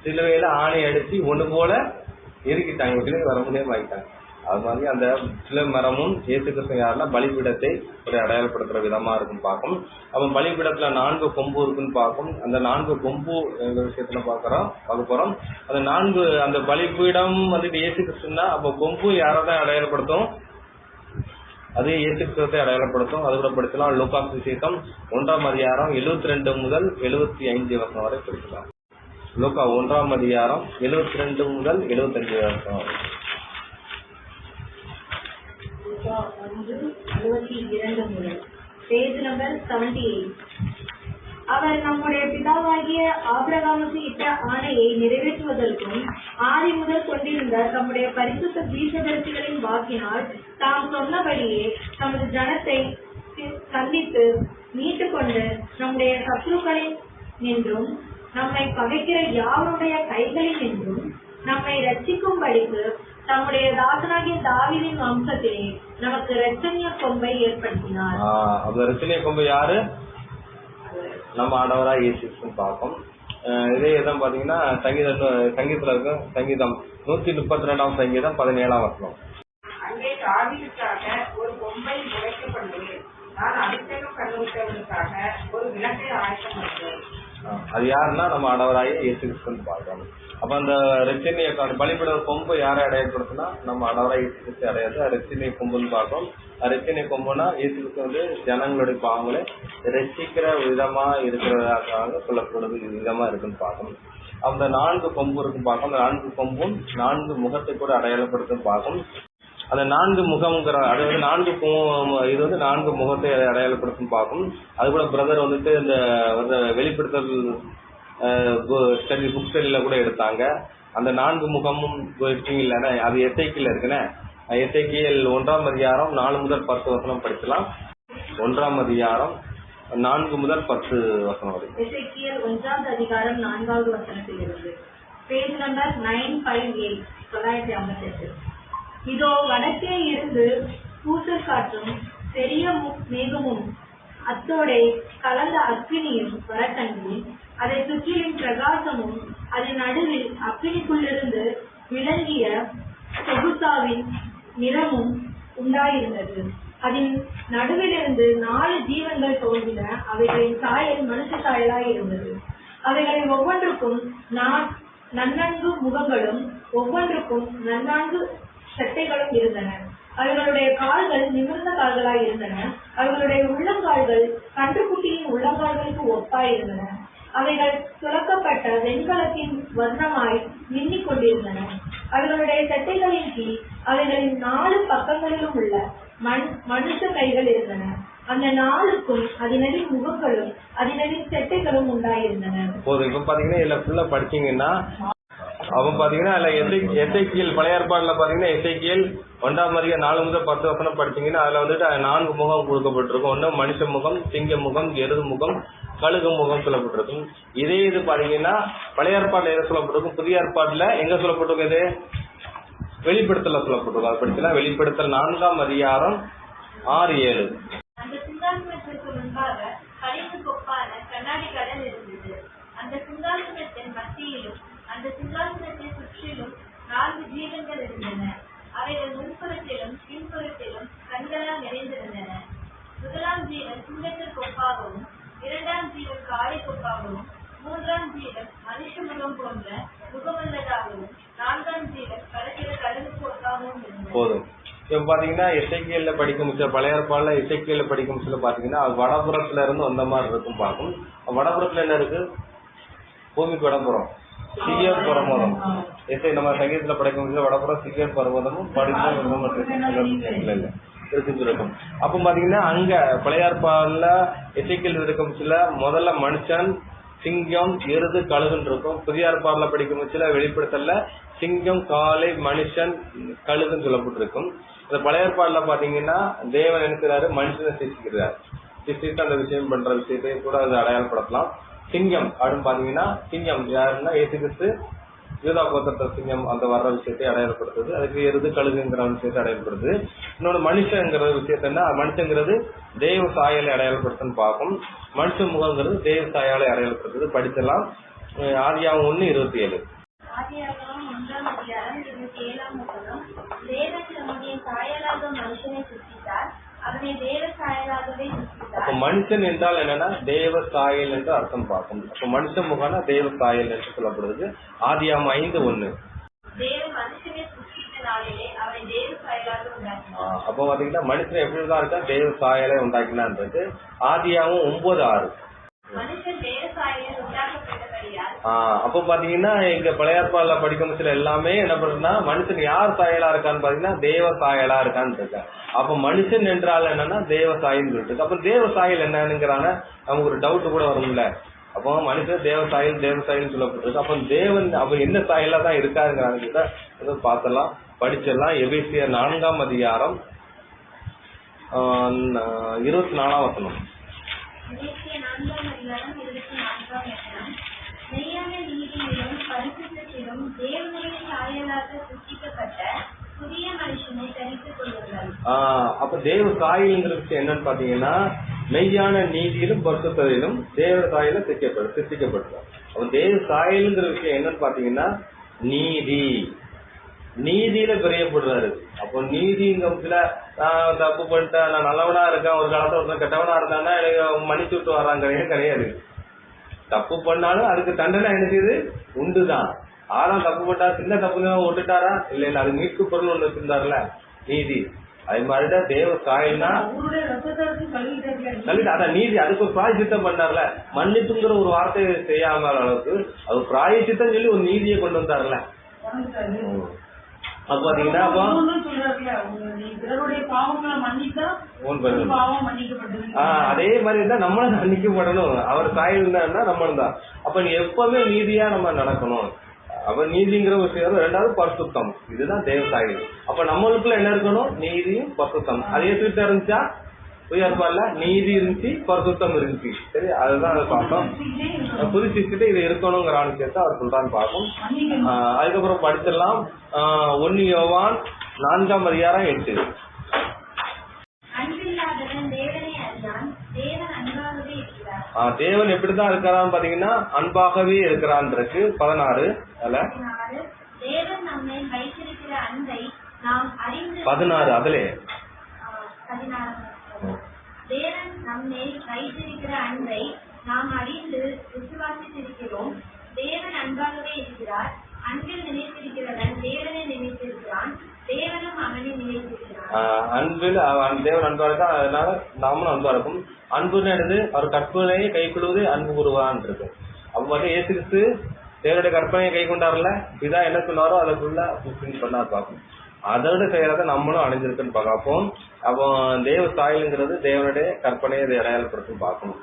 சிலுவையில ஆணை அடிச்சு ஒண்ணு போல இருக்கிட்டாங்க, சிலுவை வர முடியாம ஆகிட்டாங்க. அது மாதிரி அந்த சில மரமும் இயேசு கிறிஸ்து யாருன்னா பலிபீடத்தை ஒரு அடையாளப்படுத்துற விதமா இருக்கும் பார்க்கும். அப்ப பலிபீடத்துல 4 கொம்பு இருக்குன்னு பார்க்கும். அந்த 4 கொம்பு எங்க விஷயத்துல பார்க்க போறோம். அந்த பலிபீடம் வந்துட்டு இயேசு கிறிஸ்துன்னா அப்ப கொம்பு யாரதான் அடையாளப்படுத்தும்? அது இயேசு கிறிஸ்துவை அடையாளப்படுத்தும். அது கூட படிக்கலாம். லூக்கா சுவிசேஷம் 1ஆம் அதிகாரம் 72 முதல் 75 வசனம் வரை படிக்கலாம். லூக்கா 1ஆம் அதிகாரம் 72 முதல் 75 வசனம் வரை. 1:62 முதல். Page number 78. அவர் நம்முடைய பிதாவாகிய ஆபிரகாமுக்கு இட்ட ஆணையை நிறைவேற்றுவதற்கும் ஆதி முதல் கொண்டிருந்த தம்முடைய பரிசுத்த தீர்க்கதரிசிகளின் வாக்கினால் தாம் சொன்னபடியே தமது ஜனத்தை சந்தித்து மீட்டுக் கொண்டு நம்முடைய சத்துருக்களின் என்றும் நம்மை பகைக்கிற யாருடைய கைகளில் என்றும் நம்மை ரட்சிக்கும்படிக்கு தம்முடைய தாசனாகிய தாவீதின் வம்சத்திலே நமக்கு இரட்சணிய கொம்பை ஏற்படுத்தினார். அந்த இரட்சணிய கொம்பு யாரு? நம்ம ஆண்டவராகிய இயேசு கிறிஸ்து பார்க்கும். இதே இதான் பாத்தீங்கன்னா சங்கீதத்துல இருக்கு. சங்கீதம் 132ஆம் சங்கீதம் 17ஆம் வசனம். அங்கே தாவீதுக்காக ஒரு கொம்பை முளைக்கப்படுவேன், நான் அபிஷேகம் கண்டுவிட்டவனுக்காக ஒரு விளக்கை ஆயத்தம் பண்ணுவேன். அது யாருன்னா நம்ம ஆண்டவராகிய இயேசு கிறிஸ்து பார்க்கணும். அப்ப அந்த ரட்சணிய பலிபீட கொம்பு யாரை அடையாளப்படுத்தினா நம்ம ஆண்டவராகிய இயேசு கிறிஸ்து அடையாது. ரட்சணிய கொம்புன்னு பார்க்கும். ரட்சணிய கொம்புனா இயேசு கிறிஸ்து ஜனங்களுடைய பாவங்களை ரட்சிக்கிற விதமா இருக்கிறதாக சொல்லப்படுறது விதமா இருக்குன்னு பார்க்கணும். அந்த 4 கொம்பு இருக்கும் பார்க்கும். அந்த 4 கொம்பும் 4 முகத்தை கூட அடையாளப்படுத்தும் பார்க்கும். அந்த 4 முகம்ங்கிற அதாவது 4 இது 4 முகத்தை அடையாளப்படுத்தும் பார்க்கும். அது கூட பிரதர் வந்துட்டு இந்த வெளிப்படுத்தல் புக் ஸ்டடியில கூட எடுத்தாங்க. அந்த 4 முகமும் இல்லைன்னா அது எசேக்கியேல் இருக்குன்னு. எசேக்கியேல் 1ஆம் அதிகாரம் 4 முதல் 10 வசனம் படிக்கலாம். 1ஆம் அதிகாரம் 4 முதல் 10 வசனம் வரை. எசேக்கியேல் 1ஆம் அதிகாரம் 4வது வசனத்திலிருந்து. Page number 958. இதோ வடக்கே இருந்து பூசல் காற்றும் பெரிய மேகமும் அத்தோட கலந்த அக்கினியும் வரக்கண்டு அதை சுற்றிலும் பிரகாசமும் அதன் நடுவில் அக்கினிக்குள்ளிருந்து விளங்கிய சொகுசாவின் நிறமும் உண்டாயிருந்தது. அதன் நடுவிலிருந்து 4 ஜீவன்கள் தோன்றின. அவைகளின் சாயல் மனுஷ சாயலாய் இருந்தது. அவைகளில் ஒவ்வொன்றுக்கும் நன்னன்கு முகங்களும் ஒவ்வொன்றுக்கும் நன்னான்கு சட்டைகளும் இருந்தன. அவர்களுடைய கால்கள் நிமிர்ந்த கால்களாய் இருந்தன. அவர்களுடைய உள்ளங்கால்கள் கன்றுக்குட்டியின் உள்ளங்கால்களுக்கு ஒப்பாய் இருந்தன. அவைகள் சுலக்கப்பட்ட வெண்கலத்தின் வர்ணமாய் மின்னிக் கொண்டிருந்தன. அவர்களுடைய சட்டைகளின் கீழ் அவைகளின் 4 பக்கங்களிலும் உள்ள மனுஷ கைகள் இருந்தன. அந்த 4க்கும் அதனரின் முகங்களும் அதனரின் சட்டைகளும் உண்டாயிருந்தன. இப்ப பாத்தீங்கன்னா இதுல ஃபுல்லா படிச்சீங்கன்னா அவன் பாத்தீங்கன்னா அதுல எசேக்கியேல் பழைய ஏற்பாடுல பாத்தீங்கன்னா எசேக்கியேல் 1 அதிகாரம் 4 முதல் 10 வசனம் படிச்சீங்கன்னா அதுல வந்துட்டு 4 முகம் கொடுக்கப்பட்டிருக்கும். ஒண்ணு மனுஷ முகம், சிங்க முகம், எருது முகம், கழுகு முகம் சொல்லப்பட்டிருக்கும். இதே இது பாத்தீங்கன்னா பழைய ஏற்பாடுல எது சொல்லப்பட்டிருக்கும், புதிய ஏற்பாடுல எங்க சொல்லப்பட்டிருக்கும், இது வெளிப்படுத்தல சொல்லப்பட்டிருக்கும். அது படிச்சா வெளிப்படுத்தல் 4 அதிகாரம் 6-7. அந்த சிங்காசனத்திற்கு முன்பாக கடைக்கு கொப்பான கண்ணாடி கடல் இருந்தது. அந்த சிங்காசனத்தின் மத்தியிலும் அந்த சிங்காசனத்தை சுற்றிலும் 4 ஜீவன்கள் இருந்தன. அவைகள் முன்புறத்திலும் பின்புறத்திலும் கண்களால் நிறைந்திருந்தன. முதலாம் ஜீவன் சிங்கத்திற்கு ஒப்பாகவும், 2ஆம் ஜீவன் காளை கொப்பாகவும், 3ஆம் ஜீவன் மனுஷ முகம் போன்ற முகமுள்ளதாகவும், 4ஆம் ஜீவன் கடற்கிற கடலுக்கு ஒப்பாகவும் இருந்தது. போதும். இப்ப பாத்தீங்கன்னா எசேக்கியேல்ல படிக்கும் சில பழைய ஏற்பாடுல எசேக்கியேல்ல படிக்கும் சில பாத்தீங்கன்னா வடபுறத்துல இருந்து வந்த மாதிரி இருக்கும் பார்க்கும். வடபுறத்துல என்ன இருக்கு, பூமிக்கு வடபுறம் சியோன் பர்வதம். நம்ம சங்கீதத்துல படிக்கும் வடபுறம் சியோன் பர்வதமும் படிக்கும் இருக்கும். அப்ப பாத்தீங்கன்னா அங்க பழைய ஏற்பாடுல எசேக்கியேல் இருக்கும் சில முதல்ல மனுஷன், சிங்கம், எருது, கழுகுன்னு இருக்கும். புதிய ஏற்பாடுல படிக்கும் சில வெளிப்படுத்தல சிங்கம், காளை, மனுஷன், கழுகுன்னு சொல்லப்பட்டிருக்கும். இந்த பழைய ஏற்பாடுல பாத்தீங்கன்னா தேவன் நினைக்கிறாரு மனுஷனை சிருஷ்டிக்கிறார். சிருஷ்டித்து அந்த விஷயம் பண்ற விஷயத்தை கூட அது அடையாளப்படுத்தலாம். சிங்கம் அப்படின்னு பாத்தீங்கன்னா சிங்கம் யாருன்னா இயேசு கிறிஸ்து யூதா கோத்திரத்த சிங்கம் அந்த வர்ற விஷயத்தை அடையாளப்படுத்துது. அதுக்கு எருது, கழுகுங்கிற விஷயத்தை அடையாளப்படுத்துது. இன்னொரு மனுஷங்கிற விஷயத்த மனுஷங்கிறது தேவ சாயலை அடையாளப்படுத்துன்னு பார்க்கும். மனுஷ முகங்கிறது தேவ சாயலை அடையாளப்படுத்துது. படிச்சலாம். ஆதியாகமம் 1:27. ஆதியாகமம் 1ஆம் அதிகாரம் 27ஆம் வசனம். தேவன் தம்முடைய சாயலாக மனுஷனை சிருஷ்டித்தார். அவனை தேவ சாயலாகவே சிருஷ்டித்தார். அப்ப மனுஷன் என்றால் என்னன்னா தேவ சாயல் என்று அர்த்தம் பார்க்கும். அப்ப மனுஷ முகம்னா தேவ சாயல் என்று சொல்லப்படுது. ஆதியாகமம் 5:1. தேவன் மனுஷனை சிருஷ்டித்த நாளிலே அவனை தேவ சாயலாக உண்டாக்கினார். அப்ப பாத்தீங்கன்னா மனுஷன் எப்படிதான் இருக்கா, தேவ சாயலை உண்டாக்கினான்றது ஆதியாகமம் 9:6. மனுஷன் தேவ சாயலில் உண்டாக்கப்பட்டபடியால். அப்ப பாத்தீங்கன்னா இங்க பழைய ஏற்பாடுல படிக்கும் சில எல்லாமே என்ன பண்றதுன்னா மனுஷன் யார் சாயலா இருக்கான்னு பாத்தீங்கன்னா தேவ சாயலா இருக்கான்னு இருக்க. அப்ப மனுஷன் என்றால் என்னன்னா தேவ சாயல் சொல்லிட்டு. அப்ப தேவ சாயல் என்னங்கிறான நமக்கு ஒரு டவுட் கூட வரும்ல. அப்போ மனுஷன் தேவ சாயல் சொல்லப்பட்டிருக்கு. அப்ப தேவன் அப்ப என்ன சாயலா தான் இருக்காருங்கிறாங்க பார்த்தலாம், படிச்சிடலாம். எபேசியர் 4ஆம் அதிகாரம் 24ஆம் வசனம். மெய்யான நீதியிலும் பரிசுத்தத்திலும் தேவனுடைய சாயலாக சிருஷ்டிக்கப்பட்ட புதிய மனுஷனை தரித்துக் கொள்ளுங்கள். அப்ப தேவ சாயல்ங்கிற விஷயம் என்னன்னு பாத்தீங்கன்னா மெய்யான நீதியிலும் பரிசுத்தத்திலும் தேவ சாயல சிருஷ்டிக்கப்பட்டது. அப்ப தேவ சாயல்ங்கிற விஷயம் என்னன்னு பாத்தீங்கன்னா நீதியில பிரியப்படுறாரு. அப்போ நீதிங்கிற தப்பு பண்ணிட்டேன், நான் நல்லவனா இருக்கேன், ஒரு காலத்துல ஒருத்தன் கெட்டவனா இருந்தானா எனக்கு மன்னிச்சு விட்டு வர்றாங்க கிடையாது. தப்பு பண்ணாலும் அதுக்கு தண்டனை என்ன செய்யுது உண்டுதான். ஆறாம் தப்பு பண்ணா சின்ன தப்பு விட்டுட்டாரா இல்ல, அது மீட்பு பொருள் ஒண்ணு வச்சிருந்தாருல நீதி. அது மாதிரிதான் தேவ சாயல்னா சொல்லிட்டு அதான் நீதி. அதுக்கு ஒரு பிராயசித்தம் பண்ணார்ல, மன்னிப்புங்கிற ஒரு வார்த்தையை செய்யாம அளவுக்கு அது பிராயசித்தம் சொல்லி ஒரு நீதியை கொண்டு வந்தார்ல. அது பாத்தீங்கன்னா அதே மாதிரி இருந்தா நம்மளும் மன்னிக்கப்படணும். அவர் சாயல் இருந்தாருன்னா நம்மளும் தான். அப்ப நீ எப்பவுமே நீதியா நம்ம நடக்கணும். அப்ப நீதிங்கிற விஷயம். 2வது பரிசுத்தம், இதுதான் தேவ சாயல். அப்ப நம்மளுக்குள்ள என்ன இருக்கணும், நீதியும் பரிசுத்தம். அதே சுத்த இருந்துச்சா உயர்பால நீதி இருந்துச்சு, பரிசுத்தம் இருந்துச்சு. சரி, அதுதான் அதை பார்த்தோம். புதுப்பிச்சுட்டு இது இருக்கணுங்கிற விஷயத்த அவர் சொல்றான்னு பார்ப்போம். அதுக்கப்புறம் படிச்சிடலாம். 1 யோவான் 4ஆம் அதிகாரம் 8. அன்பில்லாத தேவன் எப்படிதான் இருக்கிறான்னு பாத்தீங்கன்னா அன்பாகவே இருக்கிறான் இருக்கு 16. தேவன் நம்மை வைத்திருக்கிற அன்பை நாம் அறிந்து 16 அதுல 16 தேவன் நம்மை வைத்திருக்கிற அன்பை நாம் அறிந்து விசுவாசித்திருக்கிறோம். தேவன் அன்பாகவே இருக்கிறார். அன்பில் நினைத்திருக்கிறவன் தேவனை நினைத்திருக்கிறான். தேவனும் அவனை நினைத்திருக்கிறான். அன்பில் தேவன் அன்பா இருக்கா, அதனால நாமளும் அன்பா இருக்கும். அன்புன்னு எடுத்து அவர் கற்பனையை கை கொள்வது அன்பு கூறுவான் இருக்கு. அப்ப வந்து இயேசு கிறிஸ்து தேவனுடைய கற்பனையை கை கொண்டாருல, இதா என்ன சொன்னாரோ அதை ஃபுல்லா பண்ணார் பார்க்கணும். அதோட செயலாக நம்மளும் அணிஞ்சிருக்குன்னு பார்ப்போம். அப்போ தேவ சாயலுங்கிறது தேவனுடைய கற்பனையை அதை அடையாளப்படுத்தும் பார்க்கணும்.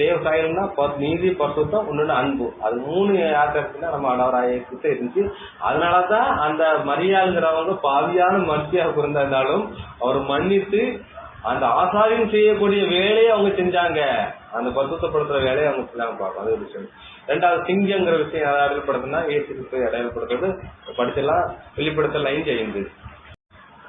தேவ சாயல்னா நீதி, பரிசுத்தம், இன்னொன்னு அன்பு. அது 3 யார்கிட்ட இருக்குன்னா நம்ம ஆண்டவராகிய கிட்ட இருந்துச்சு. அதனாலதான் அந்த மரியாளுங்கிறவங்க பாவியான மனுஷியாக பிறந்தாலும் அவர் மன்னித்து அந்த ஆசாரியம் செய்யக்கூடிய வேலையை அவங்க செஞ்சாங்க. அந்த பரிசுத்தப்படுத்துற வேலையை அவங்க செஞ்சாங்க பார்க்கணும். அது ஒரு விஷயம். 2வது சிங்கங்கிற விஷயம் அடையாளப்படுத்துனா இயேசு கிறிஸ்துவை அடையாளப்படுத்துறது படிச்செல்லாம் வெளிப்படுத்தல் 5:5.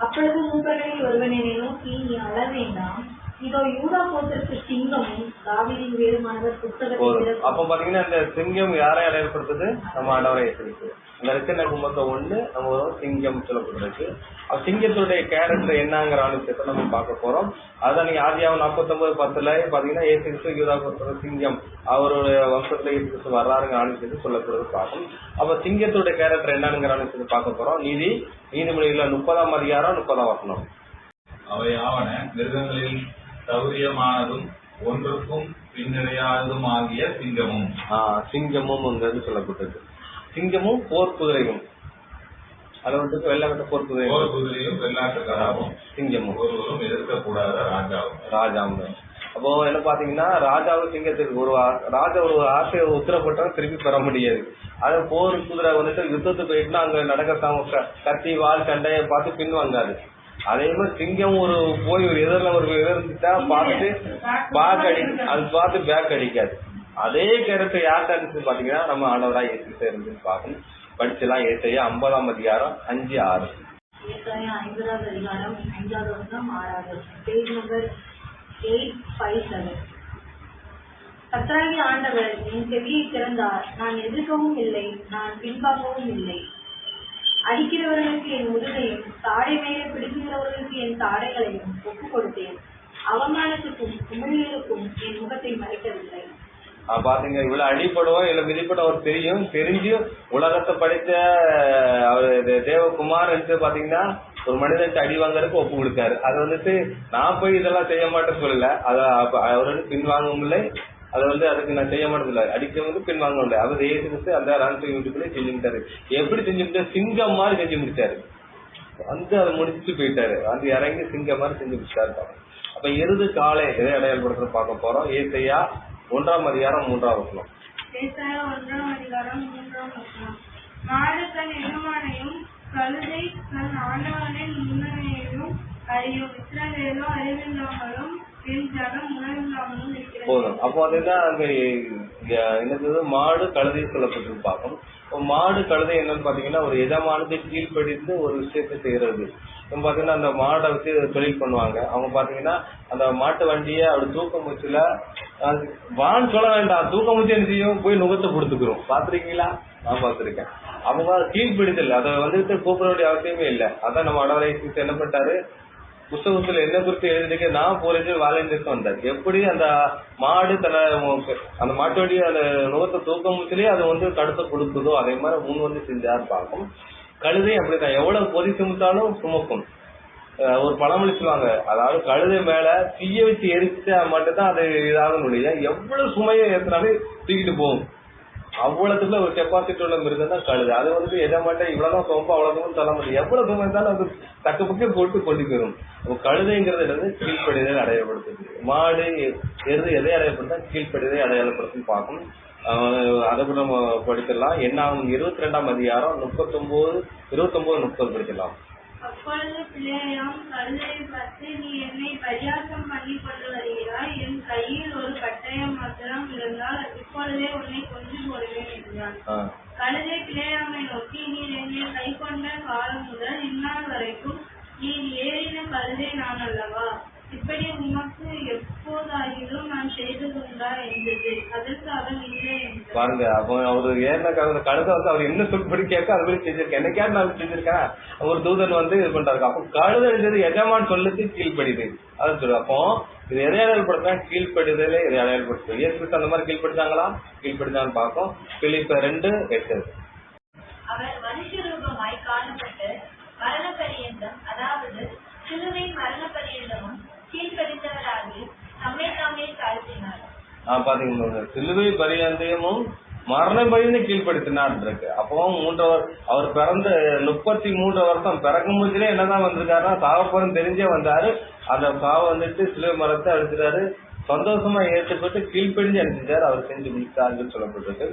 அப்பொழுது மூப்பர்களில் ஒருவன் என்னை நோக்கி, நீ அழ வேண்டாம், இதோ யூதா கோத்திரத்து சிங்கமும் தாவீதின் வேறுமானவர் புத்தகத்தில். அப்ப பாத்தீங்கன்னா இந்த சிங்கம் யாரை அடையாளப்படுத்துது? நம்ம ஆண்டவரை இயேசு. இந்த ரச்சனை கும்பத்தை 1 நம்ம சிங்கம் சொல்லப்பட்டிருக்கு. சிங்கத்துடைய கேரக்டர் என்னங்கிற விஷயத்தை நம்ம பார்க்க போறோம். அதான் நீங்க ஆதியாகமம் 49:10 பாத்தீங்கன்னா இயேசு கிறிஸ்து யூதா கோத்திர சிங்கம், அவருடைய வம்சத்துல இயேசு கிறிஸ்து வர்றாருங்கிற விஷயத்தை சொல்லப்படுறது பார்க்கணும். அப்ப சிங்கத்துடைய கேரக்டர் என்னங்கிற விஷயத்தை பார்க்க போறோம். நீதிமொழிகள் 30ஆம் அதிகாரம் 30ஆம் வசனம். அவை ஆவன மிருகங்களில் சௌரியமானதும் ஒன்றுக்கும் பின்னடையாததும் ஆகிய சிங்கமும். சிங்கமும் சொல்லப்பட்டது. சிங்கமும் போர் குதிரையும், அது வந்து வெள்ளாட்ட போர் குதிரையும் வெள்ளாட்டுக்காராவும் சிங்கமும் ஒருவரும் எதிர்க்கக்கூடாத ராஜாவும். அப்போ என்ன பாத்தீங்கன்னா ராஜாவும் சிங்கத்துக்கு ஒரு ஆசையை உத்தரப்பட்டா திருப்பி பெற முடியாது. அது போர் குதிரை வந்துட்டு யுத்தத்துக்கு போயிட்டுனா அங்க நடக்க கத்தி வால் சண்டையை பார்த்து பின்வாங்காது. அதே மாதிரி சிங்கம் போய் ஒரு எதிர்ந்துட்டா பார்த்துட்டு அது பார்த்து பேக் அடிக்காது. அதே கருத்தை யார்கிட்ட இருந்துச்சு பாத்தீங்கன்னா நம்ம ஆண்டவராக இயேசு இருந்துன்னு பார்க்கணும். படிச்சலாம் ஏசாயா 50ஆம் அதிகாரம் 5-6. ஏசாயா 50ஆவது அதிகாரம் 5வது வசனம் 6வது பேஜ் நம்பர் 857. கர்த்தராகிய ஆண்டவர் என் செவியை திறந்தார், நான் எதிர்க்கவும் இல்லை, நான் பின்வாங்கவும் இல்லை. அடிக்கிறவர்களுக்கு என் முதுகையும் தாடை மேலே பிடிக்கிறவர்களுக்கு என் தாடைகளையும் ஒப்புக் கொடுத்தேன். அவமானத்துக்கும் குமரிகளுக்கும் என் முகத்தை மறைக்கவில்லை. பாத்தீங்க, இவ்வளவு அடிப்படுவோம் இல்ல மிதிப்பட அவர் தெரிஞ்சும் உலகத்தை படித்த அவரு தேவகுமார் பாத்தீங்கன்னா ஒரு மனிதன் அடி வாங்கறதுக்கு ஒப்பு கொடுத்தாரு. அது வந்துட்டு நான் போய் இதெல்லாம் செய்ய மாட்டேன்னு சொல்லல, அவர் வந்து பின்வாங்கவும் இல்லை, அதை வந்து அதுக்கு நான் செய்ய மாட்டதில்லை, அடிக்கிறது பின்வாங்க இல்லை. அவர் ஏசுக்கு அந்த ராணுவ யூடியூப்ல செஞ்சு முடித்தாரு. எப்படி செஞ்சு முடிச்சாரு? சிங்கம் மாதிரி செஞ்சு முடிச்சாரு. வந்து அதை முடிச்சுட்டு போயிட்டாரு. வந்து இறங்கி சிங்கம் மாதிரி செஞ்சு முடிச்சாரு. அப்ப எருது காலை எதை அடையாளப்படுத்த பார்க்க போறோம். ஏசாயா 1ஆம் அதிகாரம் 3ஆம் வசனம். ஏசாயா 1ஆம் அதிகாரம் 3ஆம் வசனம். மாடு தன் எஜமானையும் கழுதை தன் ஆண்டவனின் முன்னணியையும் அறியும். இஸ்ரவேலோ அறிவில்லாமலும் என் ஜனம் உணவில்லாமலும் இருக்கிறது. போதும். அப்போ அதுதான் அங்க என்னது மாடு கழுதை சொல்லப்பட்டு பார்க்கணும். மாடு கழுதை என்னன்னு பாத்தீங்கன்னா ஒரு எஜமானத்தை கீழ்படிந்து ஒரு விஷயத்தை செய்யறது. பாத்தீங்கன்னா அந்த மாடை வச்சு தொழில் பண்ணுவாங்க. அவங்க பாத்தீங்கன்னா அந்த மாட்டு வண்டிய அப்படி தூக்க முச்சுல வான்னு சொல்ல வேண்டாம், தூக்க முச்சு என்ன செய்யும், போய் நுகத்தை கொடுத்துக்கிறோம். பாத்திருக்கீங்களா? நான் பாத்திருக்கேன். அவங்க கீழ்பிடித்தல், அதை வந்துட்டு கூப்பிட வேண்டிய அவசியமே இல்லை. அதான் நம்ம அடவரை என்ன பண்ணிட்டாரு, புத்தகத்துல என்ன குறித்து எழுதிக்க நான் போறது வாலண்டியர்ஸ் வந்தார். எப்படி அந்த மாடு அந்த மாட்டு வண்டி அந்த நுகத்தை தூக்க முச்சிலேயே அதை வந்து தடுத்து கொடுக்குதோ அதே மாதிரி முன் வந்து செஞ்சாரு பார்க்கும். கழுதை அப்படித்தான், எவ்வளவு பொறி சுமத்தாலும் சுமக்கும். ஒரு பழமொழி சொல்லுவாங்க, அதாவது கழுதை மேல தீய வச்சு எரிச்சா மட்டும்தான் அது இதாக முடியல, எவ்வளவு சுமையை ஏற்றினாலே தூக்கிட்டு போகும். அவ்வளவுக்குள்ள ஒரு கெப்பாசிட்டி உள்ள மிருகம் தான் கழுது. அது வந்துட்டு எதை மட்டும் இவ்வளவுதான் சோம்பு அவ்வளவுதான் சொல்ல முடியும். எவ்வளவு சுமை இருந்தாலும் அது தக்க பக்கம் போட்டு கொண்டு போயிடும். கழுதைங்கிறது கீழ்ப்படிதை அடையாளப்படுத்துது. மாடு எது எதை அடையாளப்படுத்தா கீழ்ப்படிதை அடையாளப்படுத்தும் பார்க்கணும். அதை கூட நம்ம படிக்கலாம். என்ன 22ஆம் அதிகாரம் 29-30 படிக்கலாம். அப்பொழுது பிள்ளையாம் கழுதையை பார்த்து, நீ என்னை பரியாசம் பண்ணி கொண்டு வருகிறாய், என் கையில் ஒரு பட்டயம் மாத்திரம் இருந்தால் இப்பொழுதே உன்னை கொண்டு போடுவேன் என்றான். கழுதை பிள்ளையாமை நோக்கி, நீர் என்னை கை கொண்ட காலம் முதல் இந்நாள் வரைக்கும் நீ ஏறின கழுதை நான் அல்லவா? இப்படி உமக்கு எப்போதாகிலும் நான் செய்ததுண்டா என்றது. அதற்கு அவன் இல்லை என்றான். பாருங்க, அப்போ அவரு ஏன்னா கழுதை வந்து அவர் என்ன சொல்படி கேட்க அது மாதிரி செஞ்சிருக்கேன், என்னைக்கா நான் செஞ்சிருக்கேன். ஒரு தூதன் வந்து இது பண்றாரு. அப்போ கழுதை எழுந்தது எஜமான் சொல்லுக்கு கீழ்படிது அது சொல்லு. அப்போ இது எதை அடையாளப்படுத்தா? கீழ்படுதலே இதை அடையாளப்படுத்தும். இயேசு அந்த மாதிரி கீழ்படுத்தாங்களா? கீழ்படுத்தான்னு பார்ப்போம். பிலிப்பியர் 2:8. அவர் மனுஷ ரூபமாய் காணப்பட்டு மரண பரியந்தம், அதாவது சிலுவை மரண பரியந்தமும் கீழ்படிந்தவராகி நம்மை தாமே தாழ்த்தினார். பாத்தீங்கன்னா சிலுவை பரியந்தமும் மரண பரியந்த கீழ்படுத்தினார் இருக்கு. அப்போ அவர் பிறந்த 33 வருஷம் பிறக்கும் போதுல என்னதான் வந்திருக்காருன்னா சாவப்போறன்னு தெரிஞ்சே வந்தாரு. அந்த சாவை வந்துட்டு சிலுவை மரத்தை அடிச்சிட்டாரு. சந்தோஷமா ஏற்றுப்பட்டு கீழ்ப்படிஞ்சு அனுப்பிச்சாரு. அவர் செஞ்சு முடித்தாருன்னு சொல்லப்பட்டிருக்கு.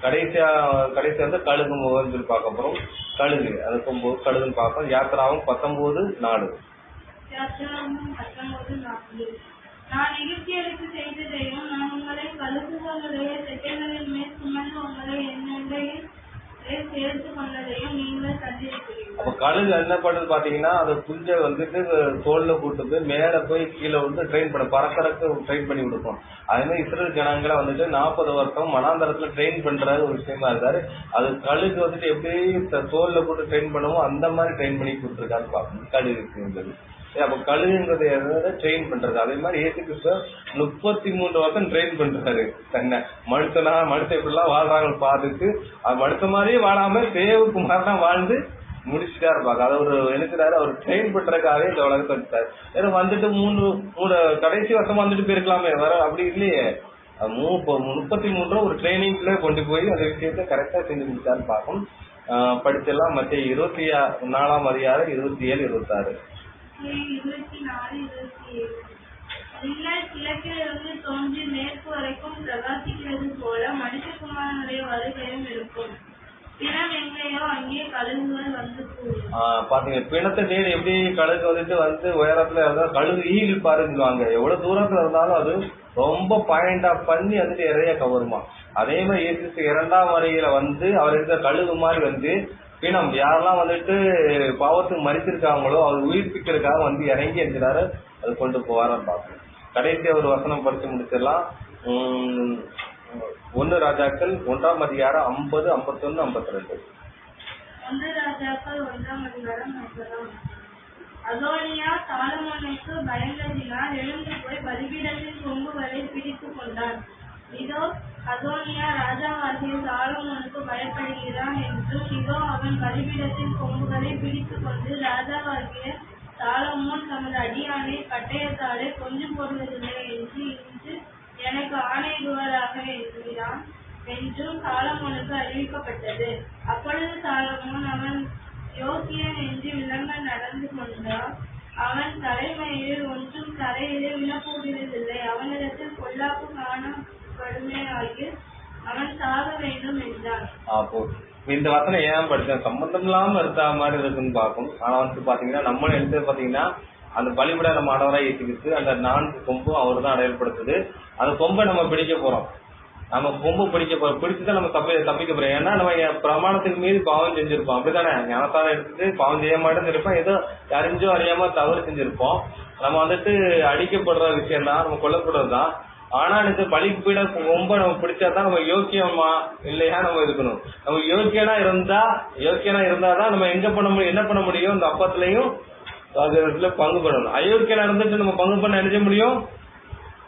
கடைசி வந்து கழுகு முகம் சொல்லி பார்க்க போறோம். கழுகு அது கழுகுன்னு பார்ப்போம். யாத்திராவும் 19:4. நான் எகிப்தியருக்கு செய்ததையும் நான் உங்களை கழுகுகளுடைய செட்டைகளின் மேல் சுமந்து உங்களை என்னையும் சேர்த்து கொண்டதையும் நீங்கள் கண்டிருக்கிறீர்கள். அப்ப கழுகு என்ன பண்ணுது பாத்தீங்கன்னா, அது குஞ்சை வந்துட்டு தோல்ல கூட்டு போய் மேல போய் கீழே வந்து ட்ரெயின் பண்ண பறக்கறக்கு ட்ரெயின் பண்ணி கொடுக்கும். அதே மாதிரி இஸ்ரேல் ஜனங்களை வந்துட்டு 40 வருஷம் மனாந்தரத்துல ட்ரெயின் பண்ற ஒரு விஷயமா இருக்காரு. அது கழுகு வந்துட்டு எப்படி தோல்ல போட்டு ட்ரெயின் பண்ணுவோம் அந்த மாதிரி ட்ரெயின் பண்ணி கொடுத்துருக்காரு பாக்கணும் கழுகுங்கிறது. அப்ப கழுகுங்கிறது ட்ரெயின் பண்றது. அதே மாதிரி ஏசு கிறிஸ்து 33 வருஷம் ட்ரெயின் பண்றாரு தன்னை. மனுஷ இப்படிலாம் வாழ்றாங்கன்னு பார்த்துட்டு அது மனுஷ மாதிரியே வாழாம தேவுக்கு மாதிரிதான் வாழ்ந்து முடிச்சுட்டா இருப்பாங்க. அதை ஒரு நினைக்கிறாரு. அவர் ட்ரெயின் பண்றதுக்காகவே இந்த உலகத்தை வந்துட்டாரு. ஏன்னா வந்துட்டு மூணு கடைசி வருஷமா வந்துட்டு போயிருக்கலாமே வர, அப்படி இல்லையே. 33 ஒரு ட்ரைனிங்ல கொண்டு போய் அந்த விஷயத்த கரெக்டா செஞ்சு முடிச்சாருன்னு பார்க்கும். படிச்செல்லாம் மற்ற 24ஆம் அதிகாரம் 27, 26. 24, 27. கிழக்கிலிருந்து தோன்றி மேற்கு வரைக்கும் பிரகாசிக்கிறது போல மனுஷகுமாரனுடைய வருகையும் இருக்கும். பிணம் எங்கேயோ அங்கே கழுகுகள் வந்து கூடும். பாத்தீங்க, பிணத்தை தேடி எப்படி கழுகு வந்து உயரத்துல இருந்தா கழுகு ஈகிள் பாருங்குவாங்க. எவ்வளவு தூரத்துல இருந்தாலும் அது ரொம்ப பாயிண்டா பண்ணி வந்துட்டு இறைய கவருமா. அதே மாதிரி இயேசு 2ஆம் வருகையில வந்து அவர் இருக்க கழுகு மாதிரி வந்து பிணம் யாரெல்லாம் வந்துட்டு பாவத்துக்கு மறிச்சிருக்காங்களோ அவர் உயிர்ப்பிக்கிறதுக்காக வந்து இறங்கி என்கிறாரு. அது கொண்டு போவாரான்னு பார்க்கணும். கடைசியா ஒரு வசனம் படிச்சு முடிச்சிடலாம். 1 ராஜாக்கள் 1ஆம் அதிகாரம் 50, 51, 52. 1 ராஜாக்கள் 1ஆம் அதிகாரம் 50. அதோனியா சாலமோனுக்கு பயந்ததினால் எழுந்து போய் பலிபீடத்தின் கொம்புகளை பிடித்துக் கொண்டான். இதோ அதோனியா ராஜாவாகிய சாலமோனுக்கு பயப்படுகிறான் என்றும், இதோ அவன் பலிபீடத்தின் கொம்புகளை பிடித்துக் கொண்டு ராஜாவாகிய சாலமோன் தமது அடியானை பட்டயத்தாலே கொண்டு போடுவதில்லை என்று இன்று எனக்கு ஆணையிடுவதாக என்கிறான் என்றும் சாலமோனுக்கு அறிவிக்கப்பட்டது. அப்பொழுது சாலமோன் அவன் யோக்கியன் என்று விளங்க நடந்து கொண்டான். அவன் தலைமையில் ஒன்றும் தரையிலே விழப்போகிறதில்லை. அவனிடத்தில் பொல்லாப்பு காணப்படுமையாகி அவன் சாக வேண்டும் என்றான். இந்த வசனம் ஏன் படிச்சேன் சம்பந்தம் இல்லாம இருக்க மாதிரி இருக்குன்னு பார்க்கும். ஆனா வந்து பாத்தீங்கன்னா நம்மளும் எடுத்து பாத்தீங்கன்னா அந்த பலிபட நம்ம ஆடவராக ஏற்றிக்கிட்டு அந்த 4 கொம்பும் அவர் தான் அடையாளப்படுத்துது. அந்த கொம்பை நம்ம பிடிக்க போறோம். நம்ம கொம்பு பிடிச்சுதான் நம்ம தப்பிக்க போறோம். ஏன்னா நம்ம பிரமாணத்துக்கு மீது பாவம் செஞ்சிருப்போம். அப்படித்தானே? ஞானத்தாரம் எடுத்துட்டு பாவம் செய்ய மாட்டேன்னு இருப்போம். ஏதோ அறிஞ்சோ அறியாம தவறு செஞ்சிருப்போம். நம்ம வந்துட்டு அடிக்கப்படுற விஷயம் தான், நம்ம கொல்லப்படுறதுதான். ஆனா எனக்கு பலிப்பீட கொம்ப நம்ம பிடிச்சாதான் நம்ம யோக்கியமா இல்லையா நம்ம இருக்கணும். நம்ம யோக்கியனா இருந்தாதான் நம்ம எங்க பண்ண முடியும், என்ன பண்ண முடியும், இந்த அப்பத்திலையும் பங்கு பண்ணணும். அயோக்கியனா இருந்துட்டு நம்ம பங்கு பண்ண நினைச்ச முடியும்,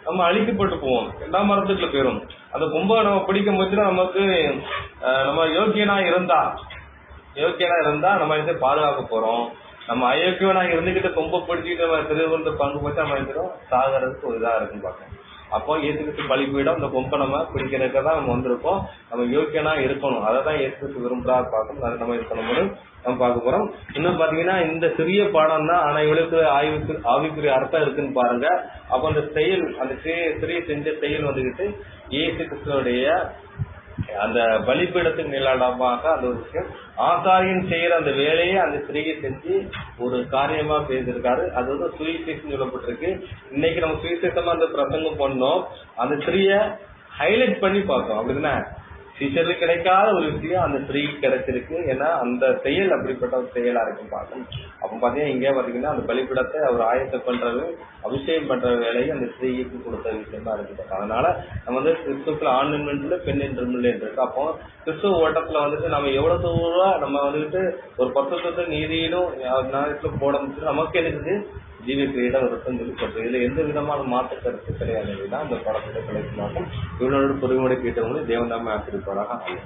நம்ம அழிக்கப்பட்டு போவோம், எல்லா மரத்துக்குள்ள போயிரும். அந்த கொம்பை நம்ம பிடிக்கும் போது நமக்கு நம்ம யோக்கியனா இருந்தா நம்ம இதை பாதுகாக்க போறோம். நம்ம அயோக்கியனா இருந்துகிட்டு கொம்பை பிடிச்சிக்கிட்டு நம்ம திருவிழா பங்கு போச்சு நம்ம இருக்கிறோம் சாகிறதுக்கு ஒரு இதா இருக்குன்னு பார்க்கணும். அப்போ இயேசுக்கு பலிபீடம் இந்த கொம்பை நம்ம பிடிக்கிறதுக்கு தான் நம்ம வந்திருக்கோம். நம்ம யோக்கியனா இருக்கணும். அதை தான் இயேசுக்கு விரும்புறா பார்க்கணும். அதை நம்ம இருக்கணும் நம்ம பார்க்க போறோம். இன்னும் பாத்தீங்கன்னா இந்த சிறிய பாடம் தான், ஆனா இவளுக்கு ஆவிக்குரிய அர்த்தம் இருக்குன்னு பாருங்க. அப்ப அந்த செயல், அந்த சிறிய செஞ்ச செயல் வந்துகிட்டு இயேசு கிறிஸ்துவோடைய அந்த பலிபீடத்துக்கு நிலடமாக அந்த ஒரு விஷயம் ஆசாரியன் செய்யற அந்த வேலையை அந்த சிறிய செஞ்சு ஒரு காரியமா பேசியிருக்காரு. அது வந்து சுவிசேஷம் சொல்லப்பட்டிருக்கு. இன்னைக்கு நம்ம சுவிசேஷமா அந்த பிரசங்கம் பண்ணோம். அந்த சிறிய ஹைலைட் பண்ணி பார்த்தோம். அப்படின்னா சீஷருக்கு கிடைக்காத ஒரு விஷயம் அந்த ஸ்திரீக்கு கிடைச்சிருக்கு. ஏன்னா அந்த செயல் அப்படிப்பட்ட ஒரு செயலா இருக்கு பார்க்கணும். அப்ப பாத்தீங்கன்னா இங்கே பாத்தீங்கன்னா அந்த பலிபீடத்தை அவர் ஆயத்தம் பண்றது, அபிஷேகம் பண்ற வேலையை அந்த ஸ்திரீக்கு கொடுத்த விஷயமா இருக்குது. அதனால நம்ம வந்து கிறிஸ்துக்குள்ள ஆண் என்று பெண் என்று இருக்கு. அப்போ கிறிஸ்துவ ஓட்டத்துல வந்துட்டு நம்ம எவ்வளவு தூரம் நம்ம வந்துட்டு ஒரு பரிசுத்த நீதியிலும் நேரத்துல போட முடியும், நமக்கு எனக்கு ஜீவ கிரீடம் இருக்குன்னு சொல்லி சொல்றது. இதுல எந்த விதமான மாற்ற கருத்து கிடையாது. அந்த படத்துல கிடைக்கும். இவனோட பொறுமையோட கேட்டவங்களும் தேவன் தாமே ஆசிரியப்பாடாக ஆகும்.